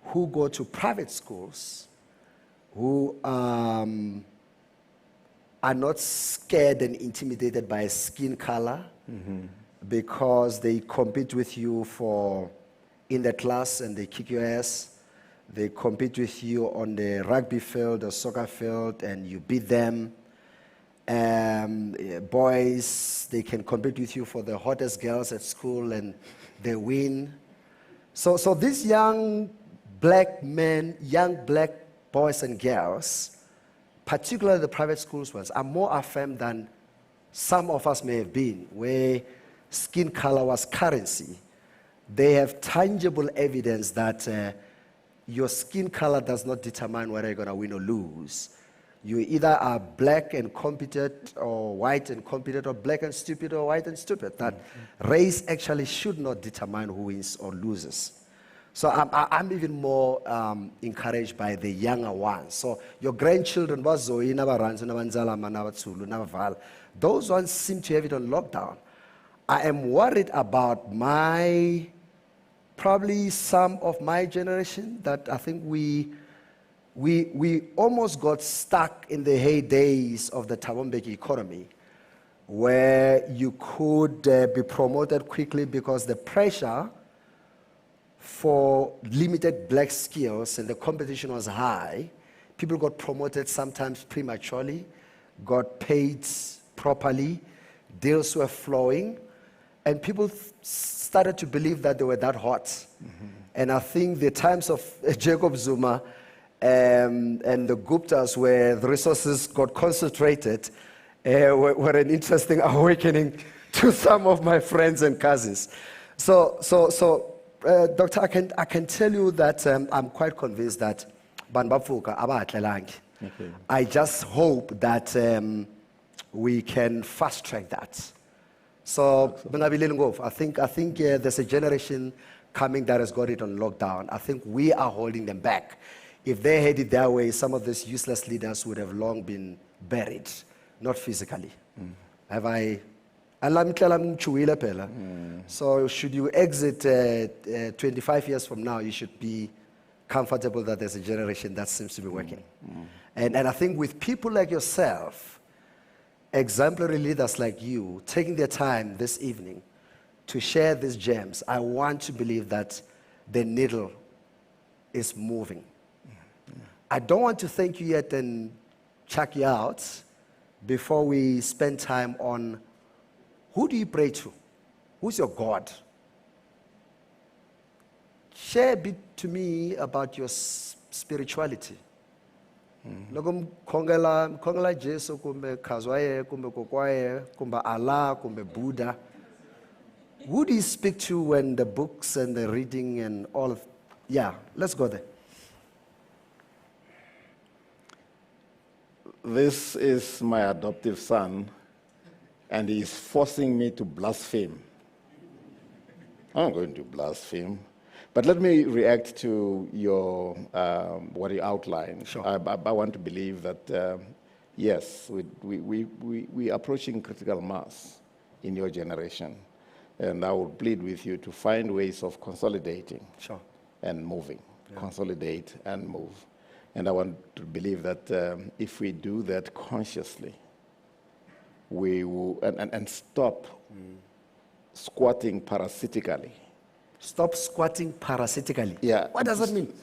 who go to private schools who are not scared and intimidated by skin color because they compete with you in the class and they kick your ass. They compete with you on the rugby field or soccer field and you beat them. Boys, they can compete with you for the hottest girls at school and they win. So these young black men, young black boys and girls, particularly the private schools ones, are more affirmed than some of us may have been, where skin color was currency. They have tangible evidence that your skin color does not determine whether you're going to win or lose. You either are black and competent or white and competent or black and stupid or white and stupid. That race actually should not determine who wins or loses. So I'm even more encouraged by the younger ones. So your grandchildren, those ones seem to have it on lockdown. I am worried about probably some of my generation that I think we almost got stuck in the heydays of the Thabo Mbeki economy, where you could be promoted quickly because the pressure for limited black skills and the competition was high. People got promoted sometimes prematurely, got paid properly, deals were flowing, and people started to believe that they were that hot. And I think the times of Jacob Zuma and the Guptas, where the resources got concentrated, were an interesting awakening to some of my friends and cousins. So, Doctor, I can tell you that I'm quite convinced that I just hope that we can fast track that. So, I think there's a generation coming that has got it on lockdown. I think we are holding them back. If they had it their way, some of these useless leaders would have long been buried, not physically. Have I? So should you exit 25 years from now, you should be comfortable that there's a generation that seems to be working. And I think with people like yourself, exemplary leaders like you, taking their time this evening to share these gems, I want to believe that the needle is moving. I don't want to thank you yet and check you out before we spend time on who do you pray to? Who's your God? Share a bit to me about your spirituality. Loko mkhongela Jesu kumbe Khazwaye kumbe Kokwaye kumbe Allah kumbe Buddha. Who do you speak to when the books and the reading and all of... Yeah, let's go there. This is my adoptive son, and he is forcing me to blaspheme. I'm not going to blaspheme. But let me react to your what you outlined. Sure. I want to believe that, yes, we are approaching critical mass in your generation. And I would plead with you to find ways of consolidating and moving. Yeah. Consolidate and move. And I want to believe that if we do that consciously, we will, and stop squatting parasitically. Stop squatting parasitically? Yeah. What does that mean?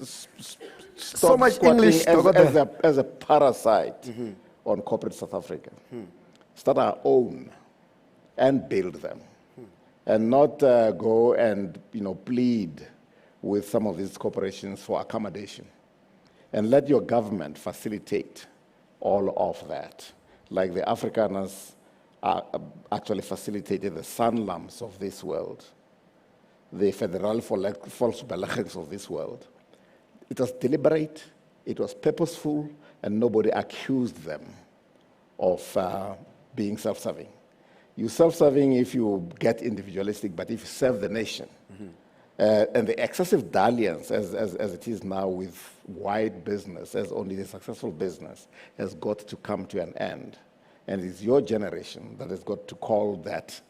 Stop So much squatting English, as a parasite on corporate South Africa. Start our own and build them. And not go and plead with some of these corporations for accommodation. And let your government facilitate all of that. Like the Afrikaners actually facilitated the Sanlams of this world, the Federal Volksbeleggings of this world. It was deliberate, it was purposeful, and nobody accused them of being self-serving. You're self-serving if you get individualistic, but if you serve the nation. And the excessive dalliance, as it is now with wide business, as only the successful business, has got to come to an end. And it's your generation that has got to call that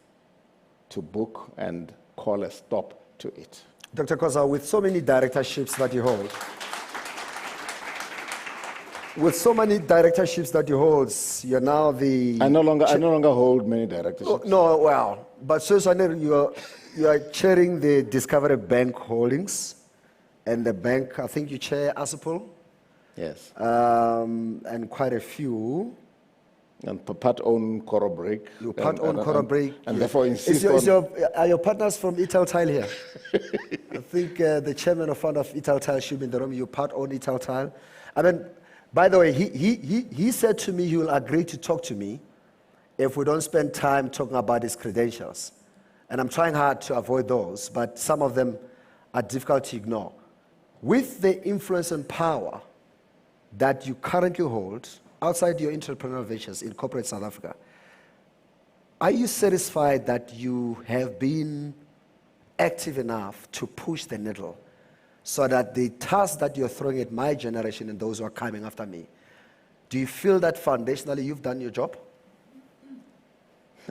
to book and call a stop to it. Dr. Khoza, with so many directorships that you hold, you're now the... I no longer hold many directorships. Oh, no, well, but so you are chairing the Discovery Bank Holdings, and the bank, I think you chair Asupol. Yes. And quite a few. And part own Corobreak. You part own Corobreak. And therefore insist are your partners from Italtile here? I think the chairman or founder of Italtile should be in the room. You part own Italtile. I mean, by the way, he said to me he will agree to talk to me if we don't spend time talking about his credentials. And I'm trying hard to avoid those, but some of them are difficult to ignore. With the influence and power that you currently hold outside your entrepreneurial ventures in corporate South Africa, are you satisfied that you have been active enough to push the needle so that the task that you're throwing at my generation and those who are coming after me, do you feel that foundationally you've done your job?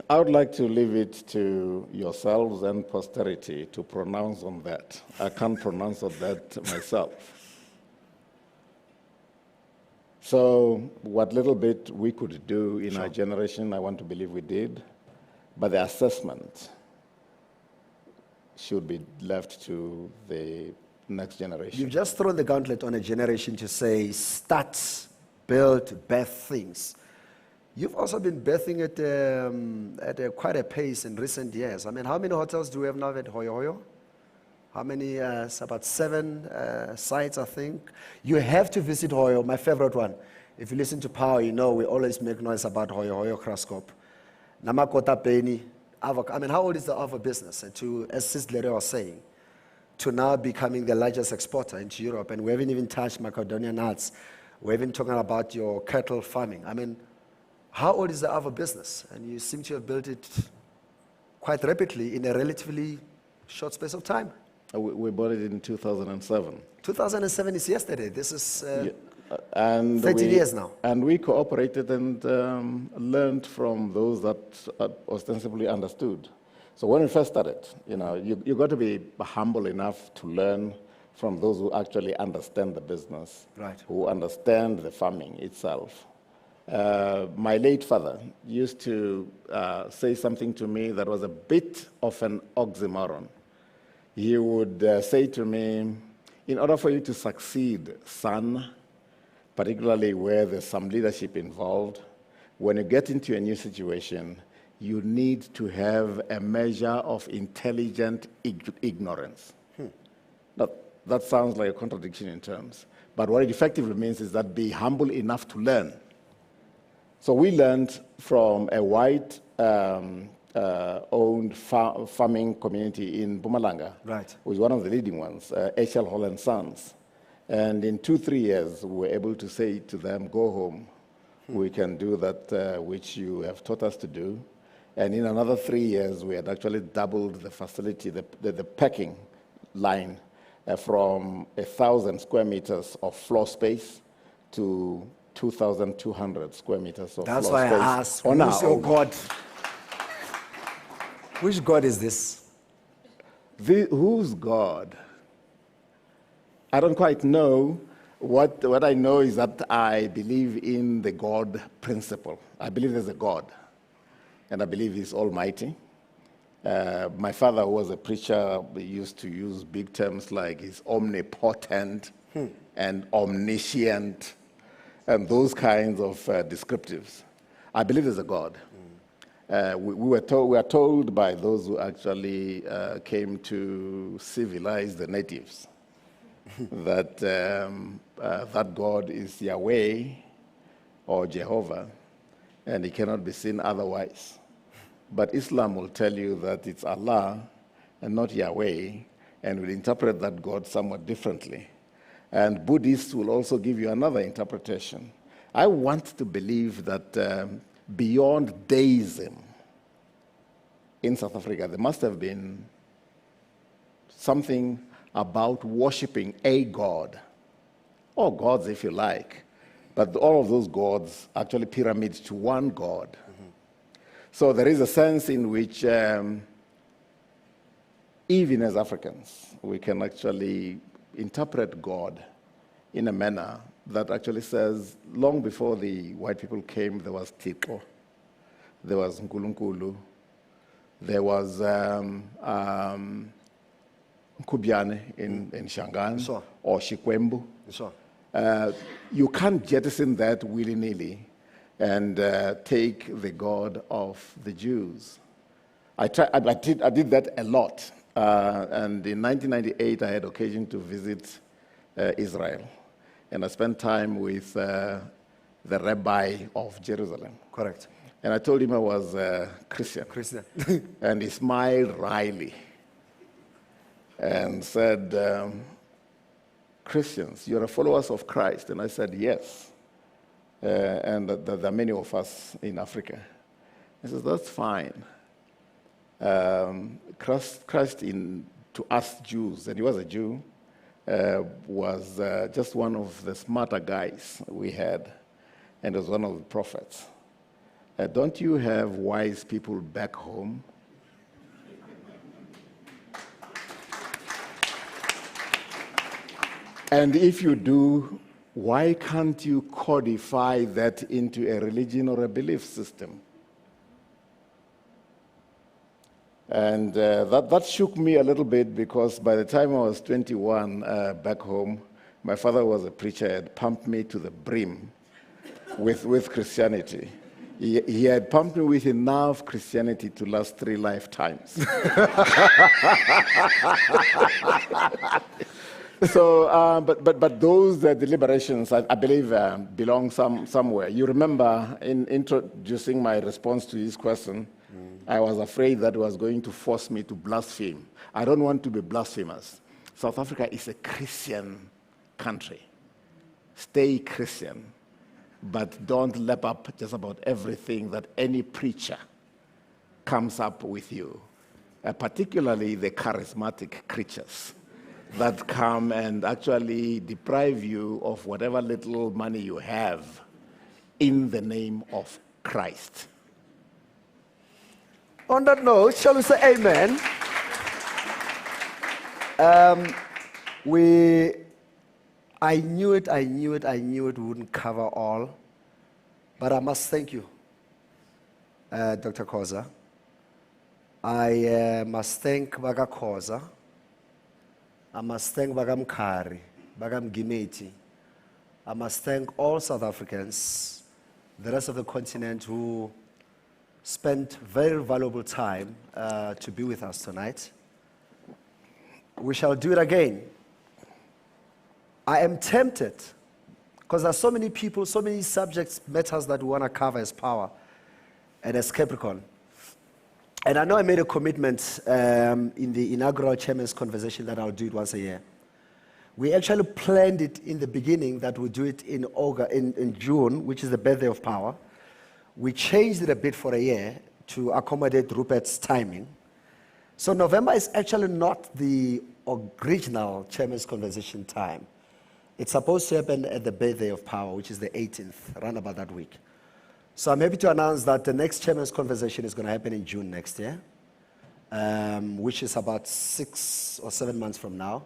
I would like to leave it to yourselves and posterity to pronounce on that. I can't pronounce on that myself. So what little bit we could do in our generation, I want to believe we did, but the assessment should be left to the next generation. You've just thrown the gauntlet on a generation to say, start, build, birth things. You've also been birthing at quite a pace in recent years. I mean, how many hotels do we have now at Hoyo Hoyo? How many? It's about 7 sites, I think. You have to visit Hoyo, my favorite one. If you listen to Power, you know we always make noise about Hoyo Hoyo Kraskop. Namakota Peni. I mean, how old is the Ava business? And to, as Sis Lere was saying, to now becoming the largest exporter into Europe, and we haven't even touched Macedonian nuts. We're even talking about your cattle farming. I mean, how old is the Ava business? And you seem to have built it quite rapidly in a relatively short space of time. We bought it in 2007. 2007 is yesterday. This is 13 years now. And we cooperated and learned from those that ostensibly understood. So when we first started, you got to be humble enough to learn from those who actually understand the business, right, who understand the farming itself. My late father used to say something to me that was a bit of an oxymoron. He would say to me, in order for you to succeed, son, particularly where there's some leadership involved, when you get into a new situation, you need to have a measure of intelligent ignorance. That sounds like a contradiction in terms, but what it effectively means is that be humble enough to learn. So we learned from a white owned farming community in Mpumalanga, right, which was one of the leading ones, H.L. Hall & Sons. And in 2-3 years, we were able to say to them, go home. We can do that which you have taught us to do. And in another 3 years, we had actually doubled the facility, the packing line from 1,000 square meters of floor space to 2,200 square meters of That's floor why space. I asked, who's your God? Which God is this? Whose God? I don't quite know. What I know is that I believe in the God principle. I believe there's a God. and I believe he's almighty. My father, who was a preacher, used to use big terms like he's omnipotent and omniscient, and those kinds of descriptives. I believe there's a God. We are told by those who actually came to civilize the natives that that God is Yahweh or Jehovah, and he cannot be seen otherwise. But Islam will tell you that it's Allah and not Yahweh, and will interpret that God somewhat differently. And Buddhists will also give you another interpretation. I want to believe that beyond deism in South Africa, there must have been something about worshiping a God, or gods if you like, but all of those gods actually pyramids to one God. So there is a sense in which, even as Africans, we can actually interpret God in a manner that actually says, long before the white people came, there was Tito, there was Nkulunkulu, there was Nkubyane in Shangaan, sure, or Shikwembu. Sure. You can't jettison that willy-nilly and take the God of the Jews. I did that a lot. And in 1998, I had occasion to visit Israel. And I spent time with the rabbi of Jerusalem. Correct. And I told him I was Christian. And he smiled wryly and said, Christians, you're followers of Christ. And I said, yes. And there are many of us in Africa. He says, that's fine. Christ to us Jews, and he was a Jew, was just one of the smarter guys we had, and was one of the prophets. Don't you have wise people back home? And if you do, why can't you codify that into a religion or a belief system? And that shook me a little bit, because by the time I was 21 back home, my father was a preacher, had pumped me to the brim with Christianity. He had pumped me with enough Christianity to last 3 lifetimes. So, but those deliberations, I believe, belong somewhere. You remember, in introducing my response to this question, I was afraid that was going to force me to blaspheme. I don't want to be blasphemous. South Africa is a Christian country. Stay Christian, but don't lap up just about everything that any preacher comes up with you, particularly the charismatic creatures that come and actually deprive you of whatever little money you have in the name of Christ. On that note, shall we say amen? I knew it wouldn't cover all, but I must thank you, Dr. Khoza. I must thank Baga Khoza. I must thank Baga Mkhari, Baga Mgimeti. I must thank all South Africans, the rest of the continent, who spent very valuable time to be with us tonight. We shall do it again. I am tempted, because there are so many people, so many subjects, matters that we want to cover as Power and as Capricorn. And I know I made a commitment in the inaugural Chairman's Conversation that I'll do it once a year. We actually planned it in the beginning that we'll do it in June, which is the birthday of Power. We changed it a bit for a year to accommodate Rupert's timing. So November is actually not the original Chairman's Conversation time. It's supposed to happen at the birthday of Power, which is the 18th, around about that week. So I'm happy to announce that the next Chairman's Conversation is going to happen in June next year, which is about 6 or 7 months from now.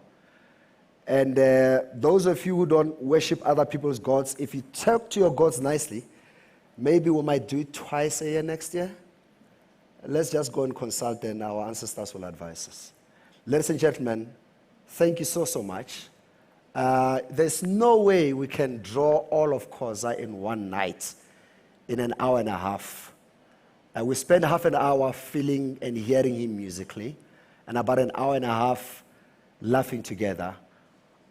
And those of you who don't worship other people's gods, if you talk to your gods nicely, maybe we might do it twice a year next year. let's just go and consult, and our ancestors will advise us. Ladies and gentlemen, thank you so much. There's no way we can draw all of Khoza in one night, in an hour and a half. We spent half an hour feeling and hearing him musically, and about an hour and a half laughing together.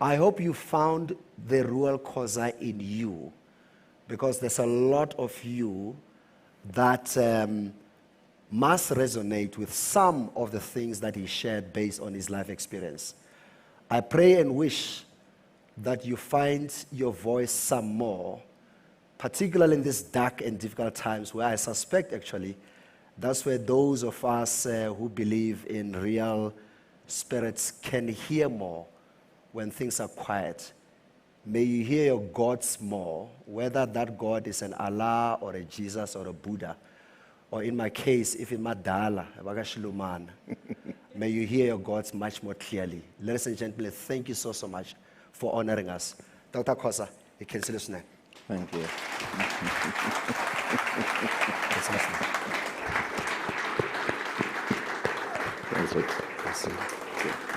I hope you found the Reuel Khoza in you, because there's a lot of you that must resonate with some of the things that he shared based on his life experience. I pray and wish that you find your voice some more, particularly in these dark and difficult times, where I suspect actually that's where those of us who believe in real spirits can hear more when things are quiet. May you hear your gods more, whether that God is an Allah or a Jesus or a Buddha, or in my case, if it's Madala, may you hear your gods much more clearly. Ladies and gentlemen, thank you so much for honoring us. Dr. Khoza, you can see us now. Thank you. Thank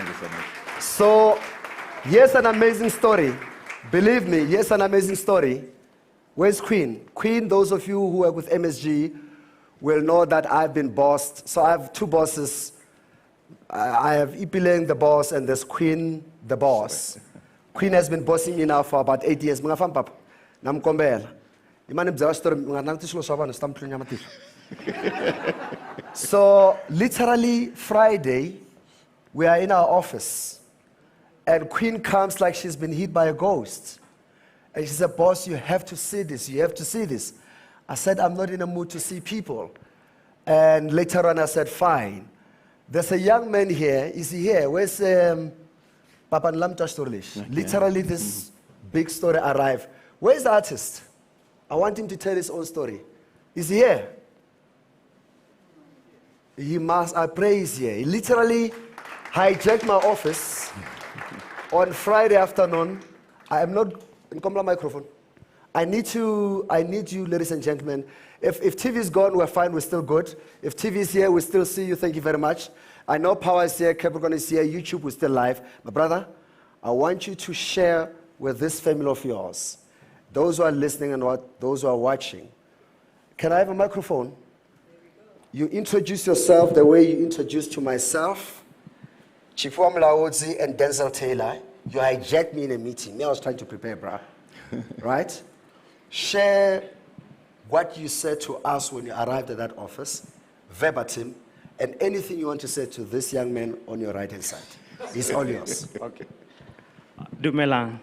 you so much. So, here's an amazing story. Believe me, here's an amazing story. Where's Queen? Queen, those of you who work with MSG will know that I've been bossed. So I have two bosses. I have Ipileng, the boss, and there's Queen, the boss. Queen has been bossing me now for about 8 years. So literally Friday, we are in our office, and Queen comes like she's been hit by a ghost. And she said, boss, you have to see this, you have to see this. I said, I'm not in a mood to see people. And later on I said, fine. There's a young man here, is he here? Where's Papa Nlamta Storlish? Literally this big story arrived. Where's the artist? I want him to tell his own story. Is he here? He must, I pray he's here. He literally hijacked my office on Friday afternoon. I am not, in the microphone. I need you, ladies and gentlemen. If TV is gone, we're fine, we're still good. If TV is here, we still see you, thank you very much. I know Power is here, Capricorn is here, YouTube is still live. But brother, I want you to share with this family of yours, those who are listening and those who are watching. Can I have a microphone? You introduce yourself the way you introduced to myself, Chifu Mlaodzi and Denzel Taylor. You hijacked me in a meeting. Me, I was trying to prepare, bruh. Right? Share what you said to us when you arrived at that office, verbatim, and anything you want to say to this young man on your right-hand side. It's all yours. Okay. Dumelang.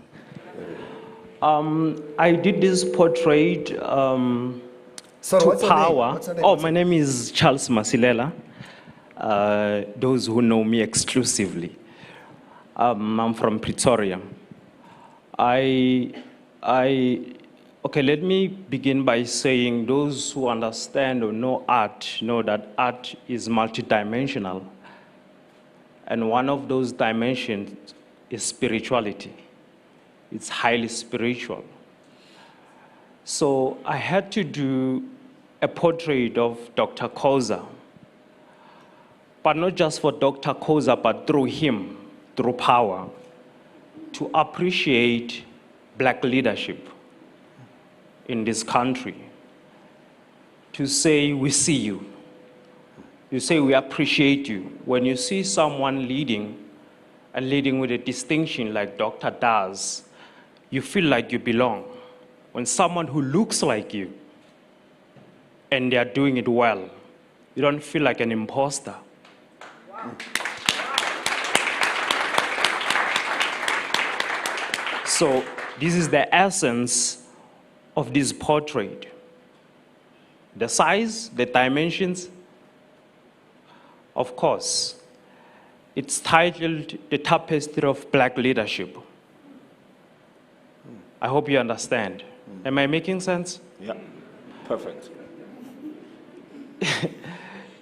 I did this portrait Sorry, to what's your power. name? What's your name? Oh, my name is Charles Masilela. Those who know me exclusively. I'm from Pretoria. Okay, let me begin by saying those who understand or know art know that art is multidimensional. And one of those dimensions is spirituality. It's highly spiritual. So I had to do a portrait of Dr. Khoza, but not just for Dr. Khoza, but through him, through power, to appreciate black leadership in this country, to say, we see you. You say, we appreciate you. When you see someone leading, and leading with a distinction like Dr. does, you feel like you belong. When someone who looks like you, and they are doing it well, you don't feel like an imposter. Wow. So this is the essence of this portrait. The size, the dimensions, of course. It's titled The Tapestry of Black Leadership. I hope you understand. Am I making sense? Yeah, perfect.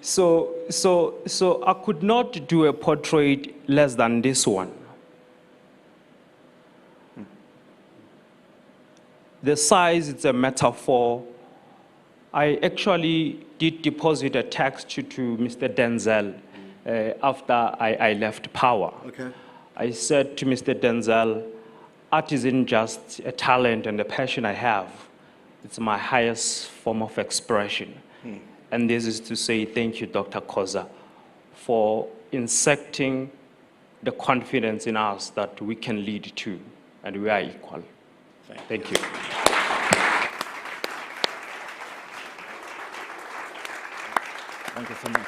So I could not do a portrait less than this one. The size is a metaphor I actually did deposit a text to Mr. Denzel after I left power. Okay. I said to Mr. Denzel, art isn't just a talent and a passion I have. It's my highest form of expression. And this is to say thank you, Dr. Khoza, for injecting the confidence in us that we can lead too, and we are equal. Thank you. Thank you so much.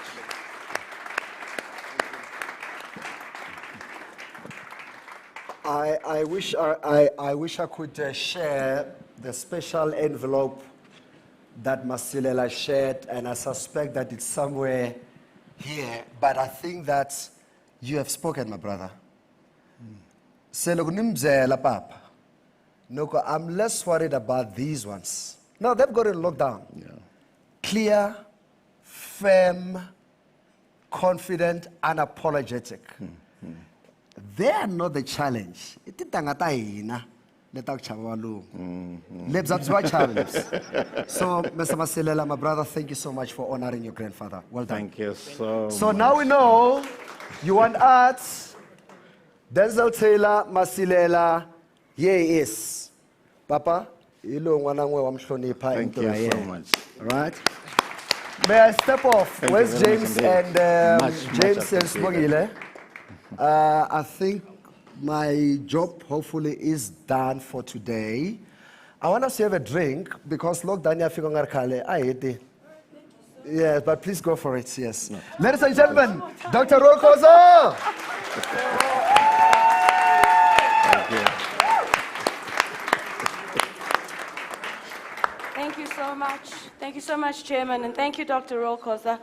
I wish I could share the special envelope that Masilela shared, and I suspect that it's somewhere here, but I think that you have spoken, my brother. Selogunimzela Papa. Noko, I'm less worried about these ones. No, they've got it locked down. Yeah. Clear, firm, confident, unapologetic. They are not the challenge. So, Mr. Masilela, my brother, thank you so much for honoring your grandfather. Well done. Thank you so much. So now we know you want arts. Denzel Taylor, Masilela, here he is. Papa, thank you so much. All right. May I step off? Thank Where's you very James much and James and appreciated. Smogile? I think my job hopefully is done for today. I want us to have a drink because lockdown ya fika ngarkhale I hate it. Yes, but please go for it. Yes. No. Ladies and gentlemen, Dr. Reuel Khoza. Thank you. Thank you so much. Thank you so much, Chairman, and thank you, Dr. Reuel Khoza.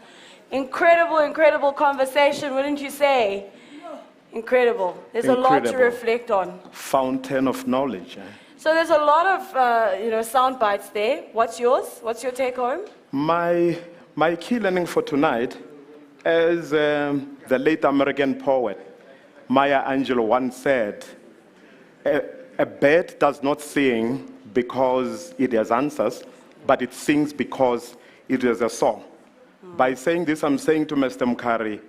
Incredible, incredible conversation, wouldn't you say? Incredible. There's a lot to reflect on. Fountain of knowledge. So there's a lot of sound bites there. What's yours? What's your take home? My key learning for tonight is the late American poet Maya Angelou once said, a bird does not sing because it has answers, but it sings because it has a song. By saying this, I'm saying to Mr. Mkhari,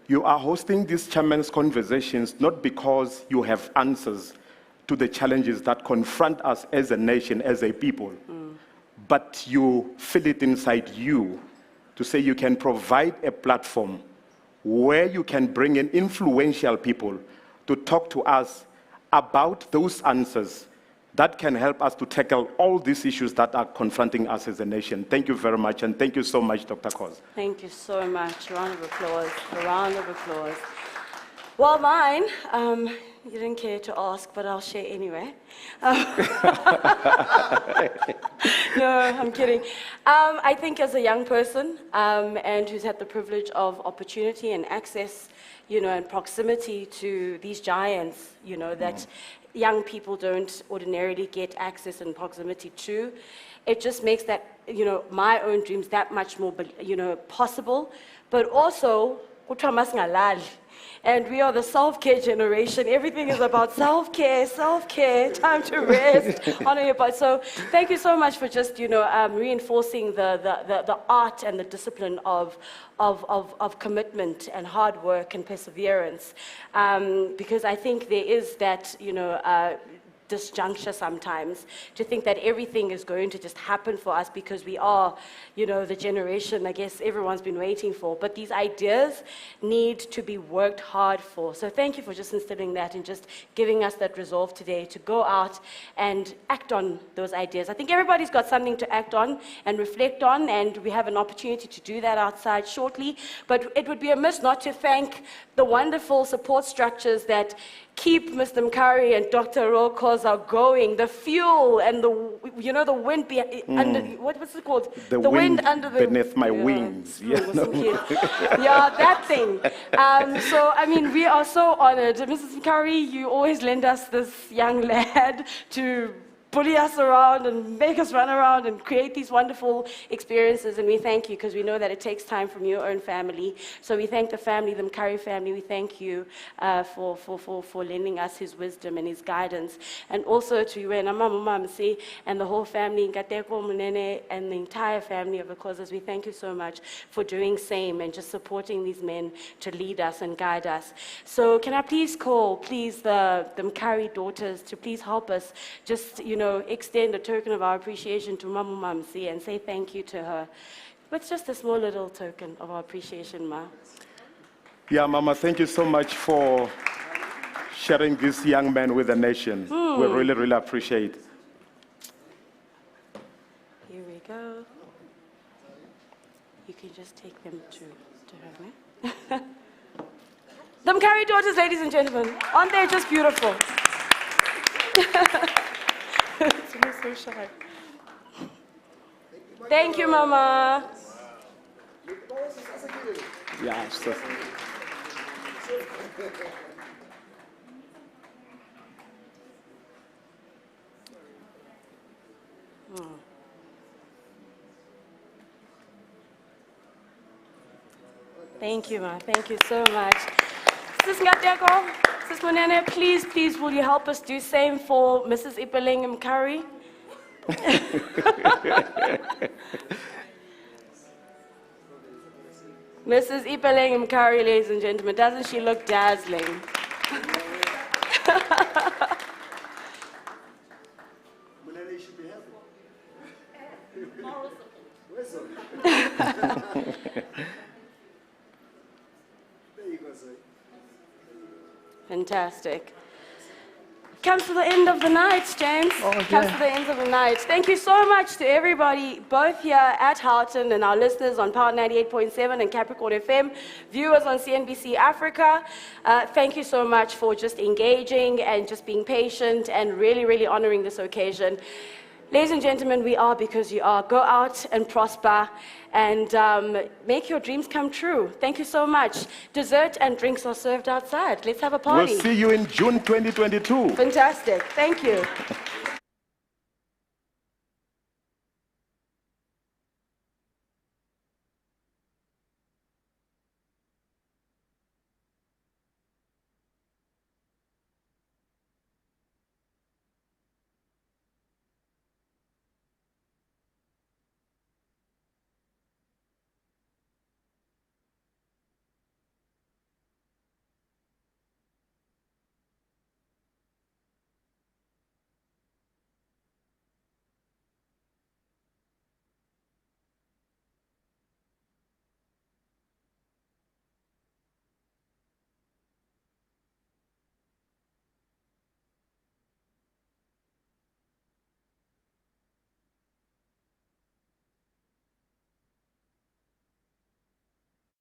you are hosting these chairman's conversations not because you have answers to the challenges that confront us as a nation, as a people, but you feel it inside you to say you can provide a platform where you can bring in influential people to talk to us about those answers that can help us to tackle all these issues that are confronting us as a nation. Thank you very much, and thank you so much, Dr. Khoza. Thank you so much. A round of applause. A round of applause. Well, mine, you didn't care to ask, but I'll share anyway. No, I'm kidding. I think as a young person and who's had the privilege of opportunity and access, and proximity to these giants, that young people don't ordinarily get access and proximity to, it just makes that, my own dreams that much more, possible. But also, and we are the self-care generation. Everything is about self-care, time to rest, honor your body. So thank you so much for just, reinforcing the art and the discipline of commitment and hard work and perseverance. Because I think there is that, disjuncture sometimes to think that everything is going to just happen for us because we are, the generation I guess everyone's been waiting for. But these ideas need to be worked hard for. So thank you for just instilling that and just giving us that resolve today to go out and act on those ideas. I think everybody's got something to act on and reflect on, and we have an opportunity to do that outside shortly. But it would be amiss not to thank the wonderful support structures that keep Mr. Mkhari and Dr. Reuel Khoza going, the fuel and the wind under, what's it called? The wind under the beneath my wings. Yeah, that thing. So, I mean, we are so honored. Mrs. Mkhari, you always lend us this young lad to bully us around and make us run around and create these wonderful experiences. And we thank you because we know that it takes time from your own family. So we thank the family, the Mkhari family. We thank you for lending us his wisdom and his guidance. And also to you and Mamamamsi and the whole family, Ngateko Munene, and the entire family of the Khozas. We thank you so much for doing same and just supporting these men to lead us and guide us. So can I please call, the Mkhari daughters to please help us just, extend a token of our appreciation to Mamu Mamsi and say thank you to her. With just a small little token of our appreciation, Ma. Yeah, Mama, thank you so much for sharing this young man with the nation. We really, really appreciate. Here we go. You can just take them to her, right? The Mkhari daughters, ladies and gentlemen, aren't they just beautiful? So shy. Thank you, Mama. Yeah, so. Thank you, Ma. Thank you so much. Sis Ngateko, Sis Munene, please, will you help us do same for Mrs. Ipeleng Mkhari? Mrs. Ipeleng Mkhari, ladies and gentlemen, doesn't she look dazzling? Fantastic. Comes to the end of the night, James. Comes to the end of the night. Thank you so much to everybody, both here at Houghton and our listeners on Power 98.7 and Capricorn FM, viewers on CNBC Africa. Thank you so much for just engaging and just being patient and really, really honoring this occasion. Ladies and gentlemen, we are because you are. Go out and prosper and make your dreams come true. Thank you so much. Dessert and drinks are served outside. Let's have a party. We'll see you in June 2022. Fantastic. Thank you.